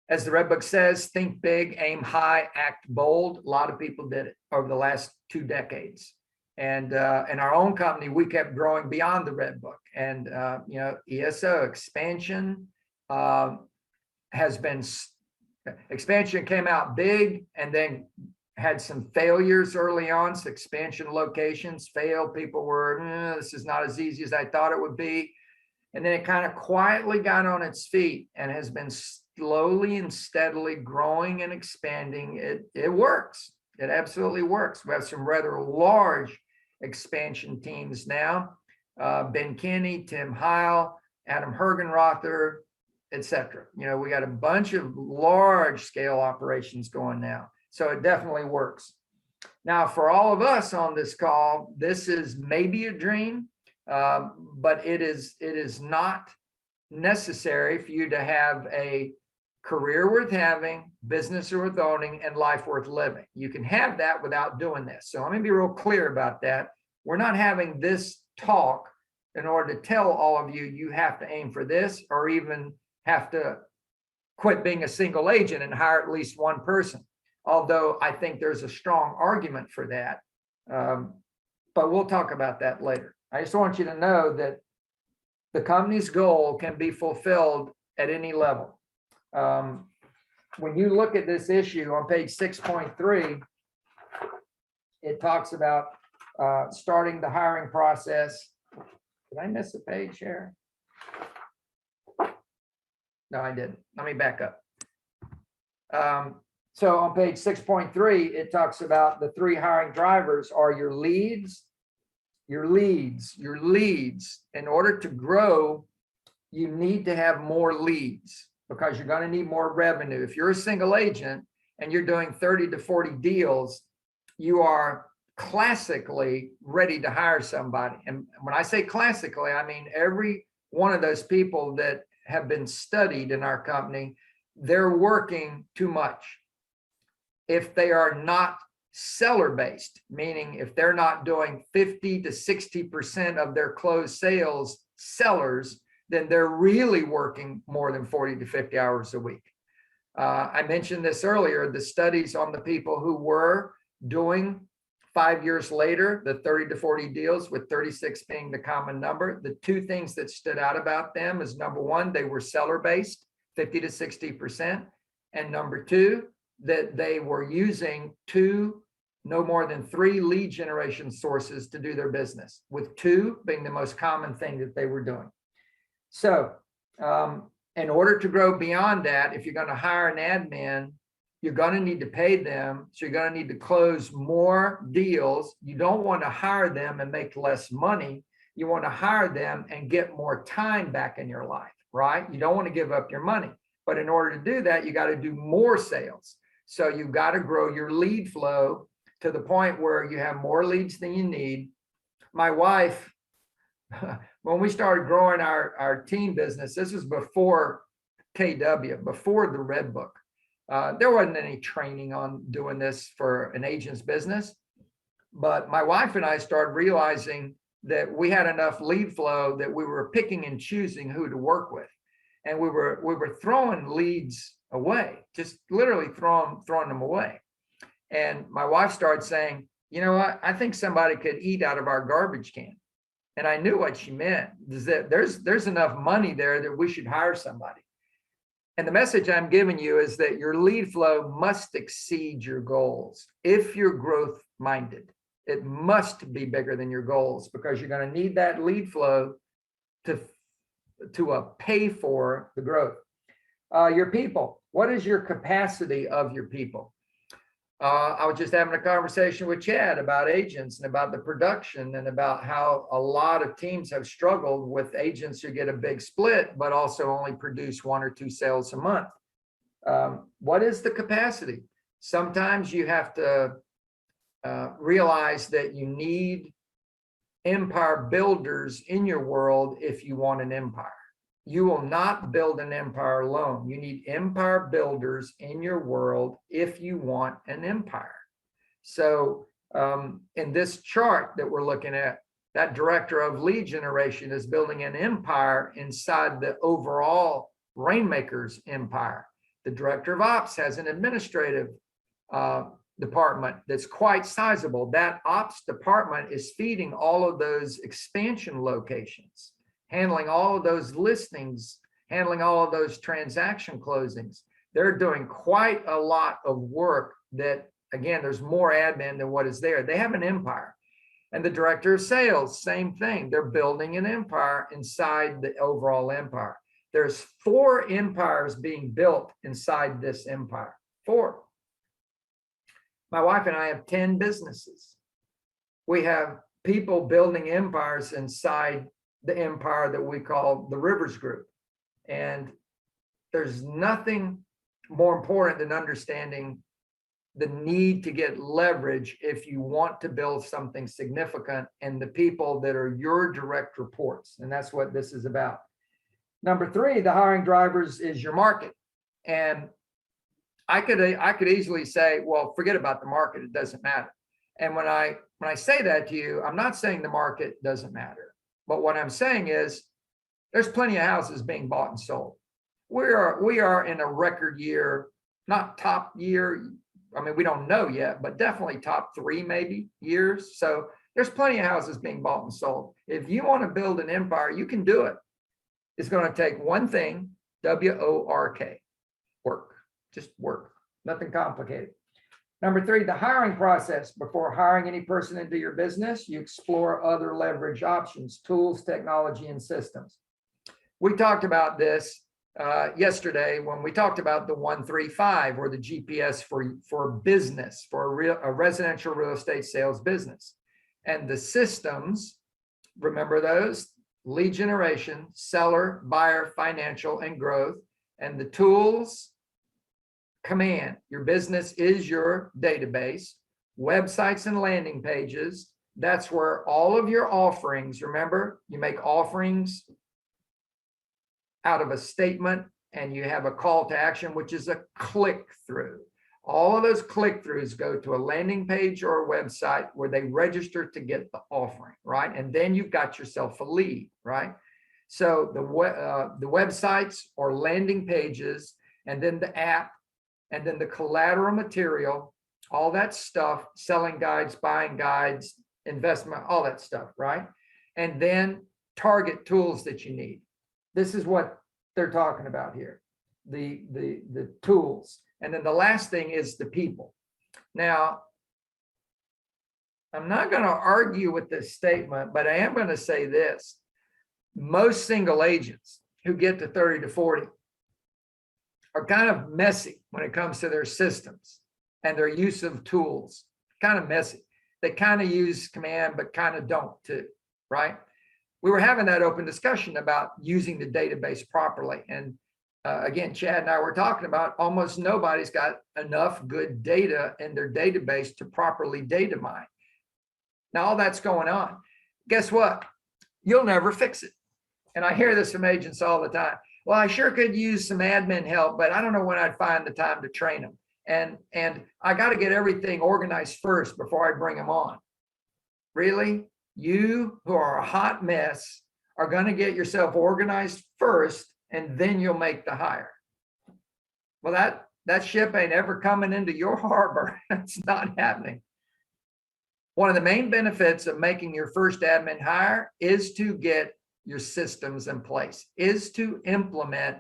As the Red Book says, think big, aim high, act bold. A lot of people did it over the last 2 decades. And in our own company, we kept growing beyond the Red Book. And, ESO expansion expansion came out big and then had some failures early on. So expansion locations failed. People were, this is not as easy as I thought it would be. And then it kind of quietly got on its feet and has been slowly and steadily growing and expanding. It works. It absolutely works. We have some rather large expansion teams now. Ben Kinney, Tim Heil, Adam Hergenrother, etc. We got a bunch of large scale operations going now. So it definitely works. Now, for all of us on this call, this is maybe a dream, but it is not necessary for you to have a career worth having, business worth owning, and life worth living. You can have that without doing this. So let me be real clear about that. We're not having this talk in order to tell all of you, you have to aim for this, or even have to quit being a single agent and hire at least one person. Although I think there's a strong argument for that. But we'll talk about that later. I just want you to know that the company's goal can be fulfilled at any level. When you look at this issue on page 6.3, it talks about starting the hiring process. Did I miss a page here? No, I didn't. Let me back up. So on page 6.3, it talks about the 3 hiring drivers are your leads. In order to grow, you need to have more leads because you're going to need more revenue. If you're a single agent and you're doing 30 to 40 deals, you are classically ready to hire somebody. And when I say classically, I mean every one of those people that have been studied in our company, they're working too much. If they are not seller-based, meaning if they're not doing 50 to 60% of their closed sales sellers, then they're really working more than 40 to 50 hours a week. I mentioned this earlier, the studies on the people who were doing 5 years later, the 30 to 40 deals, with 36 being the common number. The 2 things that stood out about them is, number 1, they were seller-based, 50 to 60%. And number 2, that they were using 2, no more than 3 lead generation sources to do their business, with 2 being the most common thing that they were doing. So in order to grow beyond that, if you're going to hire an admin, you're going to need to pay them. So you're going to need to close more deals. You don't want to hire them and make less money. You want to hire them and get more time back in your life, right? You don't want to give up your money. But in order to do that, you got to do more sales. So you've got to grow your lead flow to the point where you have more leads than you need. My wife, when we started growing our team business, this was before KW, before the Red Book. There wasn't any training on doing this for an agent's business. But my wife and I started realizing that we had enough lead flow that we were picking and choosing who to work with. And we were throwing leads away, just literally throwing them away. And my wife started saying, you know what, I think somebody could eat out of our garbage can. And I knew what she meant, is that there's enough money there that we should hire somebody. And the message I'm giving you is that your lead flow must exceed your goals. If you're growth minded, it must be bigger than your goals, because you're going to need that lead flow to pay for the growth. Your people, what is your capacity of your people? I was just having a conversation with Chad about agents and about the production and about how a lot of teams have struggled with agents who get a big split, but also only produce 1 or 2 sales a month. What is the capacity? Sometimes you have to realize that you need empire builders in your world if you want an empire. You will not build an empire alone. You need empire builders in your world if you want an empire. So in this chart that we're looking at, that director of lead generation is building an empire inside the overall Rainmakers empire. The director of ops has an administrative department that's quite sizable. That ops department is feeding all of those expansion locations, handling all of those listings, handling all of those transaction closings. They're doing quite a lot of work that, again, there's more admin than what is there. They have an empire. And the director of sales, same thing. They're building an empire inside the overall empire. There's 4 empires being built inside this empire. 4. My wife and I have 10 businesses. We have people building empires inside the empire that we call the Rivers Group. And there's nothing more important than understanding the need to get leverage if you want to build something significant, and the people that are your direct reports. And that's what this is about. Number 3, the hiring drivers is your market. And I could easily say, well, forget about the market. It doesn't matter. And when I say that to you, I'm not saying the market doesn't matter. But what I'm saying is there's plenty of houses being bought and sold. We are in a record year, not top year. I mean, we don't know yet, but definitely top 3 maybe years. So there's plenty of houses being bought and sold. If you want to build an empire, you can do it. It's going to take one thing, WORK, work, just work, nothing complicated. Number 3, the hiring process. Before hiring any person into your business, you explore other leverage options, tools, technology, and systems. We talked about this yesterday when we talked about the 135 or the GPS for business, for a residential real estate sales business. And the systems, remember those? Lead generation, seller, buyer, financial, and growth. And the tools, command. Your business is your database. Websites and landing pages. That's where all of your offerings, remember, you make offerings out of a statement and you have a call to action, which is a click through. All of those click throughs go to a landing page or a website where they register to get the offering, right? And then you've got yourself a lead, right? So the websites or landing pages, and then the app, and then the collateral material, all that stuff, selling guides, buying guides, investment, all that stuff, right? And then target tools that you need. This is what they're talking about here, the tools. And then the last thing is the people. Now, I'm not going to argue with this statement, but I am going to say this. Most single agents who get to 30 to 40 are kind of messy when it comes to their systems and their use of tools, kind of messy. They kind of use command, but kind of don't too, right? We were having that open discussion about using the database properly. And again, Chad and I were talking about almost nobody's got enough good data in their database to properly data mine. Now, all that's going on. Guess what? You'll never fix it. And I hear this from agents all the time. Well, I sure could use some admin help, but I don't know when I'd find the time to train them. And I got to get everything organized first before I bring them on. Really? You who are a hot mess are going to get yourself organized first, and then you'll make the hire. Well, that ship ain't ever coming into your harbor. That's not happening. One of the main benefits of making your first admin hire is to get your systems in place, is to implement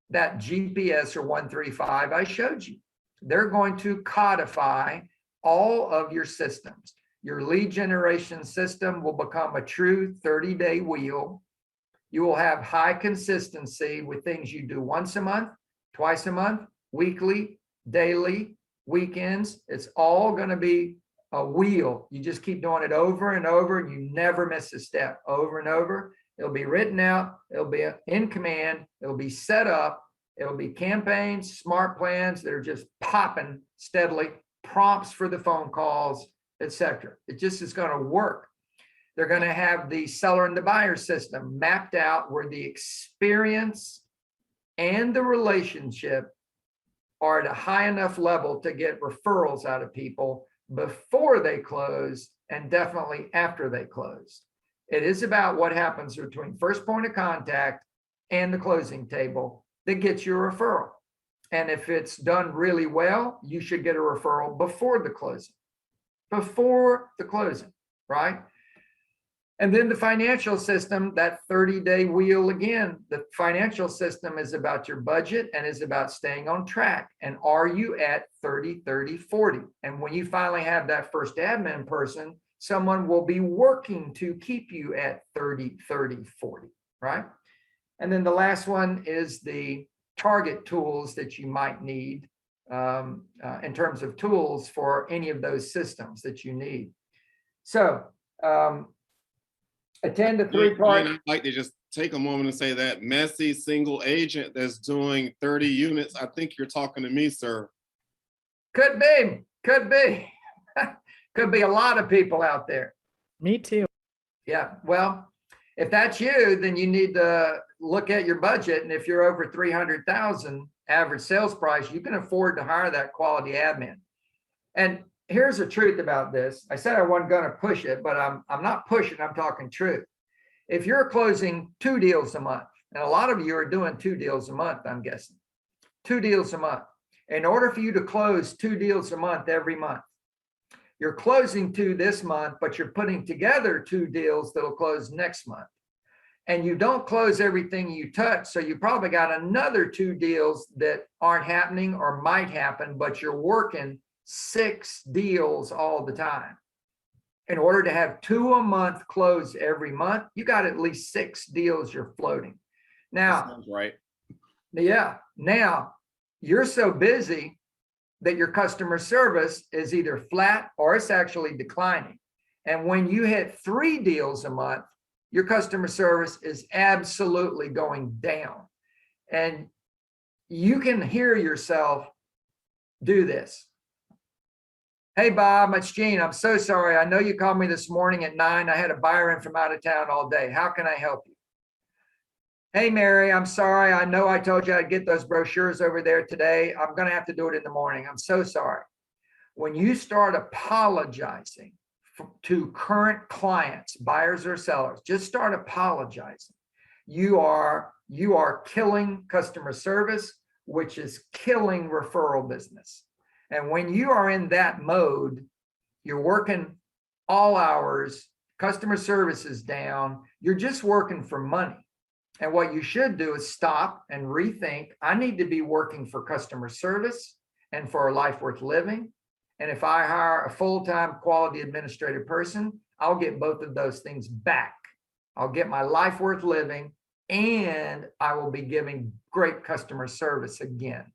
that GPS or 135 I showed you. They're going to codify all of your systems. Your lead generation system will become a true 30-day wheel. You will have high consistency with things you do once a month, twice a month, weekly, daily, weekends. It's all going to be a wheel. You just keep doing it over and over, and you never miss a step, over and over. It'll be written out. It'll be in command. It'll be set up. It'll be campaigns, smart plans that are just popping steadily, prompts for the phone calls, etc. It just is going to work. They're going to have the seller and the buyer system mapped out where the experience and the relationship are at a high enough level to get referrals out of people before they close and definitely after they close. It is about what happens between first point of contact and the closing table that gets you a referral. And if it's done really well, you should get a referral before the closing. Before the closing, right? And then the financial system, that 30-day wheel again, the financial system is about your budget and is about staying on track. And are you at 30, 30, 40? And when you finally have that first admin person, someone will be working to keep you at 30, 30, 40, right? And then the last one is the target tools that you might need in terms of tools for any of those systems that you need. So attend to 3-part. I'd like to just take a moment and say that messy single agent that's doing 30 units, I think you're talking to me, sir. Could be. Could be a lot of people out there. Me too. Yeah, well, if that's you, then you need to look at your budget. And if you're over 300,000 average sales price, you can afford to hire that quality admin. And here's the truth about this. I said I wasn't going to push it, but I'm not pushing, I'm talking truth. If you're closing 2 deals a month, and a lot of you are doing 2 deals a month, I'm guessing, 2 deals a month. In order for you to close 2 deals a month every month, you're closing 2 this month, but you're putting together 2 deals that'll close next month. And you don't close everything you touch. So you probably got another 2 deals that aren't happening or might happen, but you're working 6 deals all the time. In order to have 2 a month close every month, you got at least 6 deals you're floating. Now, That sounds right. yeah, now you're so busy that your customer service is either flat or it's actually declining. And when you hit 3 deals a month, your customer service is absolutely going down. And you can hear yourself do this. Hey, Bob, it's Gene. I'm so sorry. I know you called me this morning at 9. I had a buyer in from out of town all day. How can I help you? Hey, Mary, I'm sorry. I know I told you I'd get those brochures over there today. I'm going to have to do it in the morning. I'm so sorry. When you start apologizing to current clients, buyers or sellers, just start apologizing. You are killing customer service, which is killing referral business. And when you are in that mode, you're working all hours, customer service is down, you're just working for money. And what you should do is stop and rethink. I need to be working for customer service and for a life worth living. And if I hire a full-time quality administrative person, I'll get both of those things back. I'll get my life worth living and I will be giving great customer service again.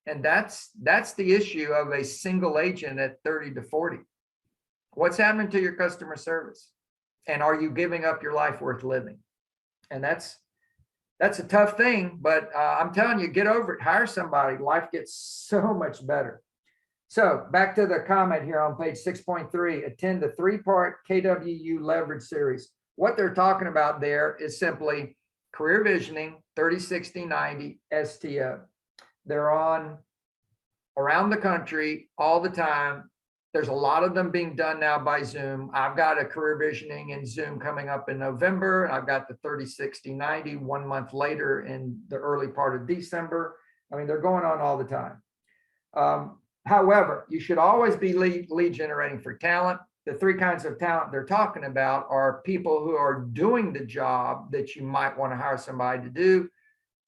And that's the issue of a single agent at 30 to 40. What's happening to your customer service? And are you giving up your life worth living? And that's a tough thing, but I'm telling you, get over it, hire somebody. Life gets so much better. So back to the comment here on page 6.3, attend the 3-part KWU leverage series. What they're talking about there is simply career visioning, 30, 60, 90, STO. They're on around the country all the time. There's a lot of them being done now by Zoom. I've got a career visioning in Zoom coming up in November. I've got the 30, 60, 90 1 month later in the early part of December. I mean, they're going on all the time. However, you should always be lead generating for talent. The 3 kinds of talent they're talking about are people who are doing the job that you might want to hire somebody to do,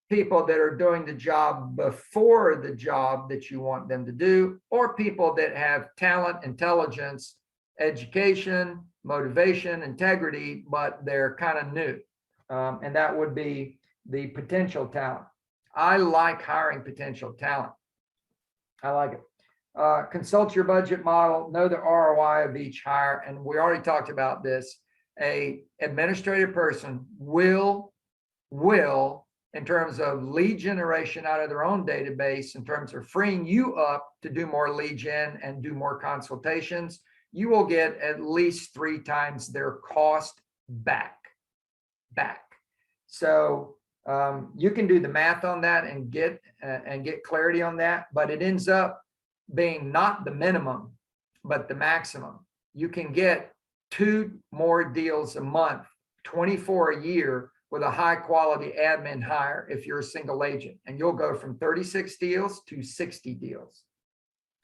people that are doing the job before the job that you want them to do, or people that have talent, intelligence, education, motivation, integrity, but they're kind of new. And that would be the potential talent. I like hiring potential talent. I like it. Consult your budget model, know the ROI of each hire. And we already talked about this. A administrative person will, in terms of lead generation out of their own database, in terms of freeing you up to do more lead gen and do more consultations, you will get at least 3 times their cost back. So you can do the math on that and get clarity on that, but it ends up being not the minimum, but the maximum. You can get 2 more deals a month, 24 a year, with a high quality admin hire if you're a single agent, and you'll go from 36 deals to 60 deals,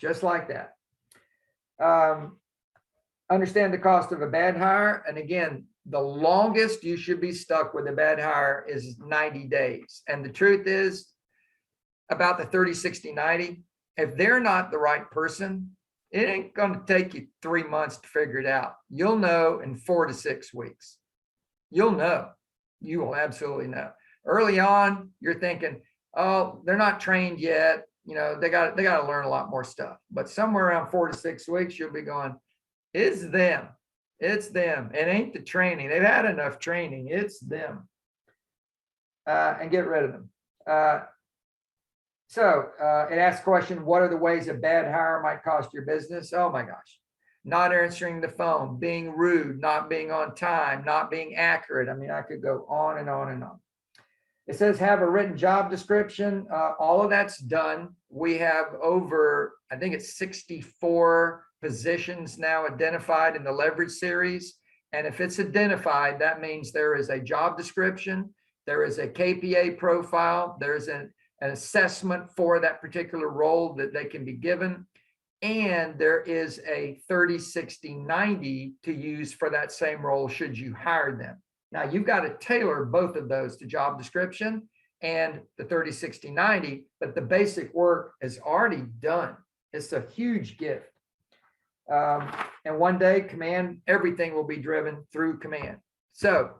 just like that. Understand the cost of a bad hire. And again, the longest you should be stuck with a bad hire is 90 days. And the truth is about the 30, 60, 90, if they're not the right person, it ain't going to take you 3 months to figure it out. You'll know in 4 to 6 weeks. You'll know. You will absolutely know. Early on, you're thinking, oh, they're not trained yet. You know, they got to learn a lot more stuff. But somewhere around 4 to 6 weeks, you'll be going, it's them. It's them. It ain't the training. They've had enough training. It's them. And get rid of them. So it asks the question, what are the ways a bad hire might cost your business? Oh my gosh. Not answering the phone, being rude, not being on time, not being accurate. I mean, I could go on and on and on. It says have a written job description. All of that's done. We have over, I think it's 64 positions now identified in the leverage series. And if it's identified, that means there is a job description, there is a KPA profile, there's an assessment for that particular role that they can be given. And there is a 30, 60, 90 to use for that same role should you hire them. Now you've got to tailor both of those to job description and the 30, 60, 90, but the basic work is already done. It's a huge gift. And one day command, everything will be driven through command. So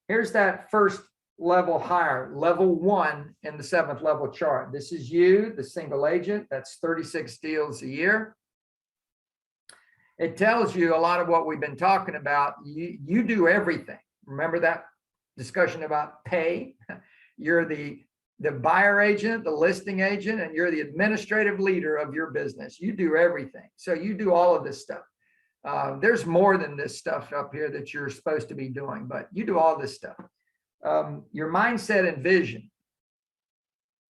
here's that first level hire, level 1 in the 7th level chart. This is you, the single agent. That's 36 deals a year. It tells you a lot of what we've been talking about. You do everything. Remember that discussion about pay? You're the buyer agent, the listing agent, and you're the administrative leader of your business. You do everything. So you do all of this stuff. There's more than this stuff up here that you're supposed to be doing, but you do all this stuff. Your mindset and vision.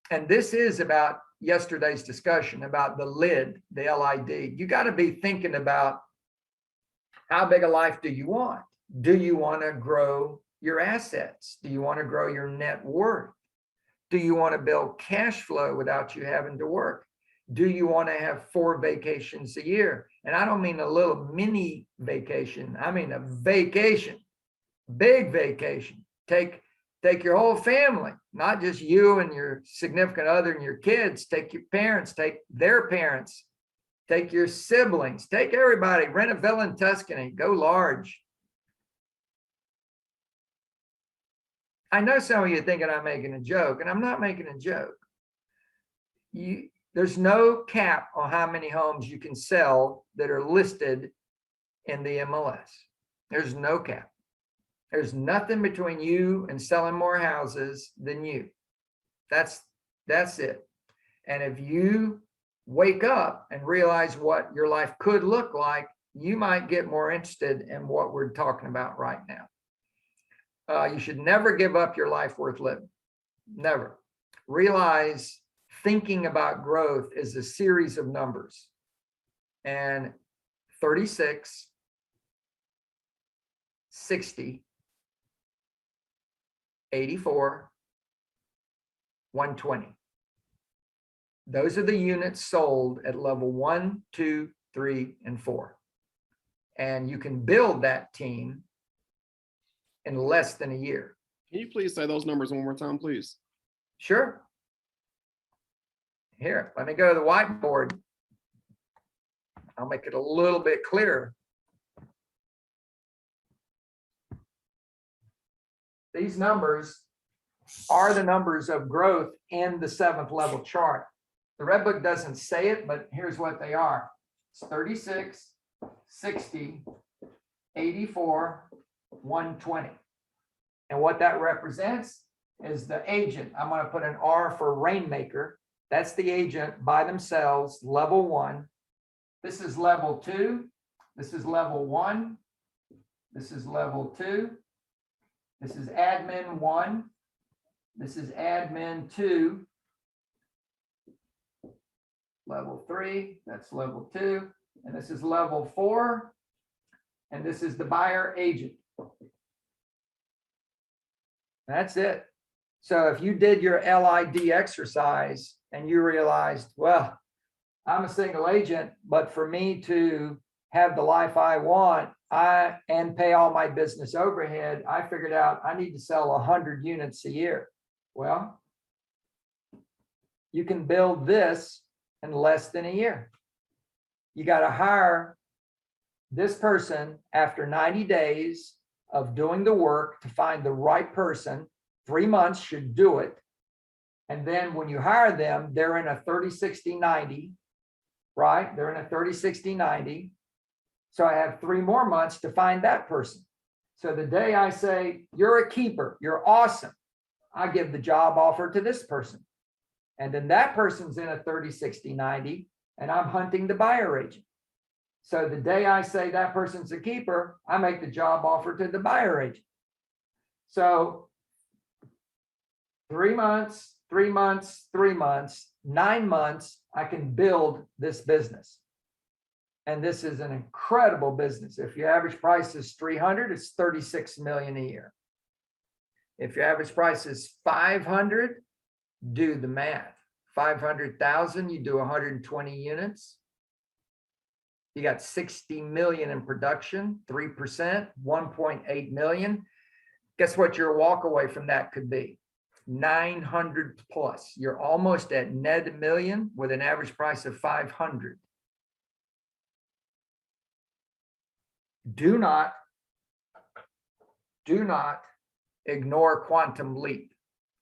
And this is about yesterday's discussion about the LID, the LID. You got to be thinking about how big a life do you want? Do you want to grow your assets? Do you want to grow your net worth? Do you want to build cash flow without you having to work? Do you want to have 4 vacations a year? And I don't mean a little mini vacation. I mean a vacation, big vacation. Take your whole family, not just you and your significant other and your kids. Take your parents, take their parents, take your siblings, take everybody, rent a villa in Tuscany, go large. I know some of you are thinking I'm making a joke, and I'm not making a joke. There's no cap on how many homes you can sell that are listed in the MLS. There's no cap. There's nothing between you and selling more houses than you. That's it. And if you wake up and realize what your life could look like, you might get more interested in what we're talking about right now. You should never give up your life worth living. Never. Realize thinking about growth is a series of numbers. And 36, 60, 84, 120. Those are the units sold at level 1, 2, 3, and 4. And you can build that team in less than a year. Can you please say those numbers one more time, please? Sure. Here, let me go to the whiteboard. I'll make it a little bit clearer. These numbers are the numbers of growth in the 7th level chart. The red book doesn't say it, but here's what they are. It's 36, 60, 84, 120. And what that represents is the agent. I'm going to put an R for Rainmaker. That's the agent by themselves, level 1. This is level 2. This is level 1. This is level 2. This is admin 1. This is admin 2. Level 3, that's level 2. And this is level 4. And this is the buyer agent. That's it. So if you did your LID exercise and you realized, well, I'm a single agent, but for me to have the life I want, and pay all my business overhead, I figured out I need to sell 100 units a year. Well, you can build this in less than a year. You got to hire this person after 90 days of doing the work to find the right person. 3 months should do it. And then when you hire them, they're in a 30, 60, 90, right? They're in a 30, 60, 90. So I have 3 more months to find that person. So the day I say, you're a keeper, you're awesome, I give the job offer to this person. And then that person's in a 30, 60, 90, and I'm hunting the buyer agent. So the day I say that person's a keeper, I make the job offer to the buyer agent. So 3 months, 3 months, 3 months, 9 months, I can build this business. And this is an incredible business. If your average price is 300, it's 36 million a year. If your average price is 500, do the math. 500,000, you do 120 units. You got 60 million in production, 3%, 1.8 million. Guess what your walk away from that could be? 900 plus. You're almost at net a million with an average price of 500. Do not ignore Quantum Leap.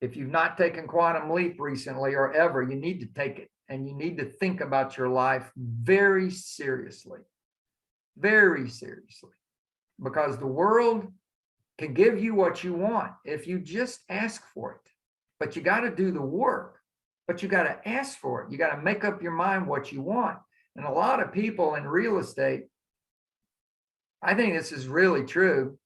If you've not taken Quantum Leap recently or ever, you need to take it, and you need to think about your life very seriously, because the world can give you what you want if you just ask for it. But you got to do the work, but you got to ask for it. You got to make up your mind what you want. And a lot of people in real estate, I think this is really true.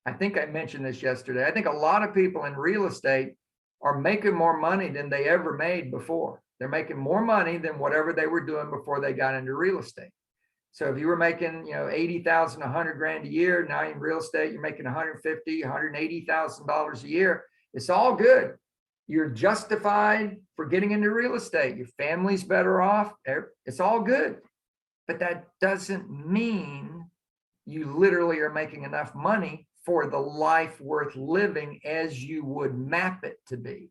I think I mentioned this yesterday. I think a lot of people in real estate are making more money than they ever made before. They're making more money than whatever they were doing before they got into real estate. So if you were making, 80,000, 100 grand a year, now in real estate, you're making 150, $180,000 a year. It's all good. You're justified for getting into real estate. Your family's better off. It's all good. But that doesn't mean you literally are making enough money for the life worth living as you would map it to be.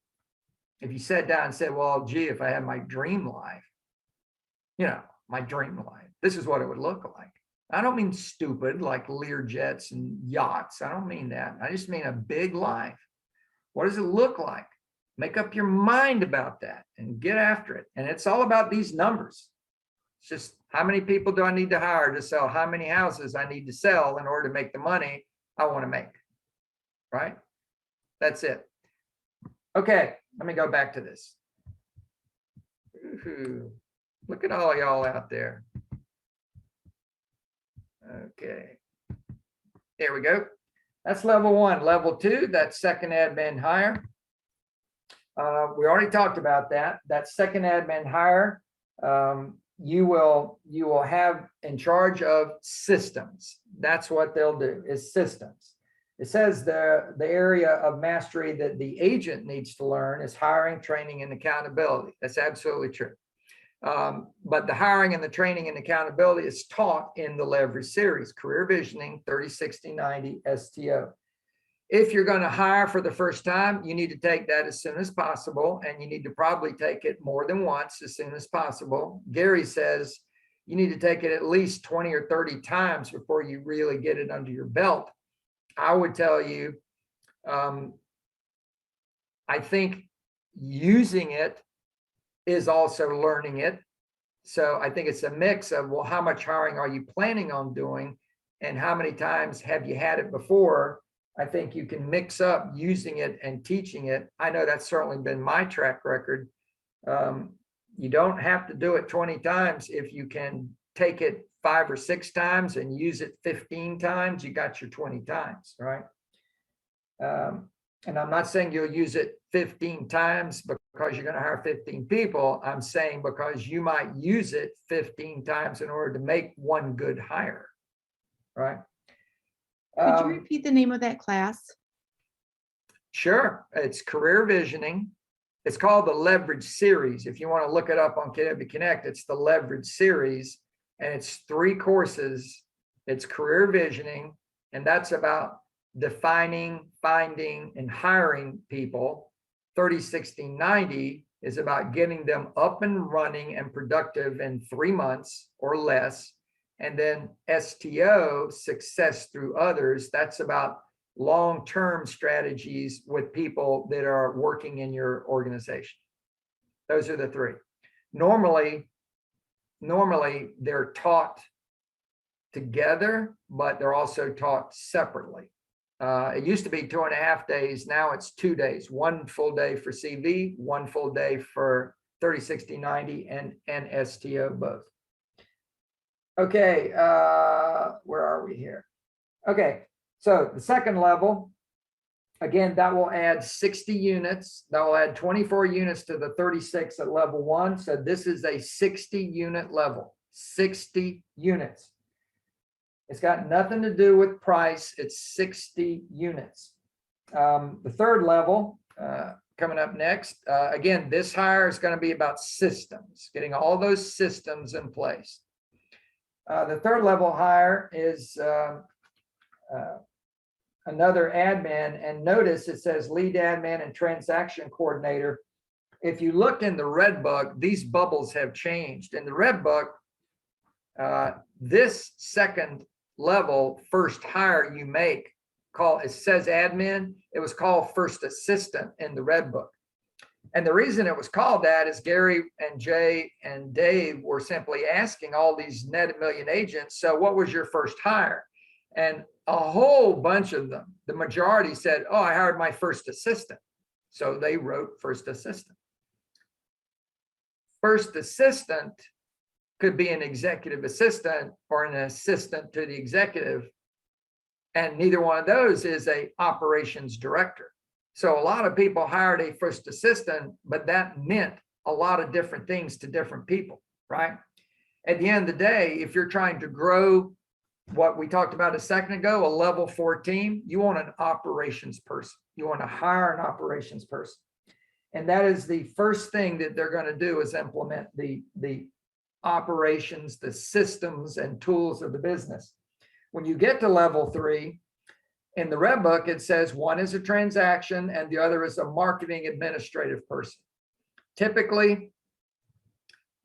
If you sat down and said, well, gee, if I had my dream life, my dream life, this is what it would look like. I don't mean stupid like Lear jets and yachts. I don't mean that. I just mean a big life. What does it look like? Make up your mind about that and get after it. And it's all about these numbers. It's just how many people do I need to hire to sell how many houses I need to sell in order to make the money I want to make, right? That's it. Okay, let me go back to this. Ooh, look at all y'all out there. Okay, there we go. That's level 1. Level 2, that's second admin hire. We already talked about that. That second admin hire, you will have in charge of systems. That's what they'll do, is systems. It says the area of mastery that the agent needs to learn is hiring, training, and accountability. That's absolutely true. But the hiring and the training and accountability is taught in the Leverage series, Career Visioning 30, 60, 90 STO. If you're going to hire for the first time, you need to take that as soon as possible, and you need to probably take it more than once as soon as possible. Gary says you need to take it at least 20 or 30 times before you really get it under your belt. I would tell you, I think using it is also learning it. So I think it's a mix of, well, how much hiring are you planning on doing, and how many times have you had it before? I think you can mix up using it and teaching it. I know that's certainly been my track record. You don't have to do it 20 times. If you can take it 5 or 6 times and use it 15 times, you got your 20 times, right? And I'm not saying you'll use it 15 times because you're going to hire 15 people. I'm saying because you might use it 15 times in order to make one good hire, right? Could you repeat the name of that class? Sure. It's Career Visioning. It's called the Leverage series. If you want to look it up on KW Connect, it's the Leverage series, and it's 3 courses. It's Career Visioning, and that's about defining, finding, and hiring people. 30, 60, 90 is about getting them up and running and productive in 3 months or less. And then STO, Success Through Others, that's about long-term strategies with people that are working in your organization. Those are the 3. Normally they're taught together, but they're also taught separately. It used to be 2.5 days. Now it's 2 days, 1 full day for CV, 1 full day for 30, 60, 90 and STO both. Okay, where are we here? Okay, so the second level Again, that will add 60 units. That will add 24 units to the 36 at level 1. So this is a 60 unit level, 60 units. It's got nothing to do with price. It's 60 units. The third level coming up next. Again, this hire is going to be about systems, getting all those systems in place. The third level hire is another admin, and notice it says lead admin and transaction coordinator. If you look in the red book, these bubbles have changed. In the red book, this second level first hire you make, it says admin, it was called first assistant in the red book. And the reason it was called that is Gary and Jay and Dave were simply asking all these net $1 million agents, so what was your first hire? And a whole bunch of them, the majority said, oh, I hired my first assistant. So they wrote first assistant. First assistant could be an executive assistant or an assistant to the executive. And neither one of those is a operations director. So a lot of people hired a first assistant, but that meant a lot of different things to different people, right? At the end of the day, if you're trying to grow what we talked about a second ago, a level 4 team, you want an operations person. You want to hire an operations person. And that is the first thing that they're going to do is implement the operations, the systems and tools of the business. When you get to level 3, in the red book, it says one is a transaction and the other is a marketing administrative person. Typically,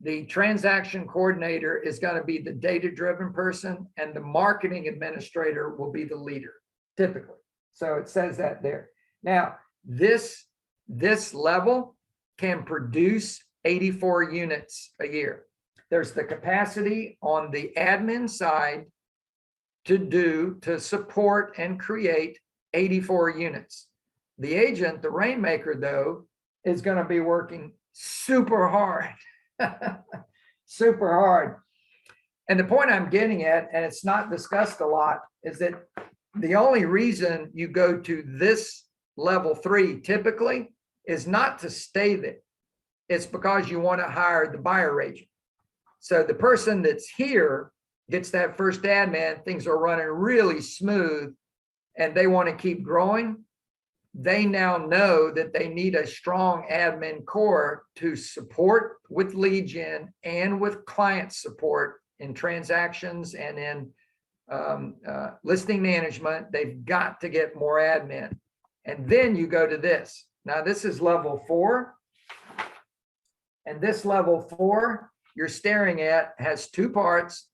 the transaction coordinator is going to be the data-driven person and the marketing administrator will be the leader, typically. So it says that there. Now, this level can produce 84 units a year. There's the capacity on the admin side to support and create 84 units. The agent, the rainmaker, though, is going to be working super hard, super hard. And the point I'm getting at, and it's not discussed a lot, is that the only reason you go to this level 3 typically is not to stay there. It's because you want to hire the buyer agent. So the person that's here gets that first admin, things are running really smooth, and they want to keep growing. They now know that they need a strong admin core to support with lead gen and with client support in transactions and in listing management. They've got to get more admin. And then you go to this. Now this is level 4. And this level 4 you're staring at has 2 parts.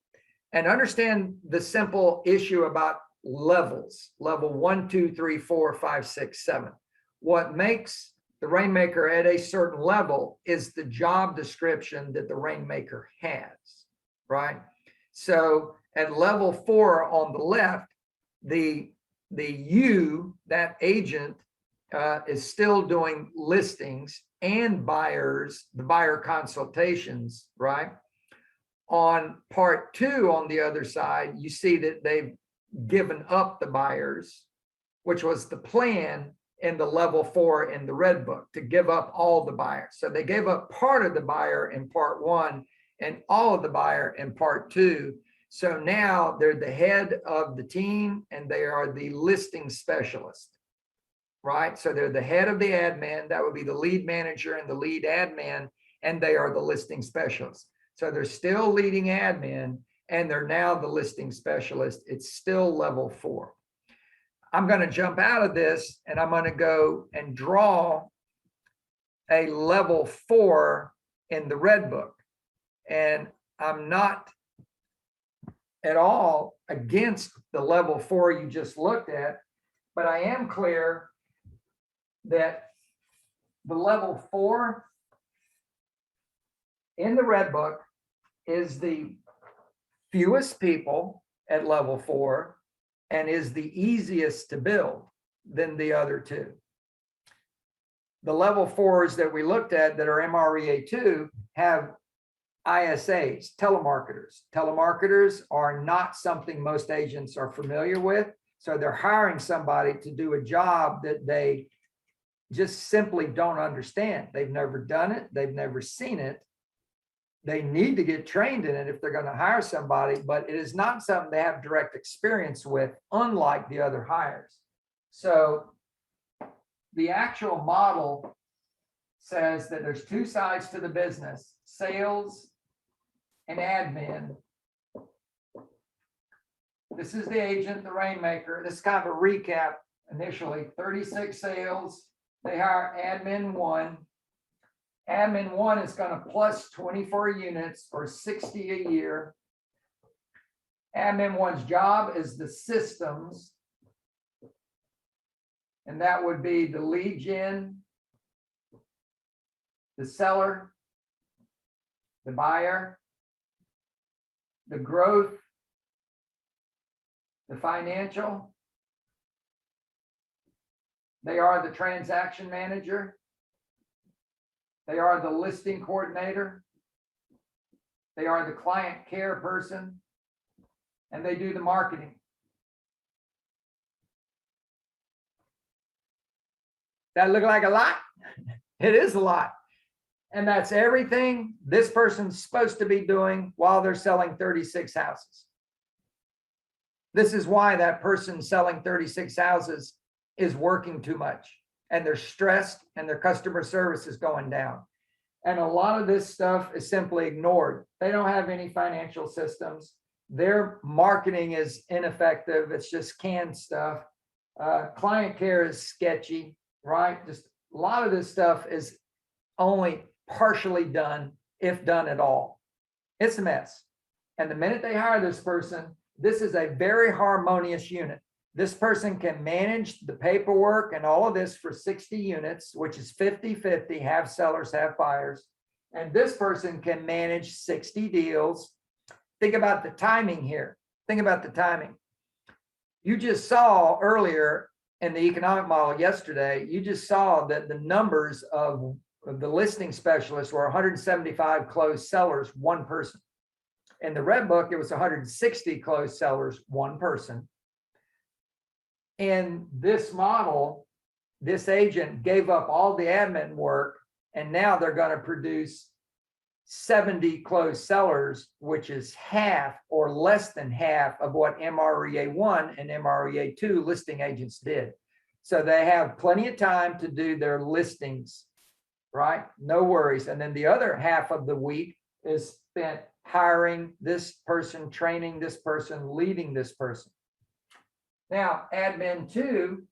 And understand the simple issue about levels, level 1, 2, 3, 4, 5, 6, 7. What makes the rainmaker at a certain level is the job description that the rainmaker has, right? So at level 4 on the left, that agent is still doing listings and the buyer consultations, right? On part 2, on the other side, you see that they've given up the buyers, which was the plan in the level 4 in the red book, to give up all the buyers. So they gave up part of the buyer in part 1 and all of the buyer in part 2. So now they're the head of the team and they are the listing specialist, right? So they're the head of the admin, that would be the lead manager and the lead admin, and they are the listing specialist. So they're still leading admin and they're now the listing specialist. It's still level 4. I'm going to jump out of this and I'm going to go and draw a level 4 in the red book. And I'm not at all against the level 4 you just looked at, but I am clear that the level 4 in the red book is the fewest people at level 4 and is the easiest to build than the other 2. The level 4s that we looked at that are MREA 2 have ISAs, telemarketers. Telemarketers are not something most agents are familiar with. So they're hiring somebody to do a job that they just simply don't understand. They've never done it. They've never seen it. They need to get trained in it if they're going to hire somebody, but it is not something they have direct experience with, unlike the other hires. So the actual model says that there's two sides to the business, sales and admin. This is the agent, the rainmaker. This is kind of a recap initially. 36 sales. They hire admin 1. Admin 1 is going to plus 24 units or 60 a year. Admin 1's job is the systems. And that would be the lead gen, the seller, the buyer, the growth, the financial. They are the transaction manager. They are the listing coordinator. They are the client care person. And they do the marketing. That look like a lot? It is a lot. And that's everything this person's supposed to be doing while they're selling 36 houses. This is why that person selling 36 houses is working too much and they're stressed and their customer service is going down. And a lot of this stuff is simply ignored. They don't have any financial systems. Their marketing is ineffective. It's just canned stuff. Client care is sketchy, right? Just a lot of this stuff is only partially done, if done at all. It's a mess. And the minute they hire this person, this is a very harmonious unit. This person can manage the paperwork and all of this for 60 units, which is 50-50, half sellers, half buyers. And this person can manage 60 deals. Think about the timing here. Think about the timing. You just saw earlier in the economic model yesterday, you just saw that the numbers of the listing specialists were 175 closed sellers, one person. In the red book, it was 160 closed sellers, one person. In this model, this agent gave up all the admin work, and now they're going to produce 70 closed sellers, which is half or less than half of what MREA 1 and MREA 2 listing agents did. So they have plenty of time to do their listings, right? No worries. And then the other half of the week is spent hiring this person, training this person, leading this person. Now, admin 2,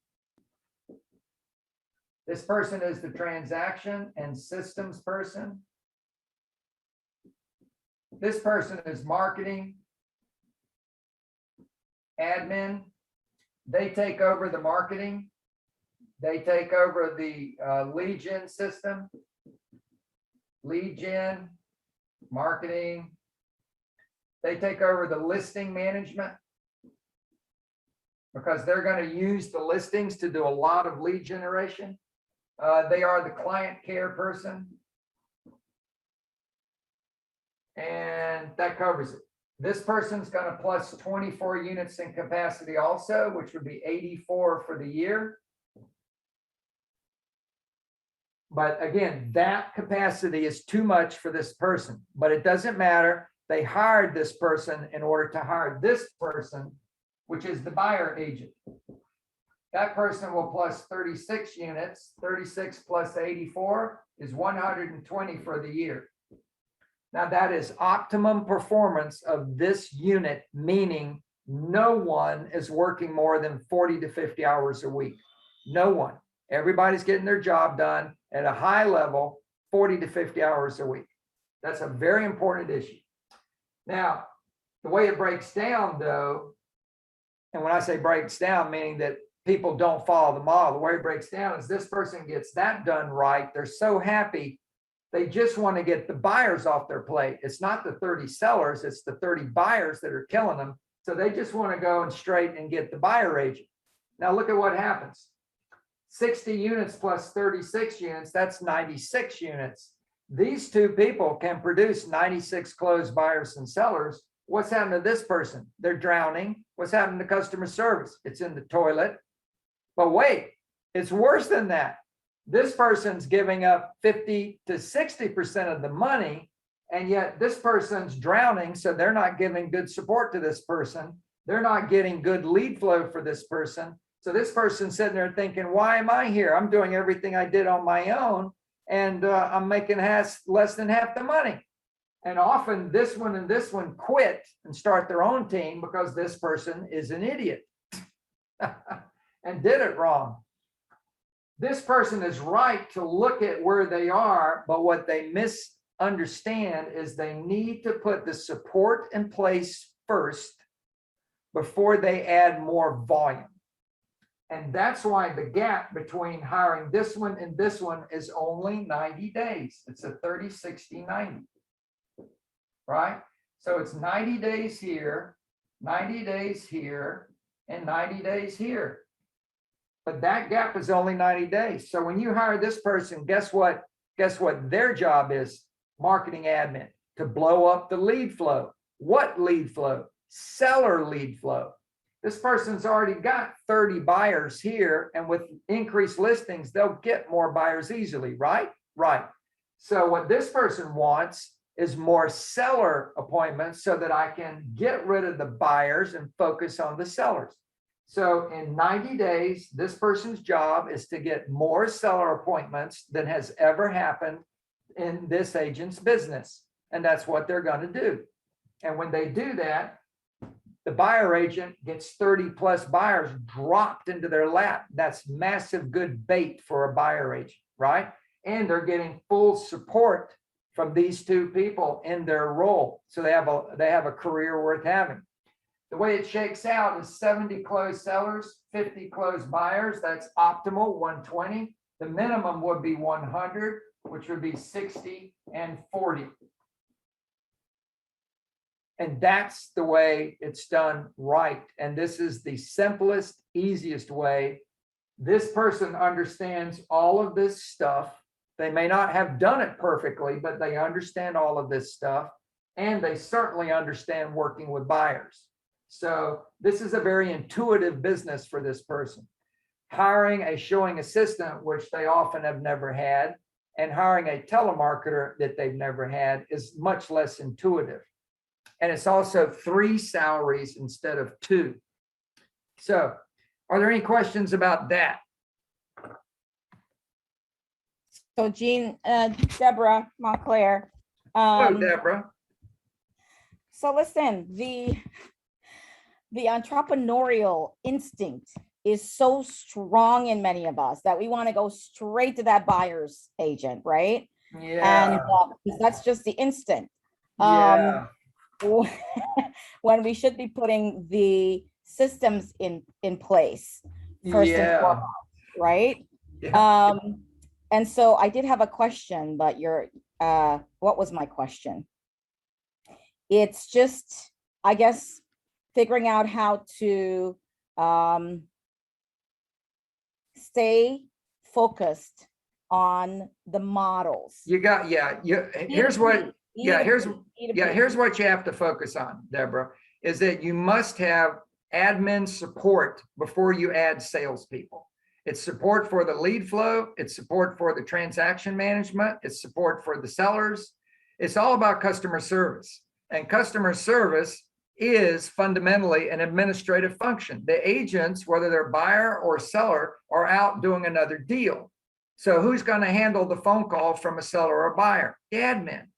this person is the transaction and systems person. This person is marketing, admin. They take over the marketing. They take over the lead gen system, lead gen, marketing. They take over the listing management because they're going to use the listings to do a lot of lead generation. They are the client care person. And that covers it. This person's going to plus 24 units in capacity also, which would be 84 for the year. But again, that capacity is too much for this person, but it doesn't matter. They hired this person in order to hire this person, which is the buyer agent. That person will plus 36 units. 36 plus 84 is 120 for the year. Now that is optimum performance of this unit, meaning no one is working more than 40 to 50 hours a week. No one. Everybody's getting their job done at a high level, 40 to 50 hours a week. That's a very important issue. Now, the way it breaks down though, and when I say breaks down, meaning that people don't follow the model, the way it breaks down is this person gets that done right. They're so happy. They just want to get the buyers off their plate. It's not the 30 sellers, it's the 30 buyers that are killing them. So they just want to go and straight and get the buyer agent. Now look at what happens. 60 units plus 36 units, that's 96 units. These two people can produce 96 closed buyers and sellers What's happened to this person? They're drowning. What's happened to customer service? It's in the toilet. But wait, it's worse than that. This person's giving up 50 to 60% of the money, and yet this person's drowning, so they're not giving good support to this person. They're not getting good lead flow for this person. So this person's sitting there thinking, why am I here? I'm doing everything I did on my own, and I'm making less than half the money. And often this one and this one quit and start their own team because this person is an idiot and did it wrong. This person is right to look at where they are, but what they misunderstand is they need to put the support in place first before they add more volume. And that's why the gap between hiring this one and this one is only 90 days. It's a 30, 60, 90, right? So it's 90 days here, 90 days here, and 90 days here. But that gap is only 90 days. So when you hire this person, guess what? Guess what their job is? Marketing admin, to blow up the lead flow. What lead flow? Seller lead flow. This person's already got 30 buyers here, and with increased listings, they'll get more buyers easily, right? Right. So what this person wants is more seller appointments so that I can get rid of the buyers and focus on the sellers. So in 90 days, this person's job is to get more seller appointments than has ever happened in this agent's business. And that's what they're going to do. And when they do that, the buyer agent gets 30 plus buyers dropped into their lap. That's massive good bait for a buyer agent, right? And they're getting full support from these two people in their role. So they have a career worth having. The way it shakes out is 70 closed sellers, 50 closed buyers. That's optimal, 120. The minimum would be 100, which would be 60 and 40. And that's the way it's done right. And this is the simplest, easiest way. This person understands all of this stuff. They may not have done it perfectly, but they understand all of this stuff. And they certainly understand working with buyers. So this is a very intuitive business for this person. Hiring a showing assistant, which they often have never had, and hiring a telemarketer that they've never had is much less intuitive. And it's also 3 salaries instead of 2. So are there any questions about that? So Jean, Deborah Montclair. Hello, Deborah. So listen, the entrepreneurial instinct is so strong in many of us that we want to go straight to that buyer's agent, right? Yeah. And that's just the instinct. Yeah. When we should be putting the systems in place first and foremost, right? Yeah. And so I did have a question, but what was my question? It's just, I guess, figuring out how to stay focused on the models. You got, here's what you have to focus on, Deborah, is that you must have admin support before you add salespeople. It's support for the lead flow. It's support for the transaction management. It's support for the sellers. It's all about customer service. And customer service is fundamentally an administrative function. The agents, whether they're buyer or seller, are out doing another deal. So who's going to handle the phone call from a seller or a buyer? The admin.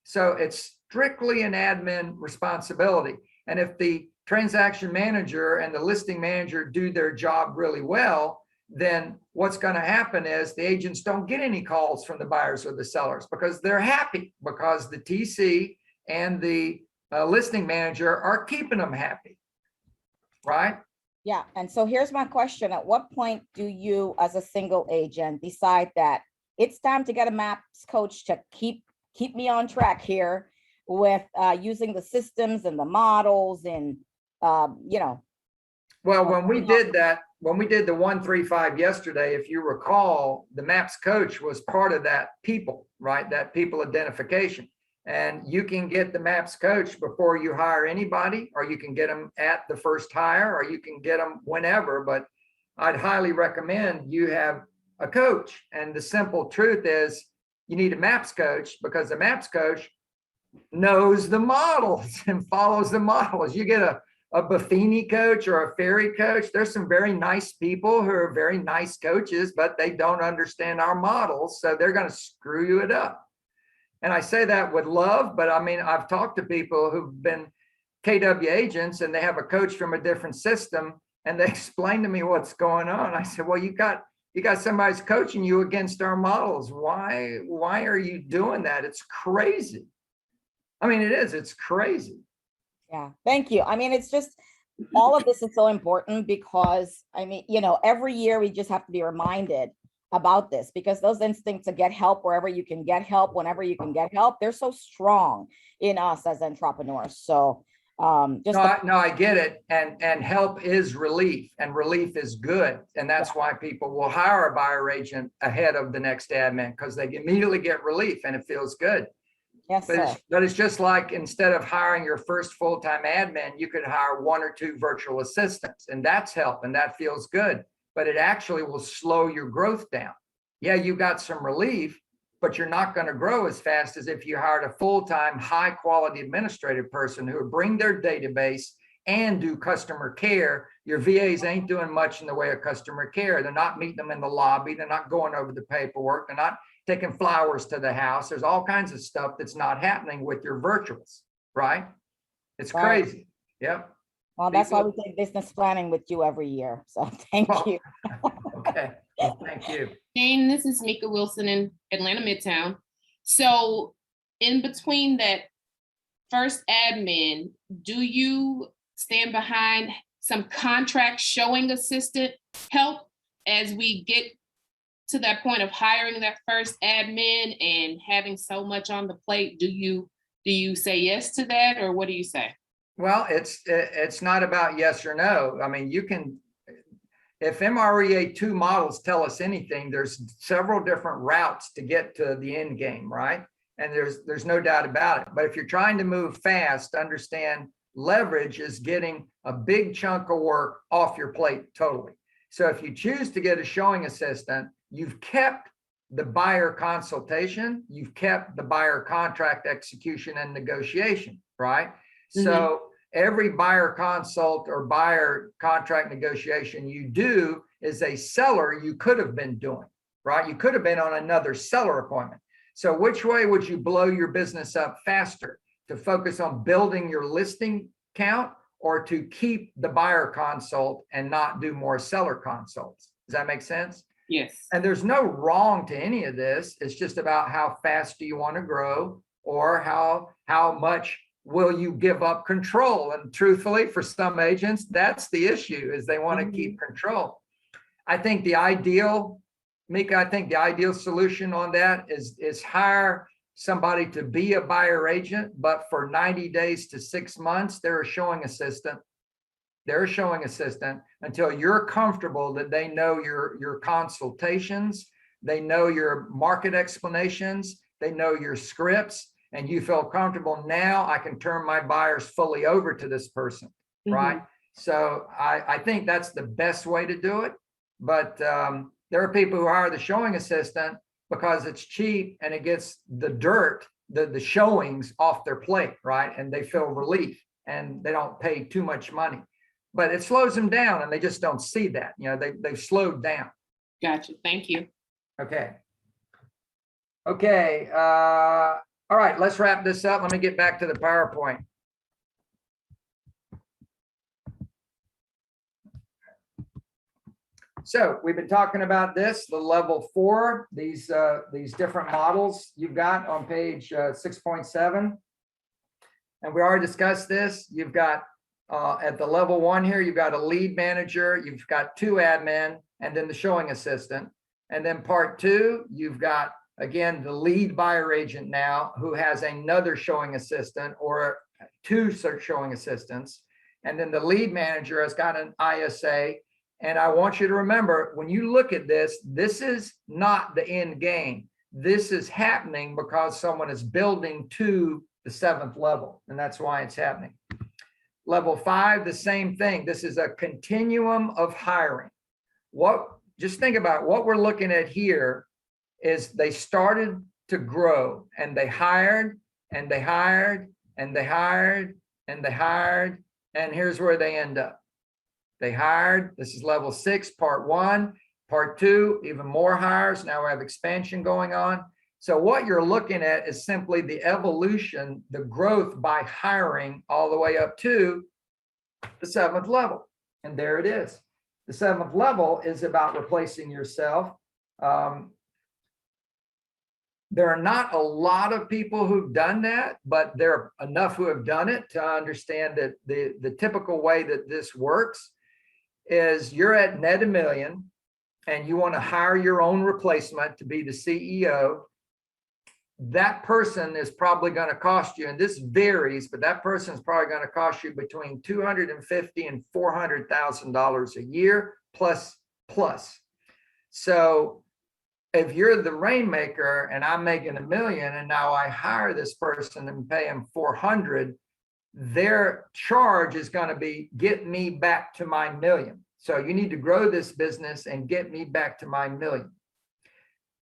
So it's strictly an admin responsibility. And if the transaction manager and the listing manager do their job really well, then what's going to happen is the agents don't get any calls from the buyers or the sellers because they're happy, because the TC and the listing manager are keeping them happy, right? Yeah. And so here's my question. At what point do you, as a single agent, decide that it's time to get a maps coach to keep me on track here with using the systems and the models and, Well, when we did the 135 yesterday, if you recall, the maps coach was part of that people, right? That people identification. And you can get the MAPS coach before you hire anybody, or you can get them at the first hire, or you can get them whenever. But I'd highly recommend you have a coach. And the simple truth is you need a MAPS coach, because the MAPS coach knows the models and follows the models. You get a Buffini coach or a Ferry coach. There's some very nice people who are very nice coaches, but they don't understand our models. So they're going to screw you it up. And I say that with love, but I mean, I've talked to people who've been KW agents and they have a coach from a different system, and they explain to me what's going on. I said, well, you got somebody's coaching you against our models. Why are you doing that? It's crazy. I mean, it is, it's crazy. Yeah, thank you. I mean, it's just, all of this is so important because, I mean, every year we just have to be reminded about this, because those instincts to get help wherever you can get help, whenever you can get help, they're so strong in us as entrepreneurs. So just no, I get it. And help is relief, and relief is good. And that's why people will hire a buyer agent ahead of the next admin, because they immediately get relief and it feels good. Yes, sir. But it's just like, instead of hiring your first full-time admin, you could hire 1 or 2 virtual assistants, and that's help, and that feels good. But it actually will slow your growth down. Yeah, you got some relief, but you're not going to grow as fast as if you hired a full-time, high-quality administrative person who would bring their database and do customer care. Your VAs ain't doing much in the way of customer care. They're not meeting them in the lobby. They're not going over the paperwork. They're not taking flowers to the house. There's all kinds of stuff that's not happening with your virtuals, right? It's crazy. Yep. Well, that's why we take business planning with you every year. So thank you. Okay. Well, thank you. Jane, this is Mika Wilson in Atlanta Midtown. So in between that first admin, do you stand behind some contract showing assistant help as we get to that point of hiring that first admin and having so much on the plate? Do you say yes to that, or what do you say? Well, it's not about yes or no. I mean, you can, if MREA 2 models tell us anything, there's several different routes to get to the end game, right? And there's no doubt about it. But if you're trying to move fast, understand leverage is getting a big chunk of work off your plate totally. So if you choose to get a showing assistant, you've kept the buyer consultation, you've kept the buyer contract execution and negotiation, right? Mm-hmm. So every buyer consult or buyer contract negotiation you do is a seller you could have been doing, right? You could have been on another seller appointment. So which way would you blow your business up faster? To focus on building your listing count, or to keep the buyer consult and not do more seller consults? Does that make sense? Yes. And there's no wrong to any of this. It's just about how fast do you want to grow, or how much will you give up control? And truthfully, for some agents, that's the issue, is they want to keep control. I think the ideal, Mika, I think the ideal solution on that is hire somebody to be a buyer agent, but for 90 days to 6 months, they're a showing assistant. They're a showing assistant until you're comfortable that they know your consultations, they know your market explanations, they know your scripts, and you feel comfortable. Now I can turn my buyers fully over to this person, right? So I think that's the best way to do it. But there are people who hire the showing assistant because it's cheap and it gets the dirt, the showings off their plate, right? And they feel relief and they don't pay too much money. But it slows them down and they just don't see that. You know, they've slowed down. Gotcha. Thank you. Okay. Okay. All right, let's wrap this up. Let me get back to the PowerPoint. So we've been talking about this, the level 4, these different models you've got on page 6.7. And we already discussed this. You've got at the level 1 here, you've got a lead manager, you've got 2 admin, and then the showing assistant. And then part 2, you've got, again, the lead buyer agent now who has another showing assistant or 2 showing assistants. And then the lead manager has got an ISA. And I want you to remember, when you look at this, this is not the end game. This is happening because someone is building to the 7th level, and that's why it's happening. Level 5, the same thing. This is a continuum of hiring. Just think about what we're looking at here is they started to grow and they hired and they hired and they hired and they hired. And here's where they end up. They hired, this is level 6, part 1, part 2, even more hires. Now we have expansion going on. So what you're looking at is simply the evolution, the growth by hiring all the way up to the 7th level. And there it is. The 7th level is about replacing yourself. There are not a lot of people who've done that, but there are enough who have done it to understand that the typical way that this works is you're at net $1 million and you want to hire your own replacement to be the CEO. That person is probably going to cost you, and this varies, but that person is probably going to cost you between $250,000 and $400,000 a year plus. So if you're the rainmaker and I'm making $1 million and now I hire this person and pay him 400, their charge is going to be get me back to my $1 million. So you need to grow this business and get me back to my $1 million.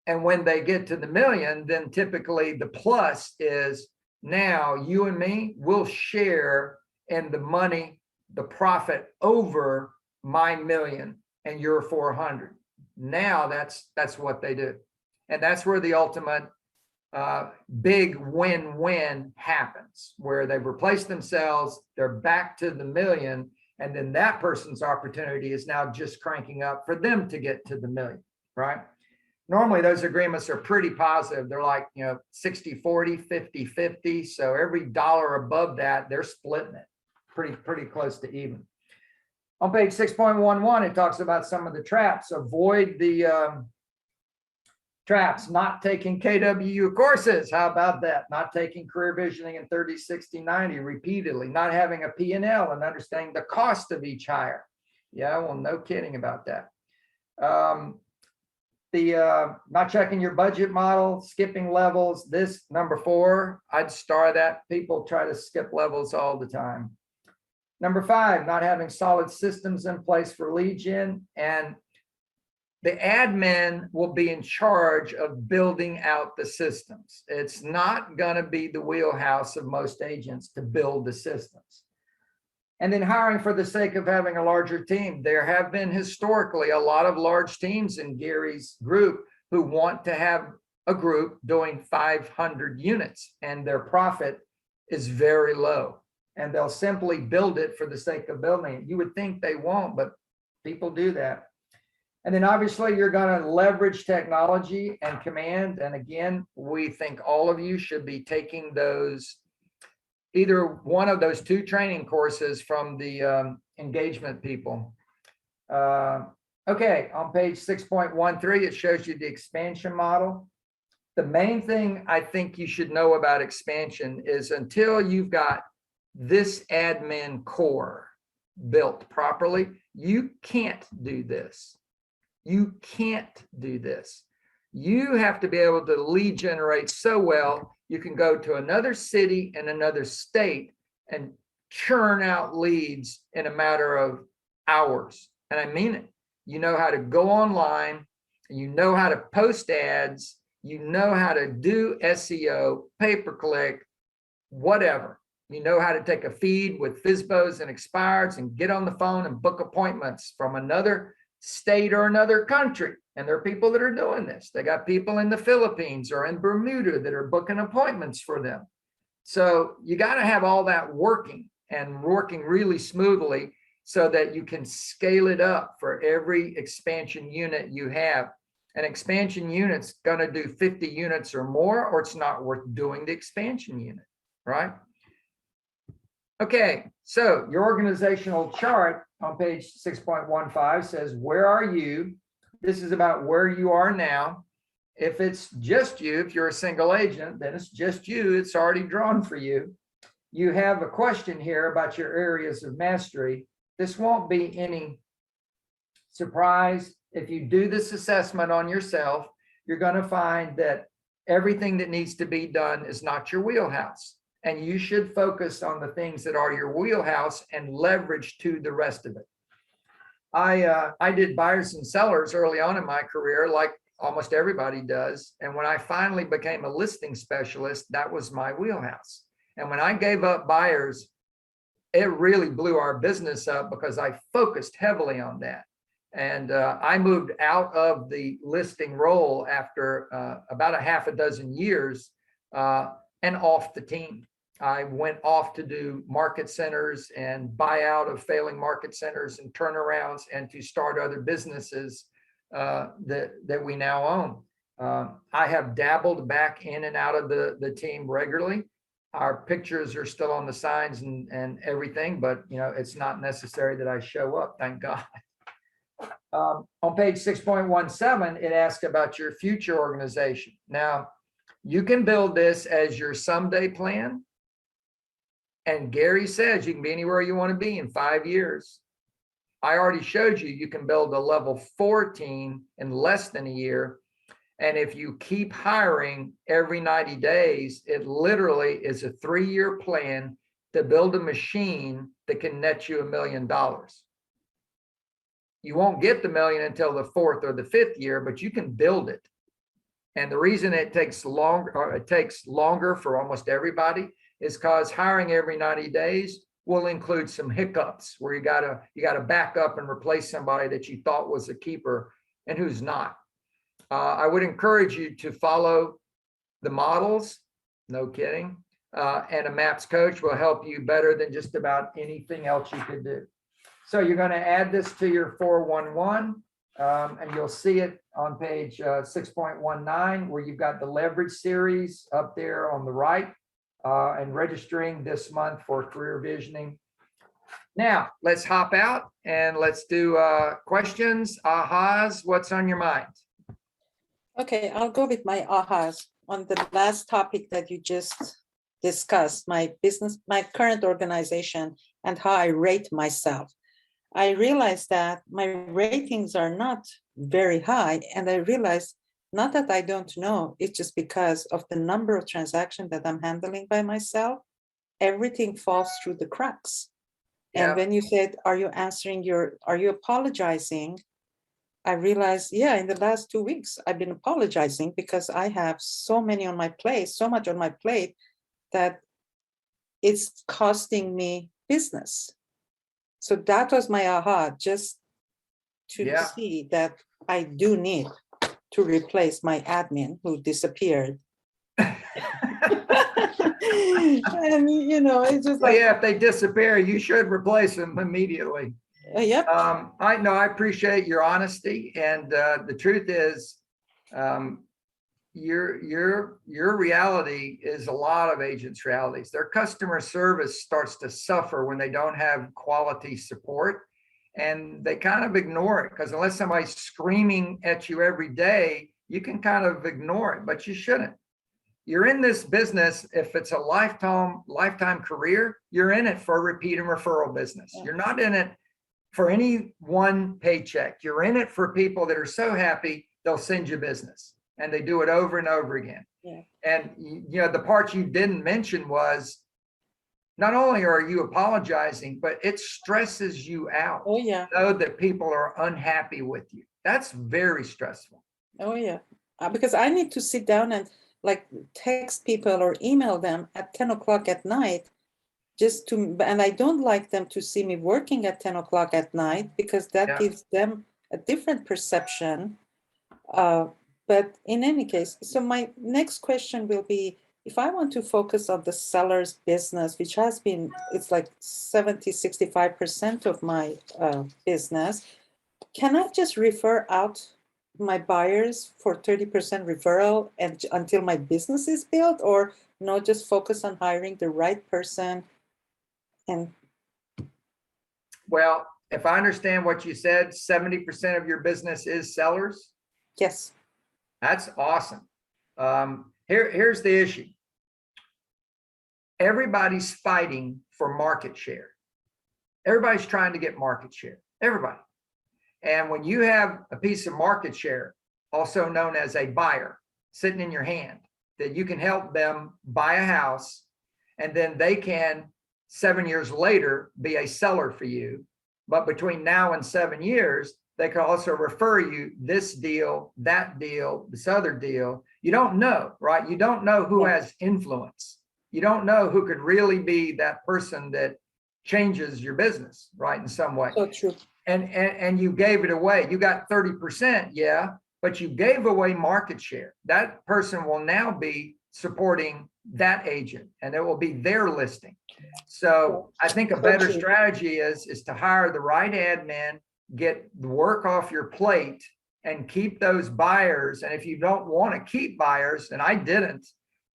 And when they get to the $1 million, then typically the plus is now you and me will share in the money, the profit over my $1 million and your 400. Now that's what they do. And that's where the ultimate big win-win happens, where they've replaced themselves, they're back to the $1 million, and then that person's opportunity is now just cranking up for them to get to the $1 million, right? Normally those agreements are pretty positive. They're like, 60-40, 50-50. So every dollar above that, they're splitting it pretty close to even. On page 6.11, it talks about some of the traps. Avoid the traps, not taking KWU courses. How about that? Not taking career visioning in 30, 60, 90 repeatedly, not having a P&L and understanding the cost of each hire. Yeah, well, no kidding about that. Not checking your budget model, skipping levels. This number 4, I'd star that. People try to skip levels all the time. Number 5, not having solid systems in place for lead gen, and the admin will be in charge of building out the systems. It's not going to be the wheelhouse of most agents to build the systems. And then hiring for the sake of having a larger team. There have been historically a lot of large teams in Gary's group who want to have a group doing 500 units and their profit is very low. And they'll simply build it for the sake of building it. You would think they won't, but people do that. And then obviously you're going to leverage technology and command. And again, we think all of you should be taking those, either one of those 2 training courses from the engagement people. Okay, on page 6.13, it shows you the expansion model. The main thing I think you should know about expansion is until you've got this admin core built properly, you can't do this. You can't do this. You have to be able to lead generate so well, you can go to another city and another state and churn out leads in a matter of hours. And I mean it. You know how to go online, you know how to post ads, you know how to do SEO, pay-per-click, whatever. You know how to take a feed with FSBOs and expireds and get on the phone and book appointments from another state or another country. And there are people that are doing this. They got people in the Philippines or in Bermuda that are booking appointments for them. So you got to have all that working and working really smoothly so that you can scale it up for every expansion unit you have. An expansion unit's going to do 50 units or more, or it's not worth doing the expansion unit, right? Okay, so your organizational chart on page 6.15 says, where are you? This is about where you are now. If it's just you, if you're a single agent, then it's just you. It's already drawn for you. You have a question here about your areas of mastery. This won't be any surprise. If you do this assessment on yourself, you're going to find that everything that needs to be done is not your wheelhouse. And you should focus on the things that are your wheelhouse and leverage to the rest of it. I did buyers and sellers early on in my career, like almost everybody does. And when I finally became a listing specialist, that was my wheelhouse. And when I gave up buyers, it really blew our business up because I focused heavily on that. And I moved out of the listing role after about a half a dozen years and off the team. I went off to do market centers and buyout of failing market centers and turnarounds and to start other businesses that we now own. I have dabbled back in and out of the team regularly. Our pictures are still on the signs and everything, but it's not necessary that I show up, thank God. On page 6.17, it asks about your future organization. Now, you can build this as your someday plan. And Gary says you can be anywhere you want to be in 5 years. I already showed you can build a level 4 team in less than a year. And if you keep hiring every 90 days, it literally is a 3-year plan to build a machine that can net you $1 million. You won't get the million until the 4th or the 5th year, but you can build it. And the reason it takes longer for almost everybody is because hiring every 90 days will include some hiccups where you gotta back up and replace somebody that you thought was a keeper and who's not. I would encourage you to follow the models, no kidding, and a MAPS coach will help you better than just about anything else you could do. So you're going to add this to your 411, and you'll see it on page 6.19, where you've got the leverage series up there on the right, and registering this month for career visioning. Now, let's hop out and let's do questions, ahas. What's on your mind? Okay, I'll go with my ahas on the last topic that you just discussed, my business, my current organization, and how I rate myself. I realized that my ratings are not very high, and I realized not that I don't know, it's just because of the number of transactions that I'm handling by myself, everything falls through the cracks. And when you said, are you apologizing? I realized, in the last 2 weeks, I've been apologizing because I have so much on my plate that it's costing me business. So that was my aha, just to see that I do need to replace my admin who disappeared. And it's just like, if they disappear, you should replace them immediately. Yep. I appreciate your honesty, and the truth is, your reality is a lot of agents' realities. Their customer service starts to suffer when they don't have quality support, and they kind of ignore it, because unless somebody's screaming at you every day, you can kind of ignore it, but you shouldn't. You're in this business, if it's a lifetime career, you're in it for a repeat and referral business. You're not in it for any one paycheck. You're in it for people that are so happy they'll send you business, and they do it over and over again. And the part you didn't mention was, not only are you apologizing, but it stresses you out. Oh yeah. To know that people are unhappy with you. That's very stressful. Oh yeah, because I need to sit down and text people or email them at 10 o'clock at night, and I don't like them to see me working at 10 o'clock at night, because that gives them a different perception. But in any case, so my next question will be, if I want to focus on the seller's business, which has been, it's like 65% of my business, can I just refer out my buyers for 30% referral and until my business is built, or no, just focus on hiring the right person? And well, if I understand what you said, 70% of your business is sellers. Yes. That's awesome. Here's the issue. Everybody's fighting for market share. Everybody's trying to get market share. Everybody. And when you have a piece of market share, also known as a buyer, sitting in your hand, that you can help them buy a house, and then they can 7 years later be a seller for you. But between now and 7 years, they can also refer you this deal, that deal, this other deal. You don't know, right? You don't know who has influence. You don't know who could really be that person that changes your business, right? In some way. So true. And you gave it away. You got 30%, yeah, but you gave away market share. That person will now be supporting that agent, and it will be their listing. So I think a better strategy is to hire the right admin, get the work off your plate, and keep those buyers. And if you don't want to keep buyers, and I didn't,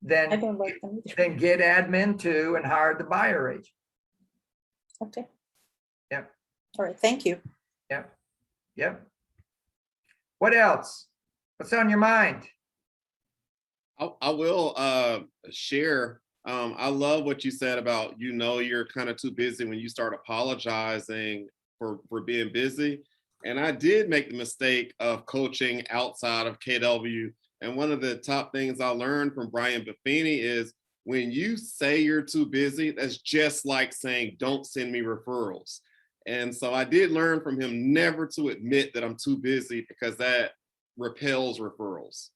then get admin too and hire the buyer agent. Okay. Yep. All right. Thank you. Yep. Yep. What else? What's on your mind? I will share. I love what you said about, you're kind of too busy when you start apologizing for being busy. And I did make the mistake of coaching outside of KW. And one of the top things I learned from Brian Buffini is when you say you're too busy, that's just like saying, don't send me referrals. And so I did learn from him never to admit that I'm too busy, because that repels referrals.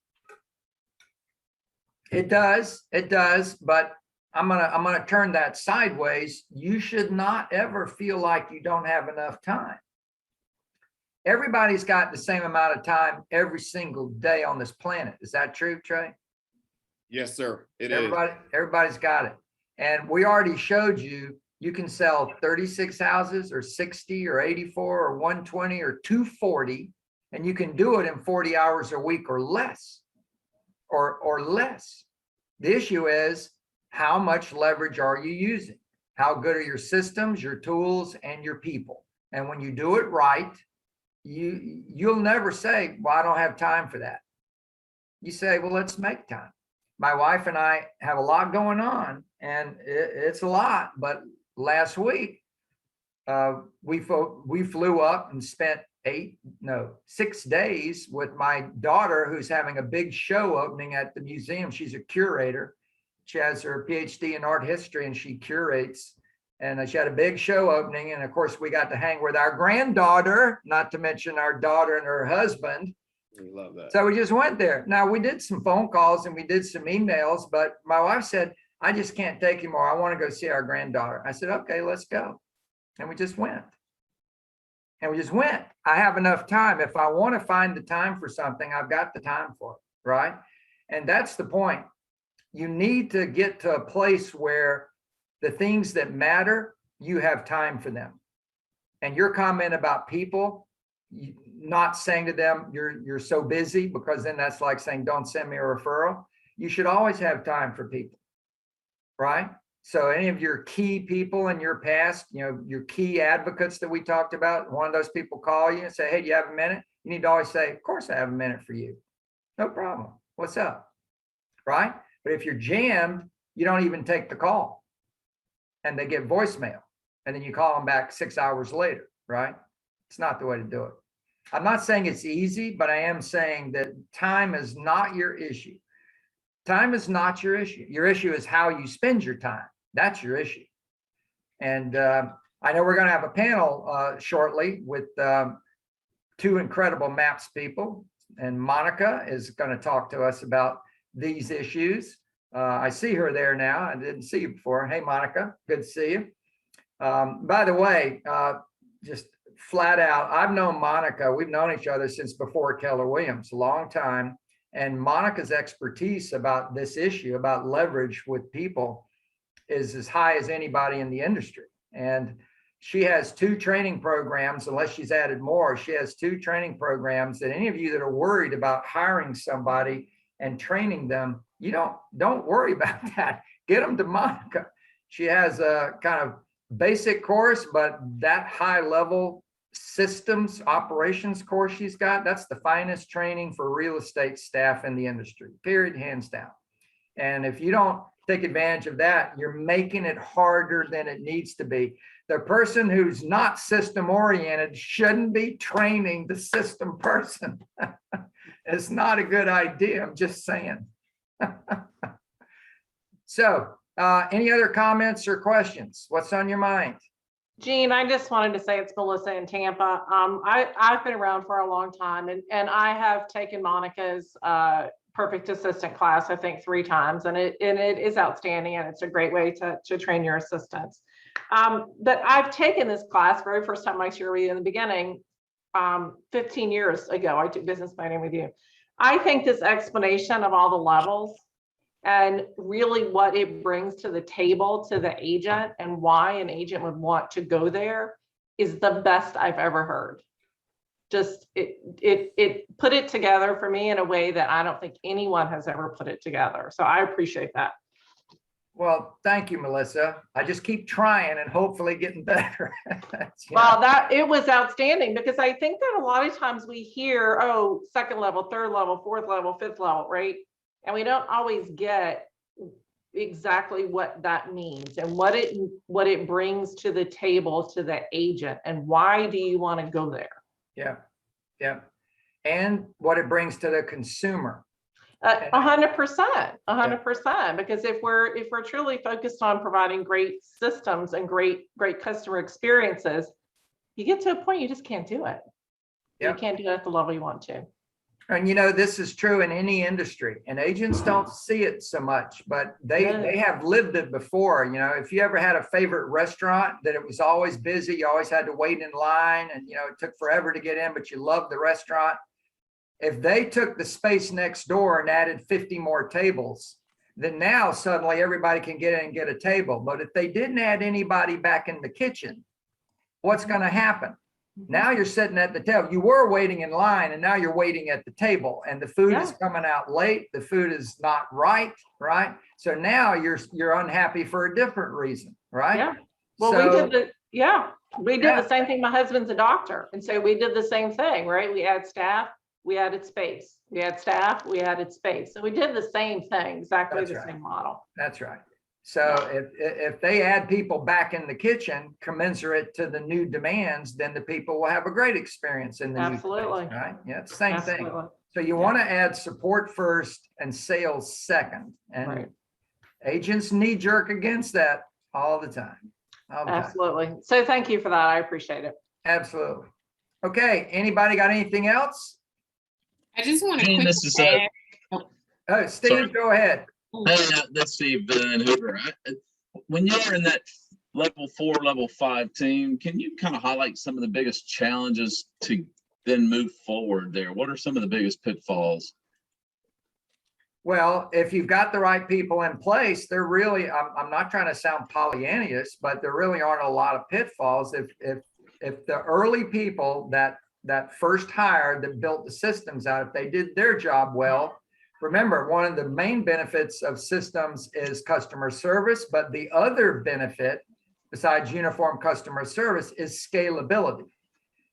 It does, but I'm gonna turn that sideways. You should not ever feel like you don't have enough time. Everybody's got the same amount of time every single day on this planet. Is that true, Trey? Yes, sir. Everybody's got it. And we already showed you can sell 36 houses or 60 or 84 or 120 or 240, and you can do it in 40 hours a week or less. Or less. The issue is, how much leverage are you using? How good are your systems, your tools, and your people? And when you do it right, you'll never say, well, I don't have time for that. You say, well, let's make time. My wife and I have a lot going on, and it's a lot. But last week, we flew up and spent 6 days with my daughter, who's having a big show opening at the museum. She's a curator. She has her PhD in art history, and she curates. And she had a big show opening. And of course, we got to hang with our granddaughter, not to mention our daughter and her husband. We love that. So we just went there. Now, we did some phone calls and we did some emails, but my wife said, I just can't take anymore. I want to go see our granddaughter. I said, okay, let's go. And we just went. I have enough time. If I want to find the time for something, I've got the time for it, right? And that's the point. You need to get to a place where the things that matter, you have time for them. And your comment about people, not saying to them, you're so busy, because then that's like saying, don't send me a referral. You should always have time for people, right? So any of your key people in your past, your key advocates that we talked about, one of those people call you and say, hey, do you have a minute? You need to always say, of course I have a minute for you. No problem. What's up? Right? But if you're jammed, you don't even take the call, and they get voicemail, and then you call them back 6 hours later, right? It's not the way to do it. I'm not saying it's easy, but I am saying that time is not your issue. Time is not your issue. Your issue is how you spend your time. That's your issue. And I know we're going to have a panel shortly with two incredible MAPS people. And Monica is going to talk to us about these issues. I see her there now. I didn't see you before. Hey, Monica, good to see you. By the way, just flat out, I've known Monica. We've known each other since before Keller Williams, a long time. And Monica's expertise about this issue, about leverage with people, is as high as anybody in the industry. And she has 2 training programs, unless she's added more. She has 2 training programs that any of you that are worried about hiring somebody and training them, you don't worry about that. Get them to Monica. She has a kind of basic course, but that high level systems operations course she's got, that's the finest training for real estate staff in the industry, period, hands down. And if you don't take advantage of that, you're making it harder than it needs to be. The person who's not system oriented shouldn't be training the system person. It's not a good idea. I'm just saying. So any other comments or questions? What's on your mind? Jean, I just wanted to say it's Melissa in Tampa. I've been around for a long time, and I have taken Monica's Perfect Assistant class, I think 3 times, and it is outstanding, and it's a great way to train your assistants. But I've taken this class, very first time I shared with you in the beginning, 15 years ago. I took business planning with you. I think this explanation of all the levels and really what it brings to the table to the agent and why an agent would want to go there is the best I've ever heard. Just it put it together for me in a way that I don't think anyone has ever put it together. So I appreciate that. Well, thank you, Melissa. I just keep trying and hopefully getting better. Well, it was outstanding, because I think that a lot of times we hear, oh, 2nd level, 3rd level, 4th level, 5th level, right? And we don't always get exactly what that means and what it brings to the table to the agent, and why do you want to go there? Yeah. And what it brings to the consumer. 100%, because if we're truly focused on providing great systems and great customer experiences, you get to a point you just can't do it. You can't do it at the level you want to. And this is true in any industry, and agents don't see it so much, but they have lived it before. If you ever had a favorite restaurant that it was always busy, you always had to wait in line, and it took forever to get in, but you loved the restaurant. If they took the space next door and added 50 more tables, then now suddenly everybody can get in and get a table. But if they didn't add anybody back in the kitchen, what's going to happen? Now you're sitting at the table. You were waiting in line, and now you're waiting at the table, and the food is coming out late. The food is not right? So now you're unhappy for a different reason, right? Yeah. Well, we did the same thing. My husband's a doctor, and so we did the same thing, right? We add staff, we added space. We had staff, we added space. So we did the same thing, exactly the same model. That's right. So if they add people back in the kitchen commensurate to the new demands, then the people will have a great experience in the new place, right? Yeah, it's the same thing. So you want to add support first and sales second. And agents knee jerk against that all the time. Absolutely. So thank you for that. I appreciate it. Absolutely. Okay. Anybody got anything else? I just want to quickly add. Steve, go ahead. Hey, that's Steve in Hoover. When you're in that level 4, level 5 team, can you kind of highlight some of the biggest challenges to then move forward there? What are some of the biggest pitfalls? Well, if you've got the right people in place, there really, I'm not trying to sound Pollyannish, but there really aren't a lot of pitfalls. If the early people that first hired that built the systems out, if they did their job well, remember, one of the main benefits of systems is customer service, but the other benefit besides uniform customer service is scalability.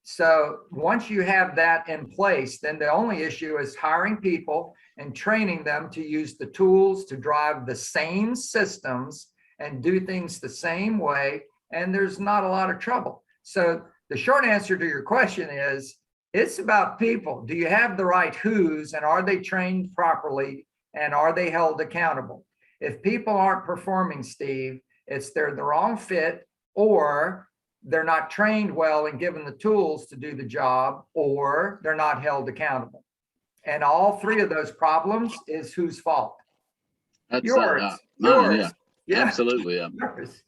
So once you have that in place, then the only issue is hiring people and training them to use the tools to drive the same systems and do things the same way. And there's not a lot of trouble. So the short answer to your question is, it's about people. Do you have the right who's, and are they trained properly, and are they held accountable? If people aren't performing, Steve, it's they're the wrong fit, or they're not trained well and given the tools to do the job, or they're not held accountable. And all 3 of those problems is whose fault? That's yours. Yeah. Absolutely. Yeah.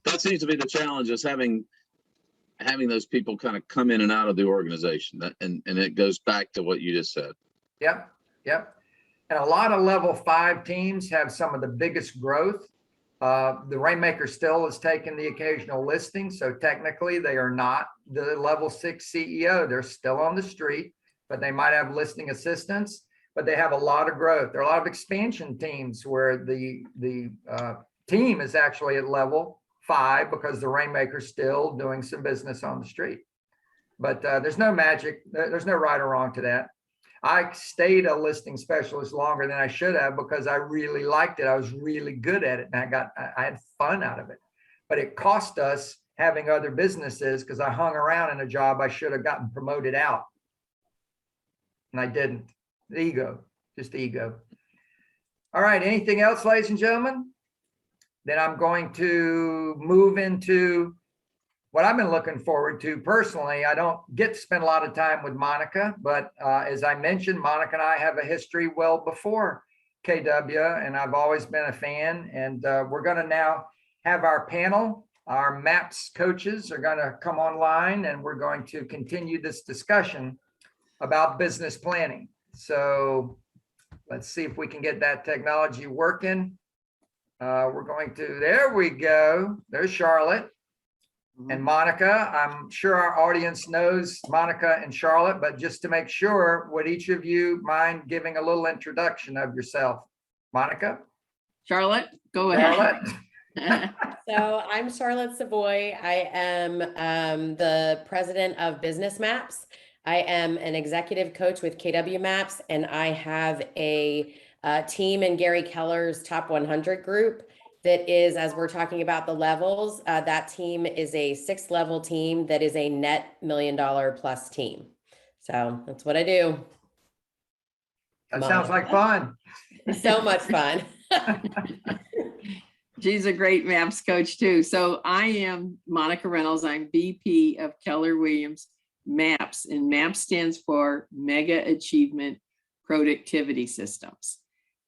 That seems to be the challenge, is having those people kind of come in and out of the organization. And it goes back to what you just said. Yep. And a lot of level 5 teams have some of the biggest growth. The Rainmaker still is taking the occasional listing. So technically they are not the level 6 CEO. They're still on the street, but they might have listing assistants, but they have a lot of growth. There are a lot of expansion teams where the team is actually at level 5 because the Rainmaker's still doing some business on the street. But there's no magic. There's no right or wrong to that. I stayed a listing specialist longer than I should have because I really liked it. I was really good at it, and I had fun out of it. But it cost us having other businesses because I hung around in a job I should have gotten promoted out. And I didn't. The ego, just the ego. All right. Anything else, ladies and gentlemen? then I'm going to move into what I've been looking forward to personally. I don't get to spend a lot of time with Monica, but as I mentioned, Monica and I have a history well before KW, and I've always been a fan. And we're going to now have our panel. Our MAPS coaches are going to come online, and we're going to continue this discussion about business planning. So let's see if we can get that technology working. We're going to, there we go. There's Charlotte and Monica. I'm sure our audience knows Monica and Charlotte, but just to make sure, would each of you mind giving a little introduction of yourself? Monica? Charlotte, go ahead. Charlotte? So I'm Charlotte Savoy. I am the president of Business Maps. I am an executive coach with KW Maps, and I have a team in Gary Keller's top 100 group that is, as we're talking about the levels, that team is a 6th level team that is a net $1 million plus team. So that's what I do. That sounds like fun. So much fun. She's a great MAPS coach too. So I am Monica Reynolds. I'm VP of Keller Williams MAPS, and MAPS stands for Mega Achievement Productivity Systems.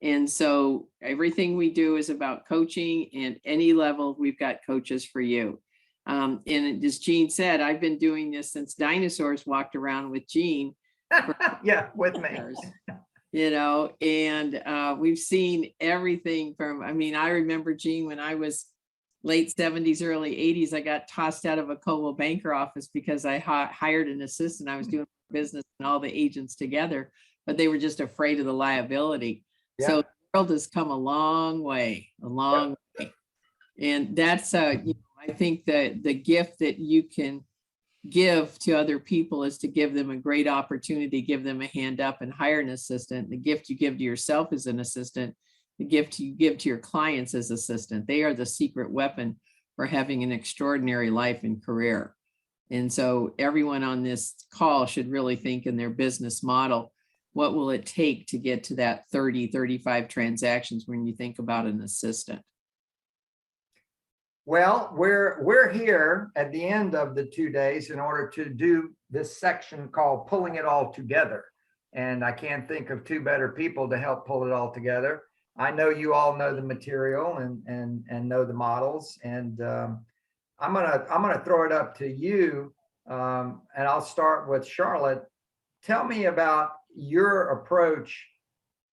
And so everything we do is about coaching, and any level we've got coaches for you. And as Gene said, I've been doing this since dinosaurs walked around with Gene. Yeah, with me. You know, and we've seen everything from, I mean, I remember, Gene, when I was late 70s, early 80s, I got tossed out of a Coldwell Banker office because I hired an assistant. I was doing business and all the agents together, but they were just afraid of the liability. Yeah. So the world has come a long way, way. And that's, you know, I think that the gift that you can give to other people is to give them a great opportunity, give them a hand up and hire an assistant. The gift you give to yourself as an assistant, the gift you give to your clients as assistant, they are the secret weapon for having an extraordinary life and career. And so everyone on this call should really think in their business model, what will it take to get to that 30, 35 transactions when you think about an assistant? Well, we're here at the end of the 2 days in order to do this section called Pulling It All Together. And I can't think of two better people to help pull it all together. I know you all know the material and know the models. And I'm gonna throw it up to you. And I'll start with Charlotte. Tell me about your approach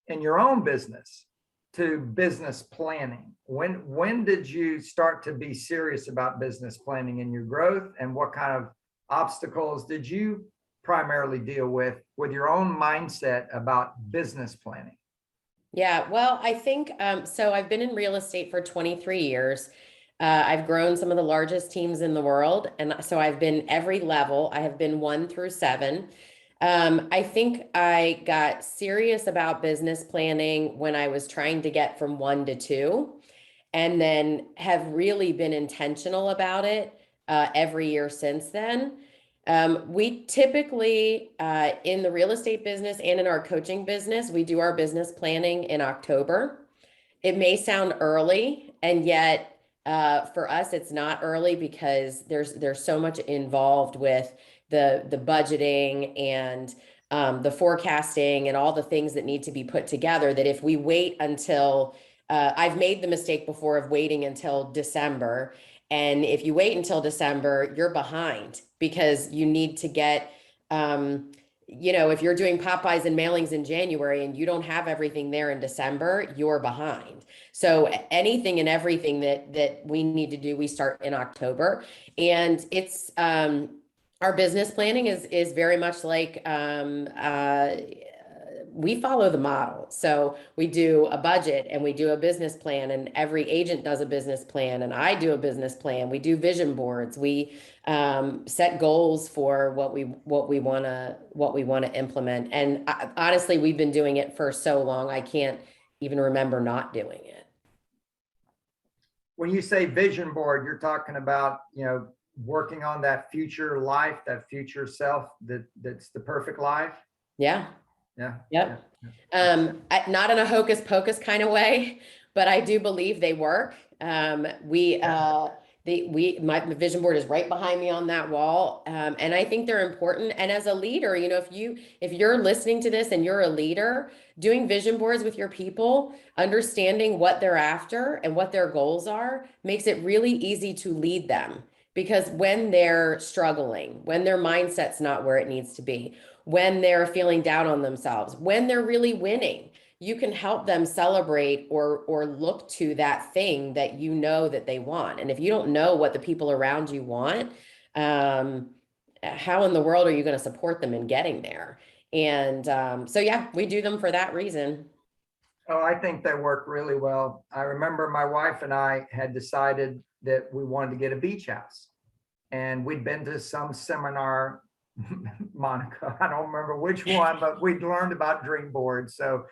in your own business to business planning. When did you start to be serious about business planning in your growth, and what kind of obstacles did you primarily deal with your own mindset about business planning? Yeah, well, I think, so I've been in real estate for 23 years. I've grown some of the largest teams in the world. And so I've been every level. I have been 1 through 7. I think I got serious about business planning when I was trying to get from 1 to 2, and then have really been intentional about it every year since then. We typically, in the real estate business and in our coaching business, we do our business planning in October. It may sound early, and yet for us, it's not early because there's so much involved with the budgeting and the forecasting and all the things that need to be put together, that if we wait until, I've made the mistake before of waiting until December. And if you wait until December, you're behind because you need to get, you know, if you're doing Popeyes and mailings in January and you don't have everything there in December, you're behind. So anything and everything that we need to do, we start in October. And it's, our business planning is very much like, we follow the model. So we do a budget and we do a business plan, and every agent does a business plan, and I do a business plan. We do vision boards. We set goals for what we want to implement. And honestly, we've been doing it for so long, I can't even remember not doing it. When you say vision board, you're talking about, you know, working on that future life, that future self that's the perfect life. Yeah. Yeah. Yep. Not in a hocus pocus kind of way, but I do believe they work. My vision board is right behind me on that wall. And I think they're important. And as a leader, you know, if you're listening to this and you're a leader, doing vision boards with your people, understanding what they're after and what their goals are, makes it really easy to lead them. Because when they're struggling, when their mindset's not where it needs to be, when they're feeling down on themselves, when they're really winning, you can help them celebrate or look to that thing that you know that they want. And if you don't know what the people around you want, how in the world are you going to support them in getting there? And so, yeah, we do them for that reason. Oh, I think they work really well. I remember my wife and I had decided that we wanted to get a beach house. And we'd been to some seminar, Monica, I don't remember which one, but we'd learned about dream boards. So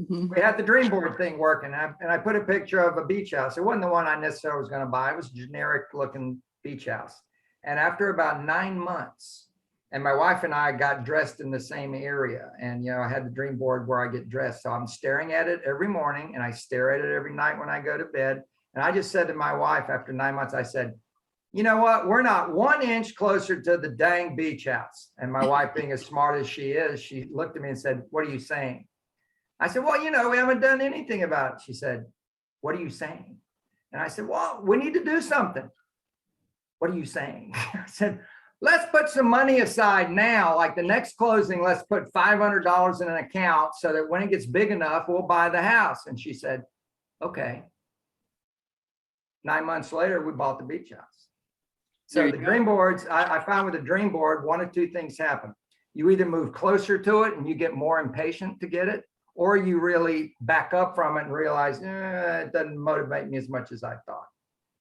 we had the dream board thing working. And I put a picture of a beach house. It wasn't the one I necessarily was going to buy. It was a generic looking beach house. And after about 9 months, and my wife and I got dressed in the same area. And, you know, I had the dream board where I get dressed. So I'm staring at it every morning and I stare at it every night when I go to bed. And I just said to my wife after 9 months, I said, you know what? We're not 1 inch closer to the dang beach house. And my wife, being as smart as she is, she looked at me and said, what are you saying? I said, well, you know, we haven't done anything about it. She said, what are you saying? And I said, well, we need to do something. What are you saying? I said, let's put some money aside now. Like the next closing, let's put $500 in an account so that when it gets big enough, we'll buy the house. And she said, okay. 9 months later, we bought the beach house. So the dream boards, I found with the dream board, one of two things happen. You either move closer to it and you get more impatient to get it, or you really back up from it and realize it doesn't motivate me as much as I thought.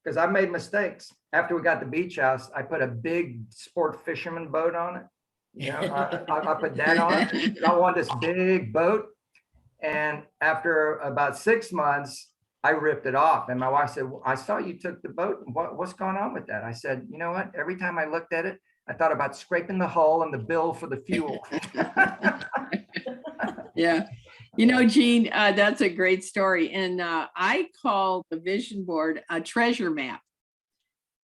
Because I made mistakes. After we got the beach house, I put a big sport fisherman boat on it. You know, I put that on it. I want this big boat. And after about 6 months, I ripped it off. And my wife said, well, I saw you took the boat. What's going on with that? I said, you know what? Every time I looked at it, I thought about scraping the hull and the bill for the fuel. Yeah. You know, Jean, that's a great story. And I call the vision board a treasure map.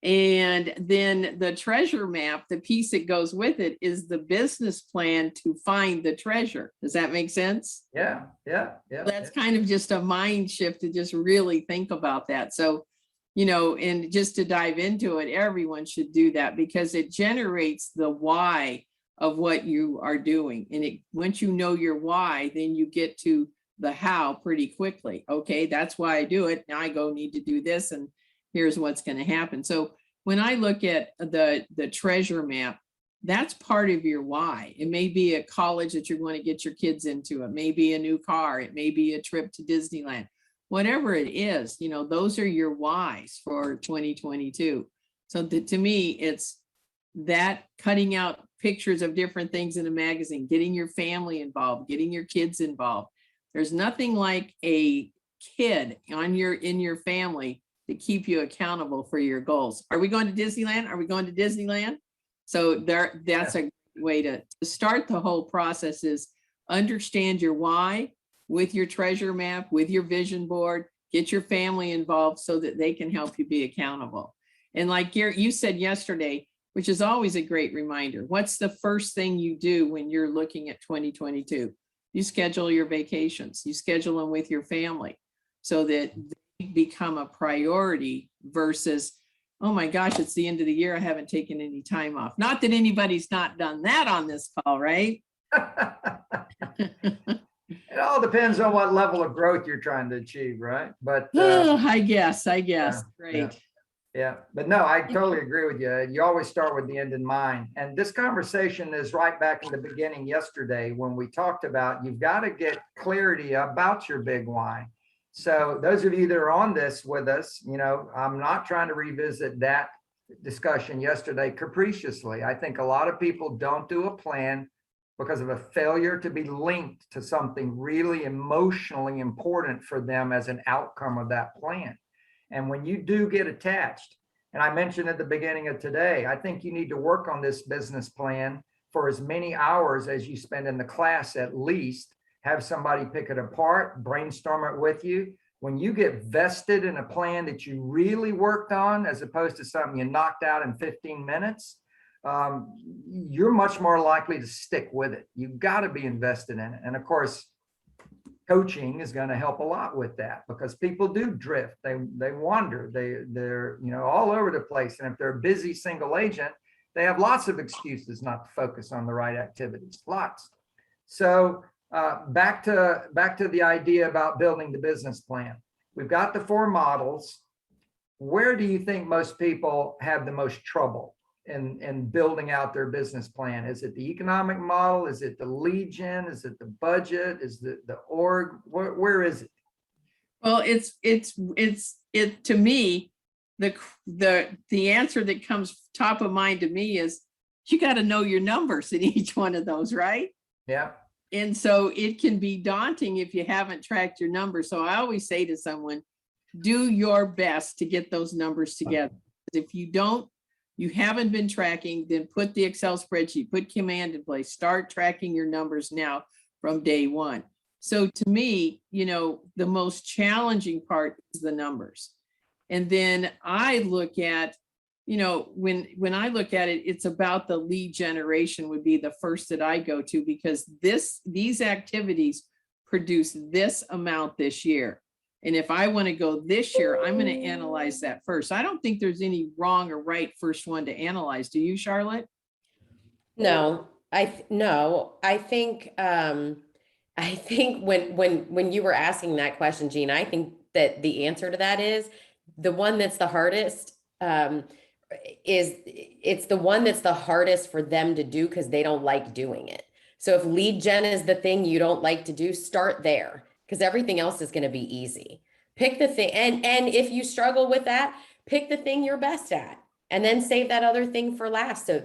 And then the treasure map, the piece that goes with it is the business plan to find the treasure. Does that make sense? Yeah. That's kind of just a mind shift to just really think about that. So, you know, and just to dive into it, everyone should do that because it generates the why of what you are doing. And once you know your why, then you get to the how pretty quickly. Okay, that's why I do it. Now I need to do this and here's what's going to happen. So when I look at the treasure map, that's part of your why. It may be a college that you're going to get your kids into. It may be a new car. It may be a trip to Disneyland. Whatever it is, you know, those are your whys for 2022. So to me, it's that cutting out pictures of different things in a magazine, getting your family involved, getting your kids involved. There's nothing like a kid in your family to keep you accountable for your goals. Are we going to Disneyland? Are we going to Disneyland? So that's a way to start the whole process is understand your why with your treasure map, with your vision board, get your family involved so that they can help you be accountable. And like you said yesterday, which is always a great reminder, what's the first thing you do when you're looking at 2022? You schedule your vacations, you schedule them with your family so that they become a priority versus, oh my gosh, it's the end of the year. I haven't taken any time off. Not that anybody's not done that on this call, right? It all depends on what level of growth you're trying to achieve, right? But I guess. Yeah, Great. Yeah, but no, I totally agree with you. You always start with the end in mind. And this conversation is right back in the beginning yesterday when we talked about you've got to get clarity about your big why. So those of you that are on this with us, you know, I'm not trying to revisit that discussion yesterday capriciously. I think a lot of people don't do a plan because of a failure to be linked to something really emotionally important for them as an outcome of that plan. And when you do get attached, and I mentioned at the beginning of today, I think you need to work on this business plan for as many hours as you spend in the class at least. Have somebody pick it apart, brainstorm it with you, when you get vested in a plan that you really worked on, as opposed to something you knocked out in 15 minutes, you're much more likely to stick with it. You've got to be invested in it. And of course, coaching is going to help a lot with that, because people do drift. They wander. They're all over the place. And if they're a busy single agent, they have lots of excuses not to focus on the right activities. Lots. So back to the idea about building the business plan. We've got the 4 models. Where do you think most people have the most trouble in building out their business plan? Is it the economic model? Is it the lead gen? Is it the budget? Is it the org? Where is it? Well, it to me, the answer that comes top of mind to me is you got to know your numbers in each one of those, right? Yeah. And so it can be daunting if you haven't tracked your numbers. So I always say to someone, do your best to get those numbers together. If you don't, you haven't been tracking, then put the Excel spreadsheet, put command in place, start tracking your numbers now from day one. So to me, the most challenging part is the numbers. And then I look at, when I look at it, it's about the lead generation would be the first that I go to, because these activities produce this amount this year. And if I want to go this year, I'm going to analyze that first. I don't think there's any wrong or right first one to analyze. Do you, Charlotte? No, I think when you were asking that question, Jean, I think that the answer to that is the one that's the hardest. It's the one that's the hardest for them to do because they don't like doing it. So if lead gen is the thing you don't like to do, start there, because everything else is going to be easy. Pick the thing. And if you struggle with that, pick the thing you're best at, and then save that other thing for last. So,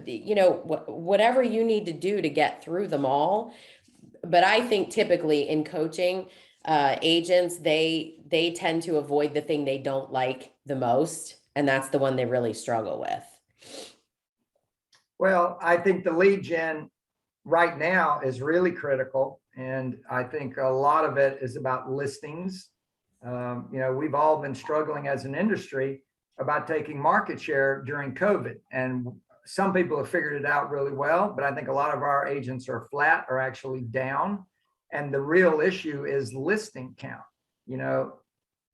whatever you need to do to get through them all. But I think typically in coaching, agents, they tend to avoid the thing they don't like the most. And that's the one they really struggle with. Well, I think the lead gen right now is really critical. And I think a lot of it is about listings. We've all been struggling as an industry about taking market share during COVID. And some people have figured it out really well, but I think a lot of our agents are flat or actually down. And the real issue is listing count.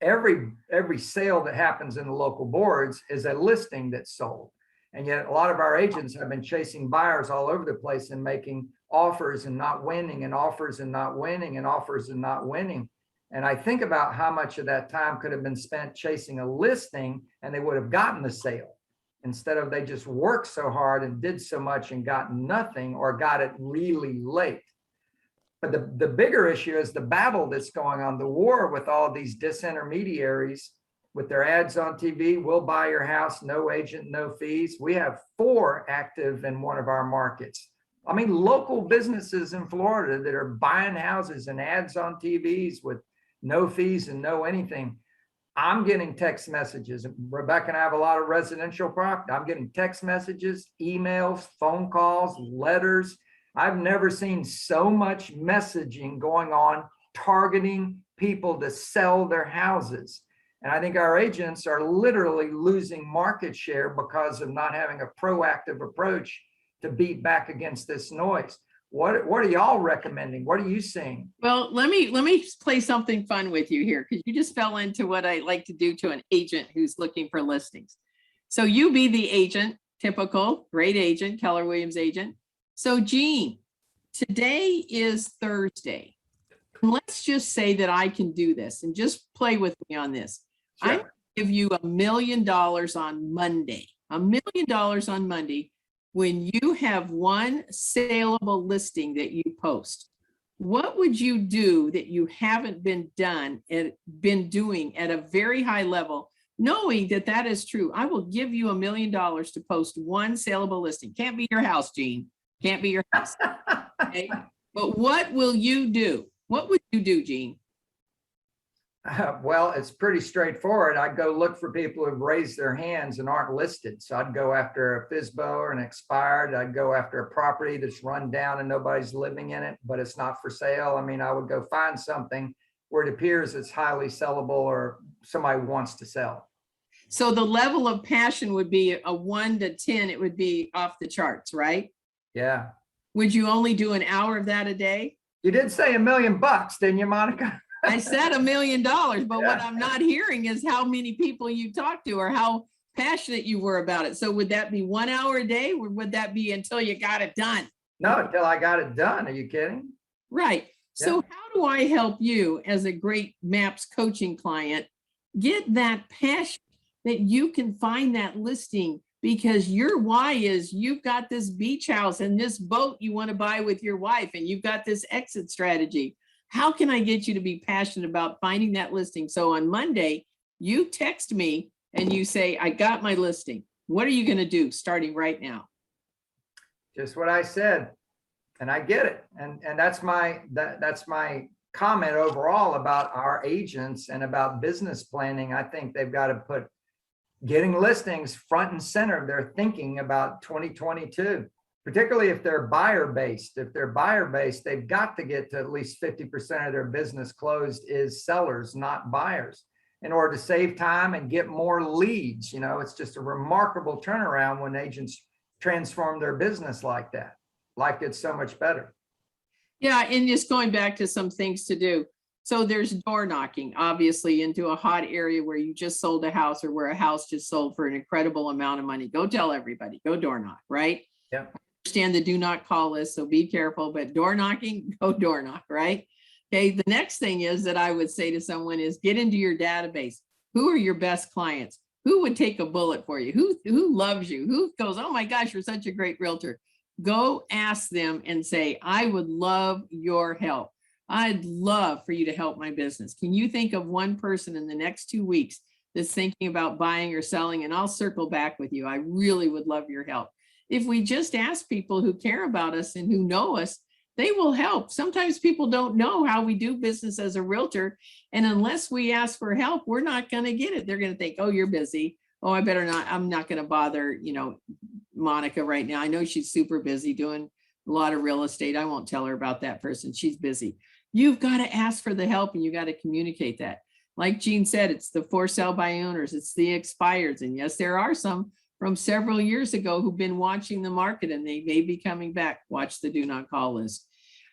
Every sale that happens in the local boards is a listing that's sold. And yet a lot of our agents have been chasing buyers all over the place and making offers and not winning, and offers and not winning, and offers and not winning. And I think about how much of that time could have been spent chasing a listing, and they would have gotten the sale, instead of they just worked so hard and did so much and got nothing, or got it really late. But the bigger issue is the battle that's going on, the war with all these disintermediaries with their ads on TV. We'll buy your house, no agent, no fees. We have 4 active in one of our markets. I mean, local businesses in Florida that are buying houses and ads on TVs with no fees and no anything. I'm getting text messages. Rebecca and I have a lot of residential property. I'm getting text messages, emails, phone calls, letters. I've never seen so much messaging going on targeting people to sell their houses. And I think our agents are literally losing market share because of not having a proactive approach to beat back against this noise. What are y'all recommending? What are you seeing? Well, let me play something fun with you here, because you just fell into what I like to do to an agent who's looking for listings. So you be the agent, typical, great agent, Keller Williams agent. So Jean, today is Thursday. And let's just say that I can do this, and just play with me on this. Sure. I'm going to give you $1 million on Monday, $1 million on Monday, when you have one saleable listing that you post. What would you do that you haven't been doing at a very high level, knowing that that is true? I will give you $1 million to post one saleable listing. Can't be your house, Jean. Can't be your house. Okay? But what will you do? What would you do, Jean? Well, it's pretty straightforward. I'd go look for people who've raised their hands and aren't listed. So I'd go after a FSBO or an expired. I'd go after a property that's run down and nobody's living in it, but it's not for sale. I mean, I would go find something where it appears it's highly sellable or somebody wants to sell. So the level of passion would be a 1 to 10, it would be off the charts, right? Yeah. Would you only do an hour of that a day? You did say $1 million, didn't you, Monica? I said $1 million, but what Yeah. I'm not hearing is how many people you talked to or how passionate you were about it. So would that be 1 hour a day, or would that be until you got it done? No, until I got it done. Are you kidding? Right. So Yeah. how do I help you as a great MAPS coaching client get that passion that you can find that listing? Because your why is you've got this beach house and this boat you want to buy with your wife, and you've got this exit strategy. How can I get you to be passionate about finding that listing? So on Monday, you text me and you say, I got my listing. What are you going to do starting right now? Just what I said. And I get it. And that's my comment overall about our agents and about business planning. I think they've got to put getting listings front and center of their thinking about 2022, particularly if they're buyer based. If they're buyer based, they've got to get to at least 50% of their business closed is sellers, not buyers, in order to save time and get more leads. You know, it's just a remarkable turnaround when agents transform their business like that. Life gets so much better. Yeah, and just going back to some things to do. So there's door knocking, obviously, into a hot area where you just sold a house or where a house just sold for an incredible amount of money. Go tell everybody, go door knock, right? Yeah. Understand the do not call list, so be careful, but door knocking, go door knock, right? Okay, the next thing is that I would say to someone is get into your database. Who are your best clients? Who would take a bullet for you? Who loves you? Who goes, oh my gosh, you're such a great realtor. Go ask them and say, I would love your help. I'd love for you to help my business. Can you think of one person in the next 2 weeks that's thinking about buying or selling? And I'll circle back with you. I really would love your help. If we just ask people who care about us and who know us, they will help. Sometimes people don't know how we do business as a realtor. And unless we ask for help, we're not going to get it. They're going to think, oh, you're busy. Oh, I better not. I'm not going to bother, Monica right now. I know she's super busy doing a lot of real estate. I won't tell her about that person. She's busy. You've got to ask for the help and you got to communicate that. Like Jean said, it's the for sale by owners, it's the expireds. And yes, there are some from several years ago who've been watching the market and they may be coming back. Watch the do not call list.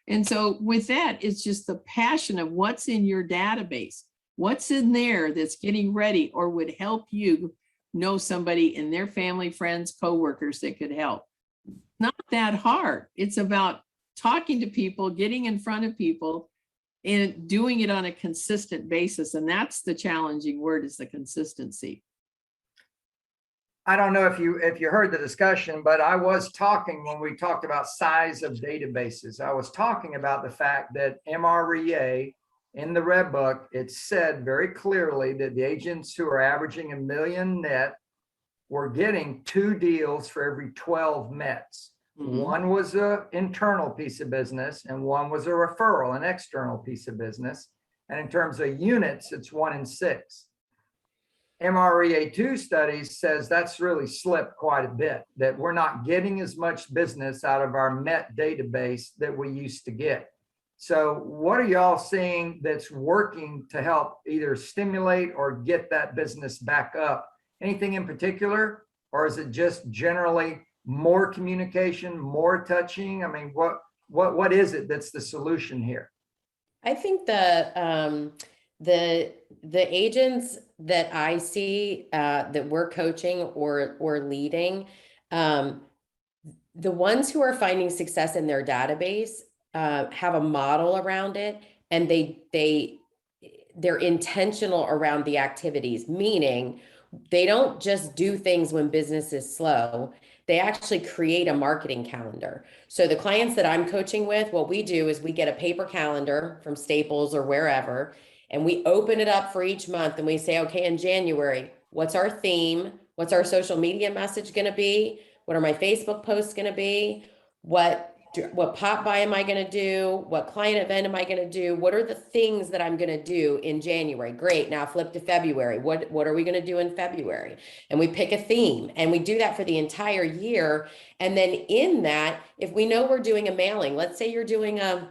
And so with that, it's just the passion of what's in your database, what's in there that's getting ready or would help you know somebody in their family, friends, coworkers that could help. Not that hard. It's about talking to people, getting in front of people and doing it on a consistent basis. And that's the challenging word, is the consistency. I don't know if you heard the discussion, but I was talking when we talked about size of databases. I was talking about the fact that MREA in the Red Book, it said very clearly that the agents who are averaging $1 million net were getting 2 deals for every 12 METs. Mm-hmm. One was an internal piece of business and one was a referral, an external piece of business. And in terms of units, it's 1 in 6. MREA 2 studies says that's really slipped quite a bit, that we're not getting as much business out of our MET database that we used to get. So what are y'all seeing that's working to help either stimulate or get that business back up? Anything in particular, or is it just generally more communication, more touching? I mean, what is it that's the solution here? I think the agents that I see that we're coaching or leading, the ones who are finding success in their database have a model around it, and they're intentional around the activities, meaning they don't just do things when business is slow. They actually create a marketing calendar. So the clients that I'm coaching with, what we do is we get a paper calendar from Staples or wherever, and we open it up for each month and we say, okay, in January, what's our theme? What's our social media message going to be? What are my Facebook posts going to be? What pop buy am I going to do? What client event am I going to do? What are the things that I'm going to do in January? Great. Now flip to February. What are we going to do in February? And we pick a theme and we do that for the entire year. And then in that, if we know we're doing a mailing, let's say you're doing a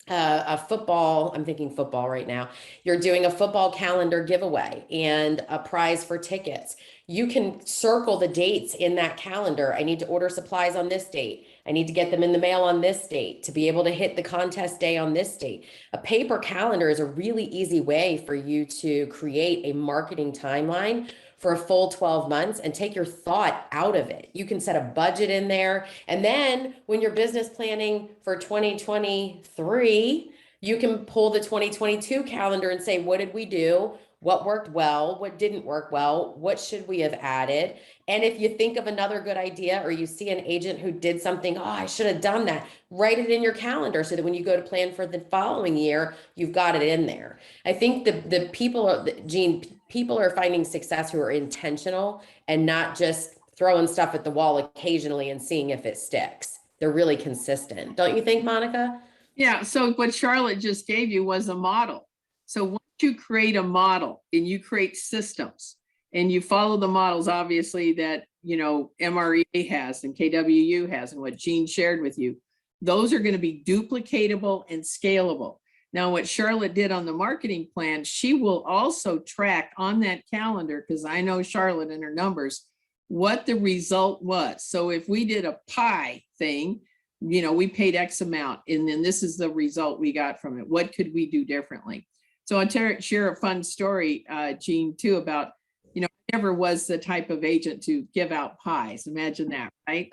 a football, I'm thinking football right now. You're doing a football calendar giveaway and a prize for tickets. You can circle the dates in that calendar. I need to order supplies on this date. I need to get them in the mail on this date to be able to hit the contest day on this date. A paper calendar is a really easy way for you to create a marketing timeline for a full 12 months and take your thought out of it. You can set a budget in there. And then when you're business planning for 2023, you can pull the 2022 calendar and say, what did we do? What worked well? What didn't work well? What should we have added? And if you think of another good idea or you see an agent who did something, oh, I should have done that, write it in your calendar so that when you go to plan for the following year, you've got it in there. I think the people, Jean, people are finding success who are intentional and not just throwing stuff at the wall occasionally and seeing if it sticks. They're really consistent. Don't you think, Monica? Yeah, so what Charlotte just gave you was a model. So once you create a model and you create systems and you follow the models, obviously, that, you know, MREA has and KWU has and what Jean shared with you, those are going to be duplicatable and scalable. Now, what Charlotte did on the marketing plan, she will also track on that calendar, because I know Charlotte and her numbers, what the result was. So if we did a pie thing, you know, we paid X amount, and then this is the result we got from it. What could we do differently? So I'll share a fun story, Jean, too, about, you know, I never was the type of agent to give out pies. Imagine that, right?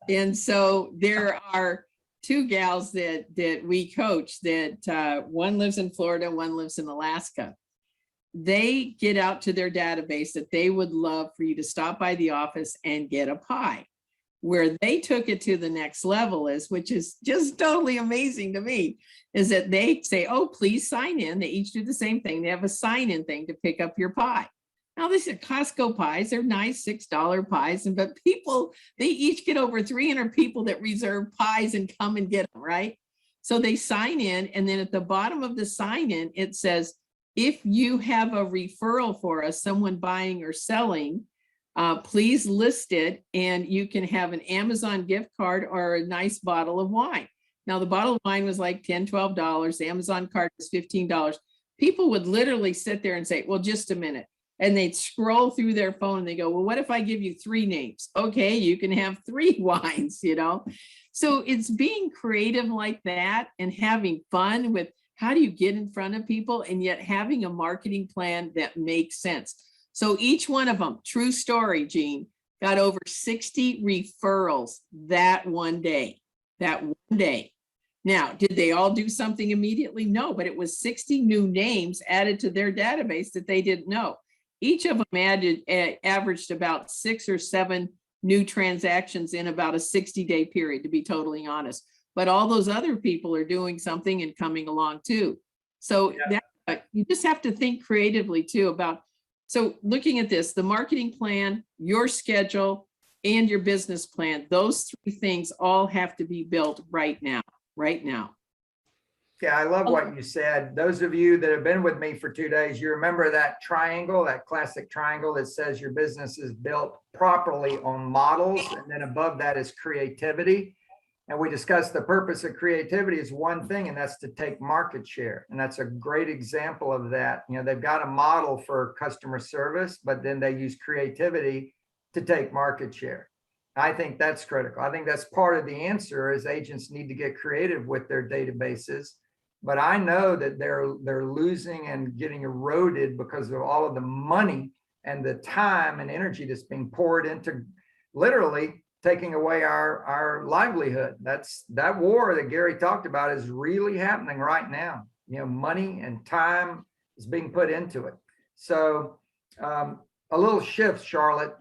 And so there are two gals that we coach that one lives in Florida, one lives in Alaska. They get out to their database that they would love for you to stop by the office and get a pie. Where they took it to the next level is, which is just totally amazing to me, is that they say, oh, please sign in. They each do the same thing. They have a sign-in thing to pick up your pie. Now, this is Costco pies. They're nice $6 pies, but people, they each get over 300 people that reserve pies and come and get them, right? So they sign in, and then at the bottom of the sign-in, it says, if you have a referral for us, someone buying or selling, please list it, and you can have an Amazon gift card or a nice bottle of wine. Now, the bottle of wine was like $10, $12. The Amazon card was $15. People would literally sit there and say, well, just a minute. And they'd scroll through their phone and they go, well, what if I give you 3 names? Okay, you can have 3 wines, you know? So it's being creative like that and having fun with how do you get in front of people and yet having a marketing plan that makes sense. So each one of them, true story, Jean, got over 60 referrals that one day. Now, did they all do something immediately? No, but it was 60 new names added to their database that they didn't know. Each of them averaged about 6 or 7 new transactions in about a 60-day period, to be totally honest. But all those other people are doing something and coming along too. So you just have to think creatively too about, so looking at this, the marketing plan, your schedule, and your business plan, those 3 things all have to be built right now. Yeah, I love what you said. Those of you that have been with me for 2 days, you remember that triangle, that classic triangle that says your business is built properly on models, and then above that is creativity. And we discussed the purpose of creativity is one thing, and that's to take market share. And that's a great example of that. You know, they've got a model for customer service, but then they use creativity to take market share. I think that's critical. I think that's part of the answer is agents need to get creative with their databases. But I know that they're losing and getting eroded because of all of the money and the time and energy that's being poured into literally taking away our livelihood. That war that Gary talked about is really happening right now. You know, money and time is being put into it. So a little shift, Charlotte.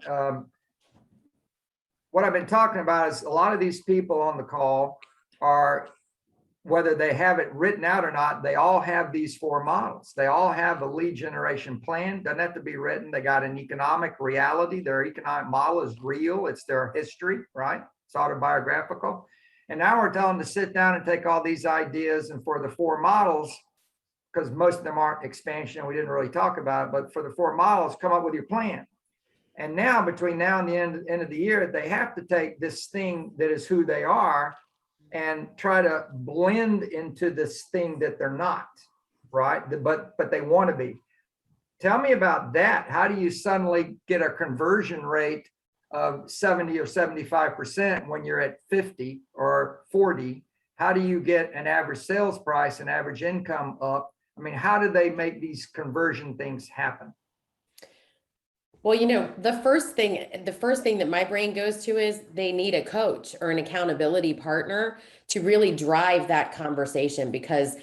What I've been talking about is a lot of these people on the call are, whether they have it written out or not, they all have these 4 models. They all have a lead generation plan. Doesn't have to be written. They got an economic reality. Their economic model is real. It's their history, right? It's autobiographical. And now we're telling them to sit down and take all these ideas, and for the 4 models, because most of them aren't expansion, we didn't really talk about it, but for the 4 models, come up with your plan. And now between now and the end of the year, they have to take this thing that is who they are and try to blend into this thing that they're not, right? But they want to be. Tell me about that. How do you suddenly get a conversion rate of 70 or 75% when you're at 50 or 40? How do you get an average sales price and average income up? I mean, how do they make these conversion things happen? Well, the first thing that my brain goes to is they need a coach or an accountability partner to really drive that conversation, because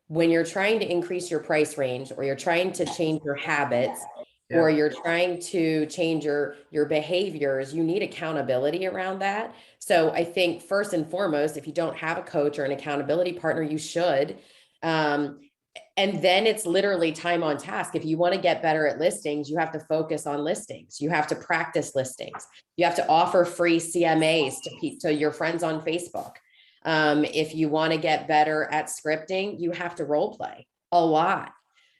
when you're trying to increase your price range, or you're trying to change your habits, or you're trying to change your behaviors, you need accountability around that. So I think first and foremost, if you don't have a coach or an accountability partner, you should. And then it's literally time on task. If you want to get better at listings, you have to focus on listings. You have to practice listings. You have to offer free CMAs to your friends on Facebook. If you want to get better at scripting, you have to role play a lot.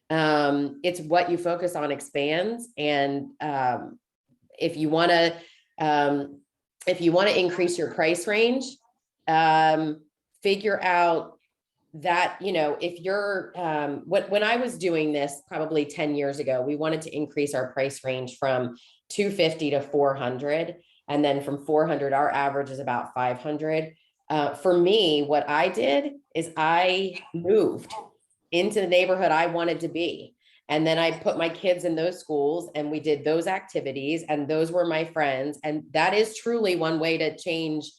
It's what you focus on expands. And if you want to increase your price range, figure out that, if you're, when I was doing this probably 10 years ago, we wanted to increase our price range from 250 to 400. And then from 400, our average is about 500. For me, what I did is I moved into the neighborhood I wanted to be. And then I put my kids in those schools, and we did those activities, and those were my friends. And that is truly one way to change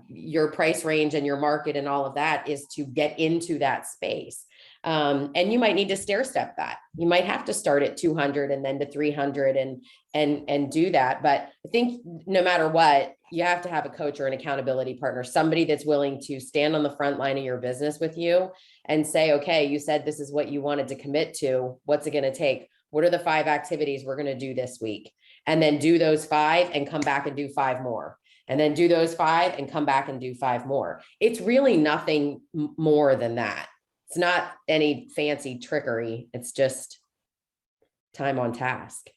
your price range and your market, and all of that is to get into that space. And you might need to stair step that. You might have to start at 200 and then to 300 and do that. But I think no matter what, you have to have a coach or an accountability partner, somebody that's willing to stand on the front line of your business with you and say, okay, you said this is what you wanted to commit to. What's it going to take? What are the 5 activities we're going to do this week? And then do those 5 and come back and do 5 more. And then do those 5 and come back and do 5 more. It's really nothing more than that. It's not any fancy trickery. It's just time on task.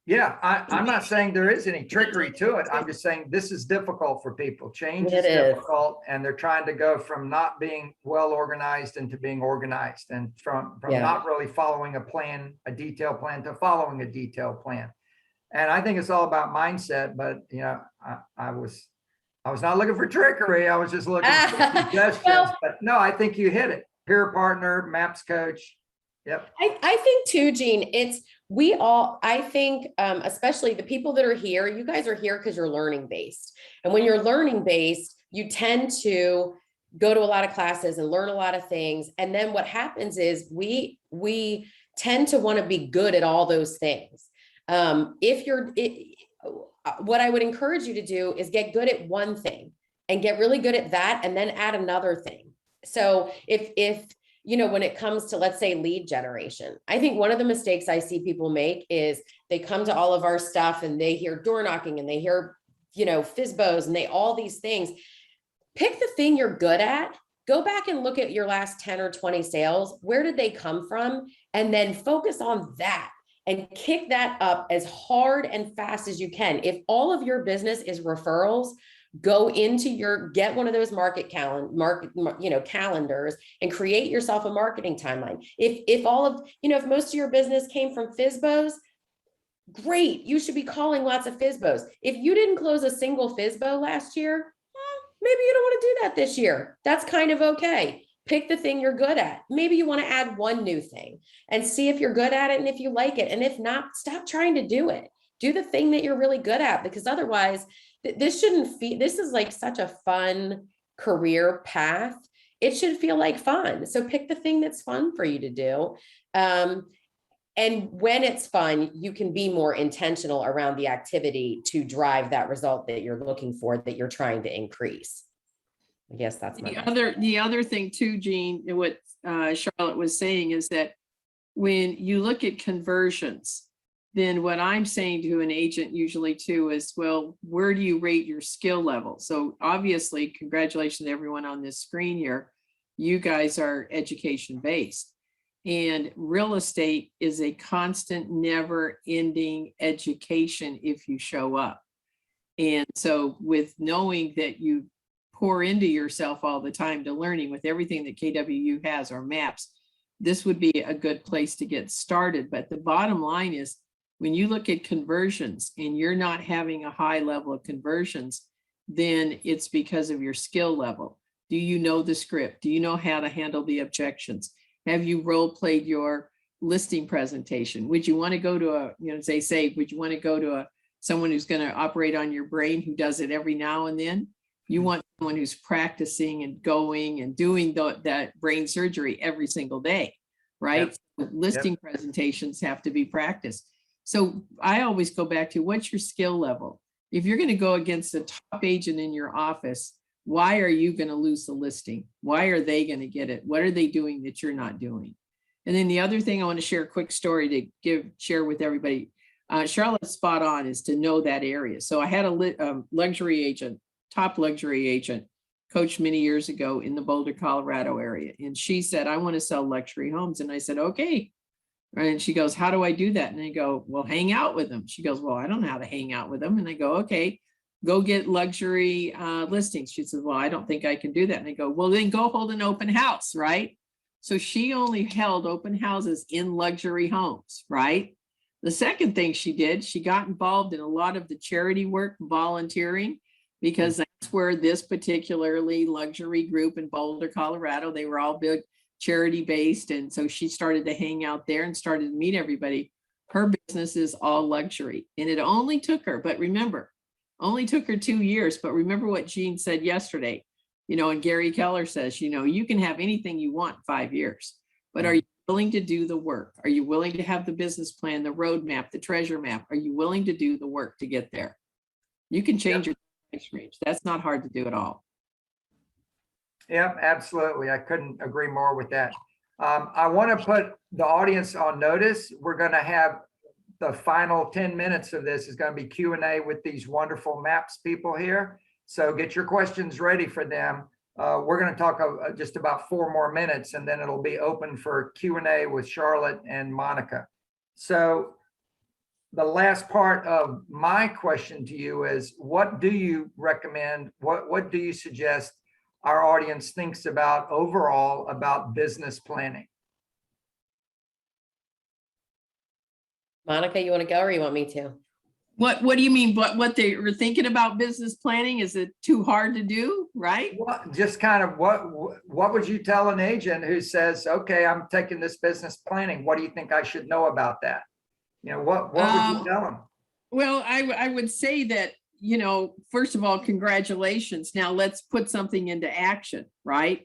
Yeah, I'm not saying there is any trickery to it. I'm just saying this is difficult for people. Change is It is. difficult, and they're trying to go from not being well organized into being organized, and from not really following a plan, a detailed plan, to following a detailed plan. And I think it's all about mindset, but I was not looking for trickery. I was just looking for suggestions. But no, I think you hit it. Peer partner, MAPS coach. Yep. I think too, Gene, I think, especially the people that are here, you guys are here because you're learning based. And when you're learning based, you tend to go to a lot of classes and learn a lot of things. And then what happens is we tend to want to be good at all those things. What I would encourage you to do is get good at one thing and get really good at that, and then add another thing. So if when it comes to, let's say, lead generation, I think one of the mistakes I see people make is they come to all of our stuff and they hear door knocking and they hear, FISBOs and all these things. Pick the thing you're good at. Go back and look at your last 10 or 20 sales. Where did they come from? And then focus on that and kick that up as hard and fast as you can. If all of your business is referrals, go into get one of those calendars and create yourself a marketing timeline. If most of your business came from FISBOs, great. You should be calling lots of FISBOs. If you didn't close a single FISBO last year, maybe you don't want to do that this year. That's kind of okay. Pick the thing you're good at. Maybe you want to add one new thing and see if you're good at it and if you like it. And if not, stop trying to do it. Do the thing that you're really good at, because otherwise this is like such a fun career path. It should feel like fun. So pick the thing that's fun for you to do. And when it's fun, you can be more intentional around the activity to drive that result that you're looking for, that you're trying to increase. I guess that's the other thing too, Gene, what Charlotte was saying is that when you look at conversions, then what I'm saying to an agent usually too is, well, where do you rate your skill level? So obviously, congratulations to everyone on this screen here. You guys are education based, and real estate is a constant, never ending education if you show up. And so with knowing that you pour into yourself all the time to learning with everything that KWU has or maps, this would be a good place to get started. But the bottom line is, when you look at conversions and you're not having a high level of conversions, then it's because of your skill level. Do you know the script? Do you know how to handle the objections? Have you role played your listing presentation? Would you want to go to a, as they say, would you want to go to someone who's going to operate on your brain, who does it every now and then? You want someone who's practicing and going and doing that brain surgery every single day, right? Yep. Listing presentations have to be practiced. So I always go back to, what's your skill level? If you're going to go against the top agent in your office, why are you going to lose the listing? Why are they going to get it? What are they doing that you're not doing? And then the other thing I want to share a quick story to share with everybody. Charlotte's spot on, is to know that area. So I had a luxury agent, top luxury agent, coached many years ago in the Boulder, Colorado area. And she said, I want to sell luxury homes. And I said, okay. And she goes, how do I do that? And I go, well, hang out with them. She goes, well, I don't know how to hang out with them. And I go, okay, go get luxury listings. She says, well, I don't think I can do that. And I go, well, then go hold an open house, right? So she only held open houses in luxury homes, right? The second thing she did, she got involved in a lot of the charity work, volunteering, because that's where this particularly luxury group in Boulder, Colorado, they were all big charity based. And so she started to hang out there and started to meet everybody. Her business is all luxury, and it only took her, but remember, only took her 2 years. But remember what Jean said yesterday, and Gary Keller says, you can have anything you want in 5 years, but are you willing to do the work? Are you willing to have the business plan, the roadmap, the treasure map? Are you willing to do the work to get there? You can change your price range. That's not hard to do at all. Yep, absolutely. I couldn't agree more with that. I want to put the audience on notice. We're going to have the final 10 minutes of this is going to be Q&A with these wonderful maps people here. So get your questions ready for them. We're going to talk just about 4 more minutes, and then it'll be open for Q&A with Charlotte and Monica. So the last part of my question to you is, what do you recommend? What do you suggest our audience thinks about overall about business planning? Monica, you want to go or you want me to? What do you mean? What they were thinking about business planning? Is it too hard to do? Right? Just kind of what would you tell an agent who says, okay, I'm taking this business planning. What do you think I should know about that? What would you tell them? Well, I would say that, first of all, congratulations. Now let's put something into action, right?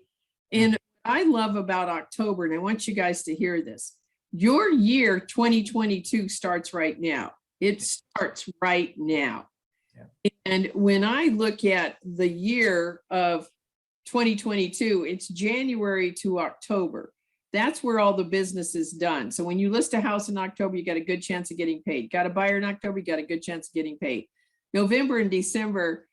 And I love about October, and I want you guys to hear this. Your year 2022 starts right now. It starts right now. Yeah. And when I look at the year of 2022, it's January to October. That's where all the business is done. So when you list a house in October, you got a good chance of getting paid. Got a buyer in October, you got a good chance of getting paid. November and December,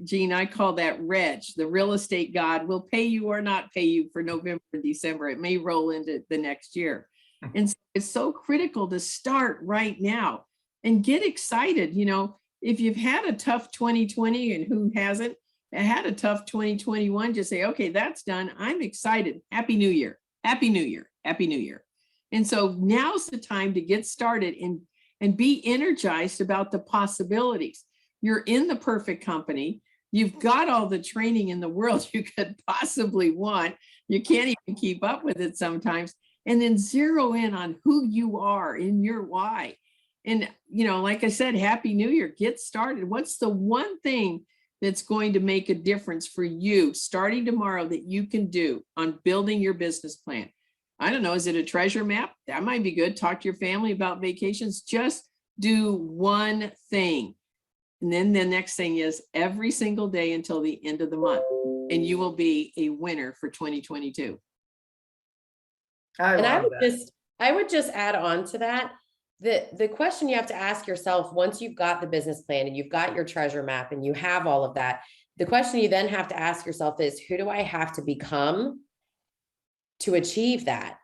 Jean, I call that reg. The real estate god will pay you or not pay you for November and December. It may roll into the next year. And so it's so critical to start right now and get excited. If you've had a tough 2020, and who hasn't had a tough 2021, just say, okay, that's done. I'm excited. Happy New Year. Happy New Year. Happy New Year. And so now's the time to get started and be energized about the possibilities. You're in the perfect company. You've got all the training in the world you could possibly want. You can't even keep up with it sometimes. And then zero in on who you are in your why. And, like I said, Happy New Year, get started. What's the one thing that's going to make a difference for you starting tomorrow that you can do on building your business plan? I don't know, is it a treasure map? That might be good. Talk to your family about vacations. Just do one thing. And then the next thing is every single day until the end of the month, and you will be a winner for 2022. I would just add on to that. The question you have to ask yourself once you've got the business plan and you've got your treasure map and you have all of that, the question you then have to ask yourself is, who do I have to become to achieve that,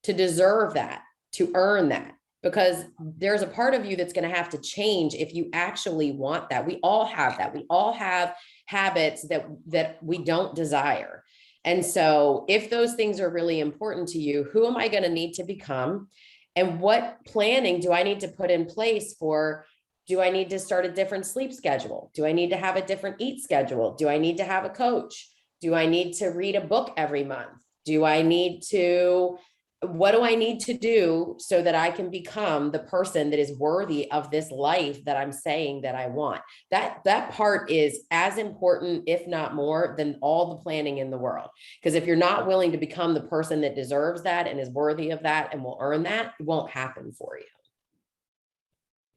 to deserve that, to earn that? Because there's a part of you that's going to have to change if you actually want that. We all have that. We all have habits that we don't desire. And so if those things are really important to you, who am I going to need to become? And what planning do I need to put in place for? Do I need to start a different sleep schedule? Do I need to have a different eat schedule? Do I need to have a coach? Do I need to read a book every month? What do I need to do so that I can become the person that is worthy of this life that I'm saying that I want? That part is as important, if not more, than all the planning in the world. Because if you're not willing to become the person that deserves that and is worthy of that and will earn that, it won't happen for you.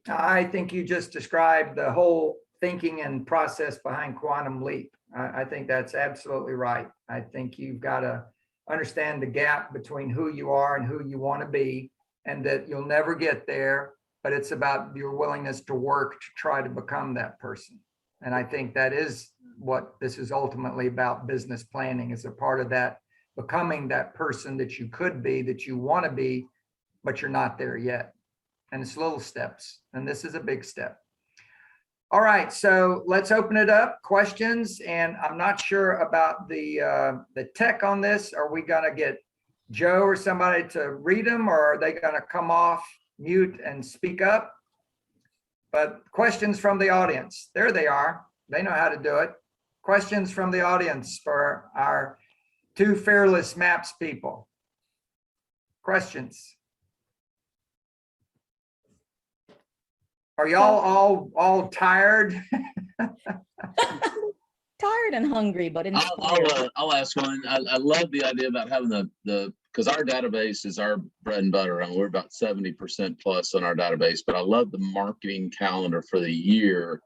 I think you just described the whole thinking and process behind Quantum Leap. I think that's absolutely right. I think you've got to understand the gap between who you are and who you want to be, and that you'll never get there, but it's about your willingness to work to try to become that person. And I think that is what this is ultimately about. Business planning is a part of that, becoming that person that you could be, that you want to be, but you're not there yet. And it's little steps, and this is a big step. All right, so let's open it up. Questions, and I'm not sure about the tech on this. Are we gonna get Joe or somebody to read them, or are they gonna come off mute and speak up? But questions from the audience. There they are. They know how to do it. Questions from the audience for our two fearless maps people. Questions. Are y'all all tired? Tired and hungry, but I'll ask one. I love the idea about having the because our database is our bread and butter, and we're about 70% plus on our database. But I love the marketing calendar for the year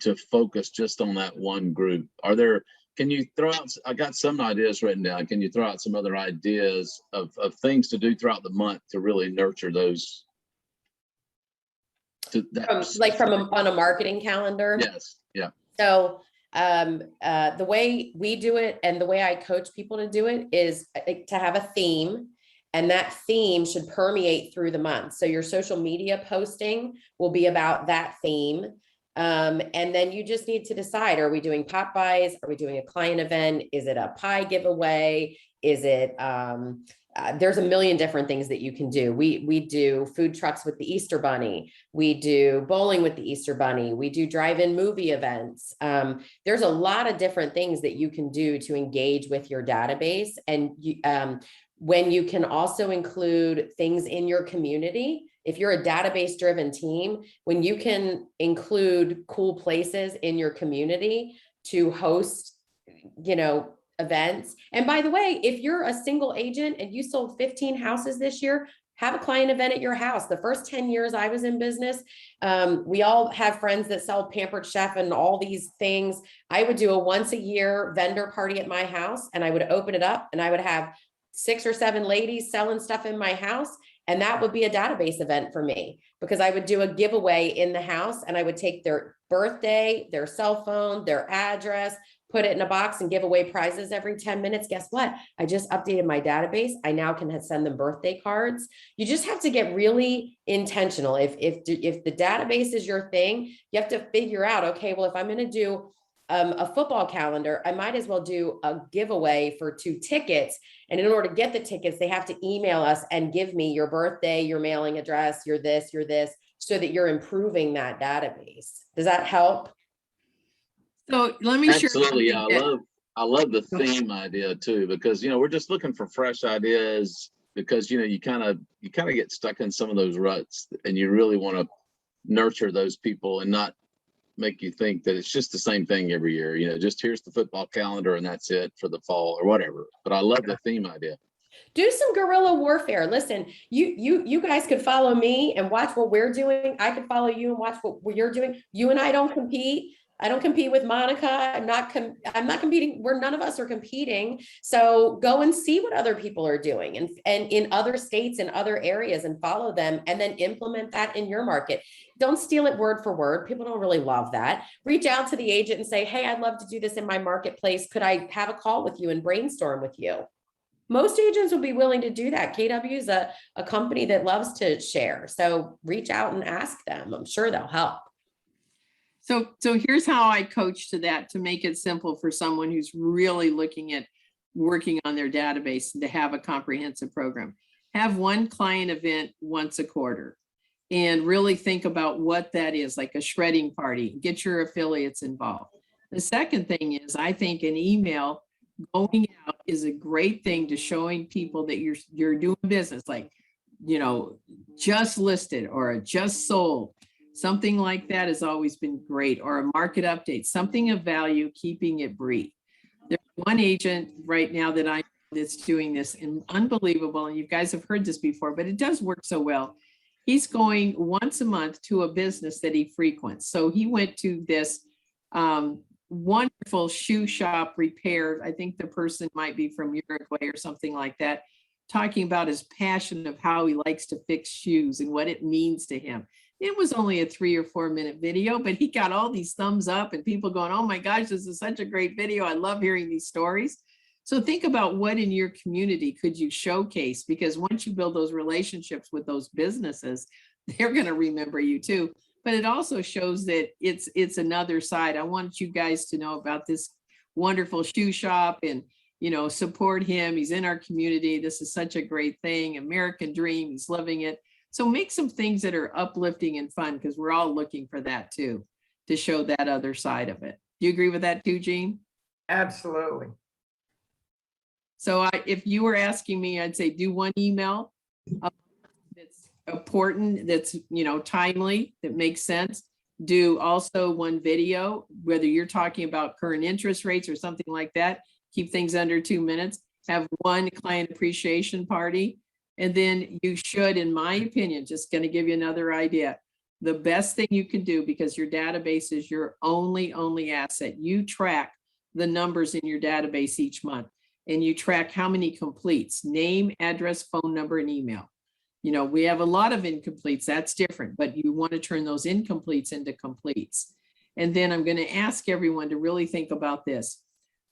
to focus just on that one group. Can you throw out? I got some ideas written down. Can you throw out some other ideas of things to do throughout the month to really nurture those? On a marketing calendar? Yes. Yeah. So the way we do it and the way I coach people to do it is to have a theme, and that theme should permeate through the month. So your social media posting will be about that theme. And then you just need to decide, are we doing pop buys? Are we doing a client event? Is it a pie giveaway? Is it, there's a million different things that you can do. We do food trucks with the Easter Bunny. We do bowling with the Easter Bunny. We do drive-in movie events. There's a lot of different things that you can do to engage with your database. And when you can also include things in your community, if you're a database-driven team, when you can include cool places in your community to host, events. And by the way, if you're a single agent and you sold 15 houses this year, have a client event at your house. The first 10 years I was in business, we all have friends that sell Pampered Chef and all these things. I would do a once a year vendor party at my house, and I would open it up and I would have 6 or 7 ladies selling stuff in my house. And that would be a database event for me, because I would do a giveaway in the house and I would take their birthday, their cell phone, their address, put it in a box and give away prizes every 10 minutes. Guess what? I just updated my database. I now can send them birthday cards. You just have to get really intentional. If the database is your thing, you have to figure out, okay, well, if I'm going to do a football calendar, I might as well do a giveaway for 2 tickets. And in order to get the tickets, they have to email us and give me your birthday, your mailing address, your this, so that you're improving that database. Does that help? So let me Absolutely. Yeah, I love the theme idea too, because we're just looking for fresh ideas, because you kind of get stuck in some of those ruts, and you really want to nurture those people and not make you think that it's just the same thing every year. Just here's the football calendar and that's it for the fall or whatever. But I love the theme idea. Do some guerrilla warfare. Listen, you guys could follow me and watch what we're doing. I could follow you and watch what you're doing. You and I don't compete. I don't compete with Monica. I'm not competing. None of us are competing. So go and see what other people are doing and in other states and other areas, and follow them, and then implement that in your market. Don't steal it word for word. People don't really love that. Reach out to the agent and say, hey, I'd love to do this in my marketplace. Could I have a call with you and brainstorm with you? Most agents will be willing to do that. KW is a company that loves to share. So reach out and ask them. I'm sure they'll help. So here's how I coach to that to make it simple for someone who's really looking at working on their database and to have a comprehensive program. Have one client event once a quarter and really think about what that is, like a shredding party. Get your affiliates involved. The second thing is, I think an email going out is a great thing to showing people that you're doing business, like, you know, just listed or just sold. Something like that has always been great, or a market update, something of value, keeping it brief. There's one agent right now that's doing this, and unbelievable, and you guys have heard this before, but it does work so well. He's going once a month to a business that he frequents. So he went to this wonderful shoe shop repair. I think the person might be from Uruguay or something like that, talking about his passion of how he likes to fix shoes and what it means to him. It was only a 3 or 4 minute video, but he got all these thumbs up and people going, oh my gosh, this is such a great video. I love hearing these stories. So think about what in your community could you showcase, because once you build those relationships with those businesses, they're going to remember you too. But it also shows that it's another side. I want you guys to know about this wonderful shoe shop and, you know, support him. He's in our community. This is such a great thing. American dream. He's living it. So make some things that are uplifting and fun, because we're all looking for that too, to show that other side of it. Do you agree with that too, Jean? Absolutely. So if you were asking me, I'd say do one email that's important, that's, you know, timely, that makes sense. Do also one video, whether you're talking about current interest rates or something like that. Keep things under 2 minutes. Have one client appreciation party. And then you should, in my opinion, just going to give you another idea. The best thing you can do, because your database is your only asset. You track the numbers in your database each month, and you track how many completes: name, address, phone number, and email. You know, we have a lot of incompletes. That's different, but you want to turn those incompletes into completes. And then I'm going to ask everyone to really think about this.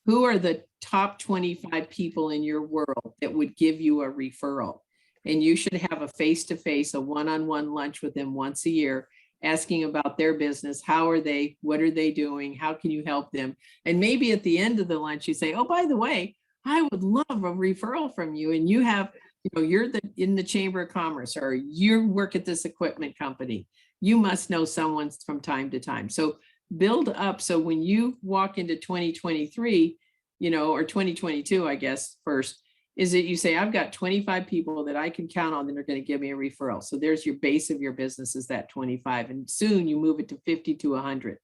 Who are the top 25 people in your world that would give you a referral? And you should have a face-to-face, a one-on-one lunch with them once a year, asking about their business. How are they? What are they doing? How can you help them? And maybe at the end of the lunch, you say, oh, by the way, I would love a referral from you. And you have, you know, you're in the Chamber of Commerce, or you work at this equipment company. You must know someone from time to time. So build up. So when you walk into 2023, you know, or 2022, I guess, first, is that you say, I've got 25 people that I can count on that are going to give me a referral. So there's your base of your business, is that 25. And soon you move it to 50 to 100.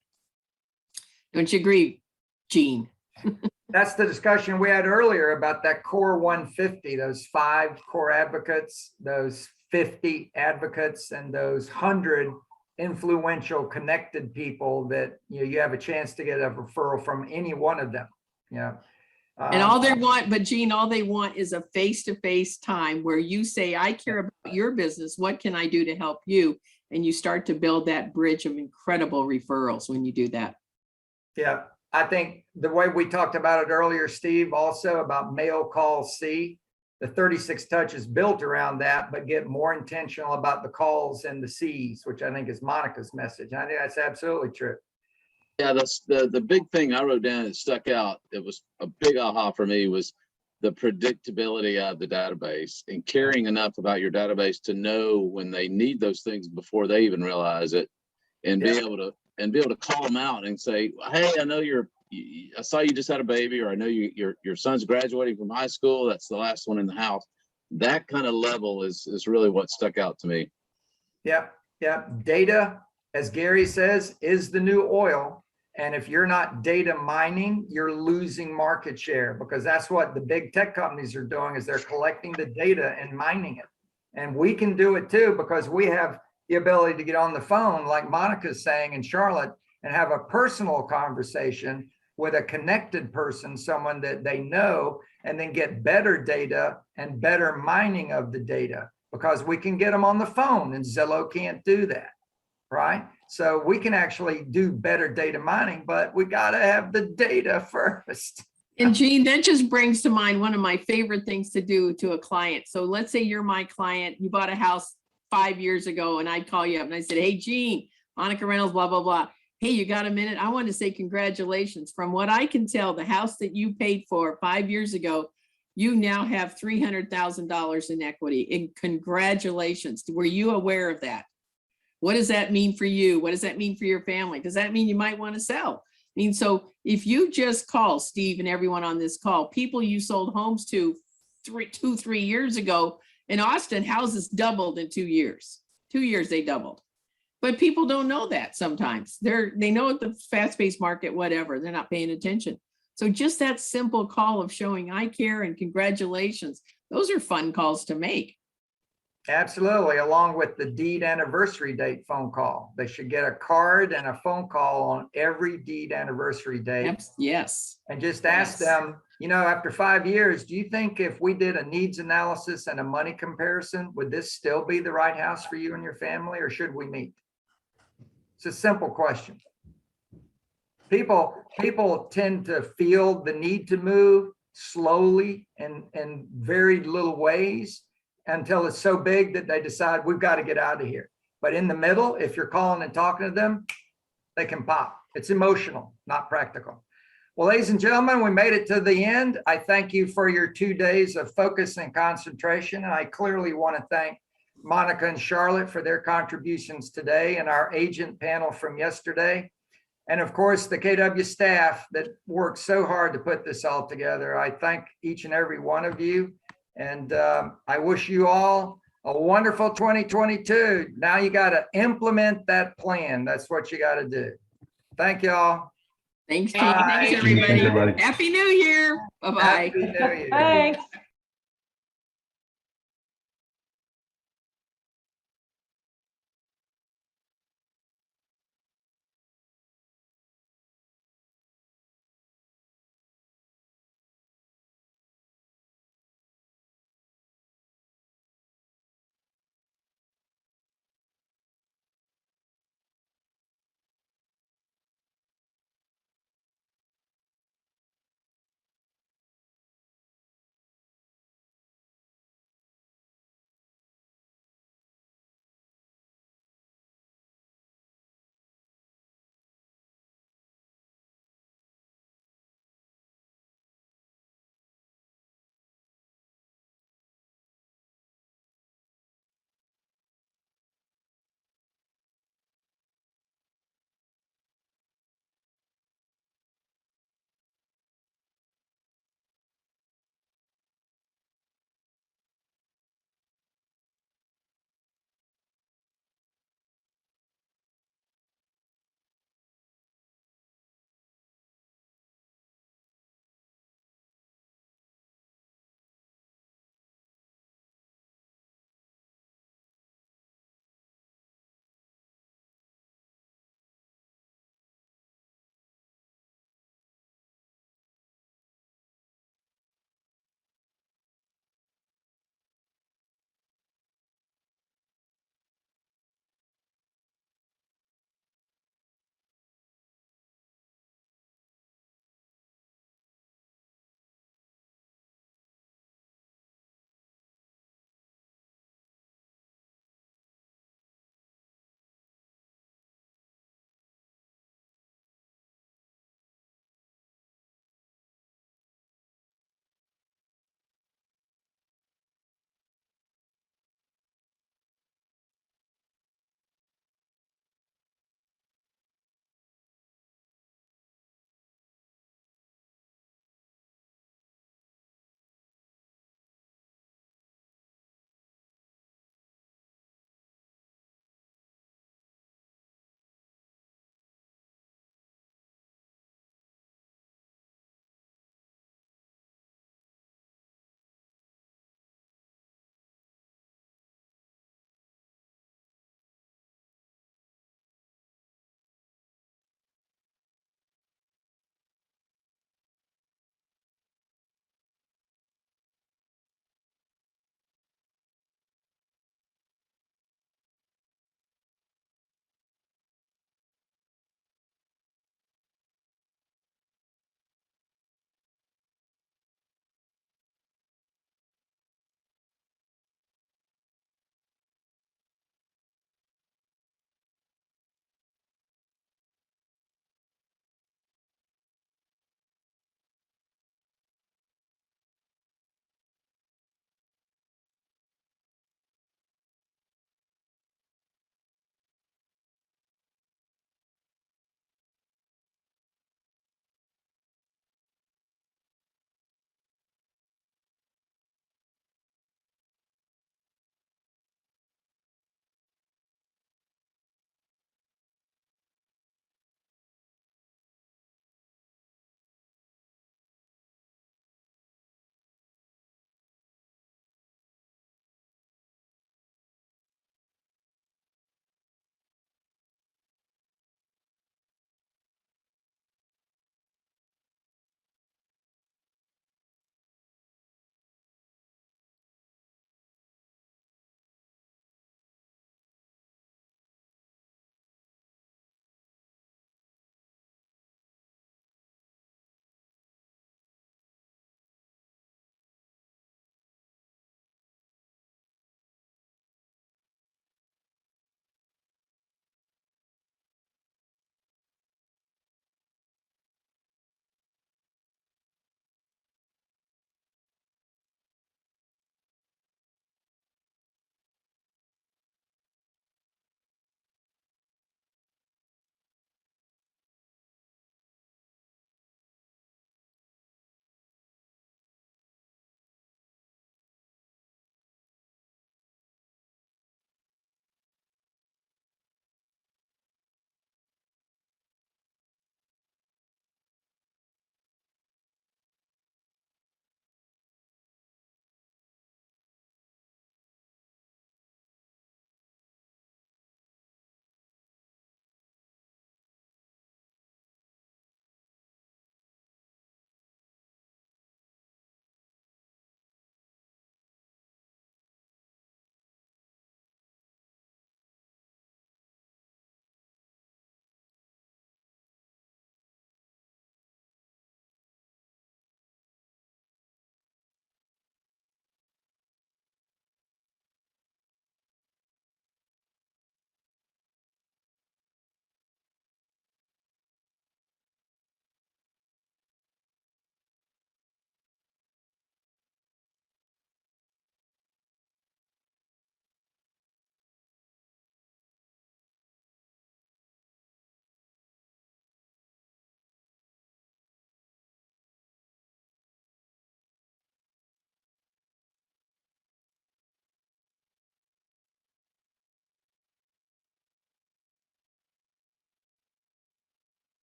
Don't you agree, Jean? That's the discussion we had earlier about that core 150, those 5 core advocates, those 50 advocates, and those 100 influential connected people that, you know, you have a chance to get a referral from any one of them. Yeah. And all they want, but Jean, all they want is a face-to-face time where you say, I care about your business. What can I do to help you? And you start to build that bridge of incredible referrals when you do that. Yeah. I think the way we talked about it earlier, Steve, also about mail, call, see, the 36 touch is built around that, but get more intentional about the calls and the C's, which I think is Monica's message. I think that's absolutely true. Yeah, that's the big thing I wrote down that stuck out. It was a big aha for me, was the predictability of the database and caring enough about your database to know when they need those things before they even realize it, and be able to call them out and say, hey, I know I saw you just had a baby, or I know your son's graduating from high school. That's the last one in the house. That kind of level is really what stuck out to me. Yeah. Yeah. Data, as Gary says, is the new oil. And if you're not data mining, you're losing market share, because that's what the big tech companies are doing, is they're collecting the data and mining it. And we can do it too, because we have the ability to get on the phone, like Monica's saying in Charlotte, and have a personal conversation with a connected person, someone that they know, and then get better data and better mining of the data, because we can get them on the phone and Zillow can't do that, right? So we can actually do better data mining, but we got to have the data first. And Jean, that just brings to mind one of my favorite things to do to a client. So let's say you're my client, you bought a house 5 years ago, and I'd call you up and I said, hey, Jean, Monica Reynolds, blah, blah, blah. Hey, you got a minute? I want to say congratulations. From what I can tell, the house that you paid for 5 years ago, you now have $300,000 in equity. And congratulations. Were you aware of that? What does that mean for you? What does that mean for your family? Does that mean you might want to sell? I mean, so if you just call Steve and everyone on this call, people you sold homes to 3 years ago in Austin, houses doubled in 2 years. 2 years they doubled. But people don't know that sometimes. They know the fast-paced market, whatever, they're not paying attention. So just that simple call of showing I care and congratulations, those are fun calls to make. Absolutely, along with the deed anniversary date phone call. They should get a card and a phone call on every deed anniversary date. Yes. And just ask them, you know, after 5 years, do you think if we did a needs analysis and a money comparison, would this still be the right house for you and your family, or should we meet? It's a simple question. People tend to feel the need to move slowly and in very little ways until it's so big that they decide we've got to get out of here. But in the middle, if you're calling and talking to them, they can pop. It's emotional, not practical. Well, ladies and gentlemen, we made it to the end. I thank you for your 2 days of focus and concentration. And I clearly want to thank Monica and Charlotte for their contributions today, and our agent panel from yesterday. And of course, the KW staff that worked so hard to put this all together. I thank each and every one of you. And I wish you all a wonderful 2022. Now you got to implement that plan. That's what you got to do. Thank you all. Thanks, Gene. Thanks, everybody. Happy New Year. Bye-bye. Happy New Year. Thanks.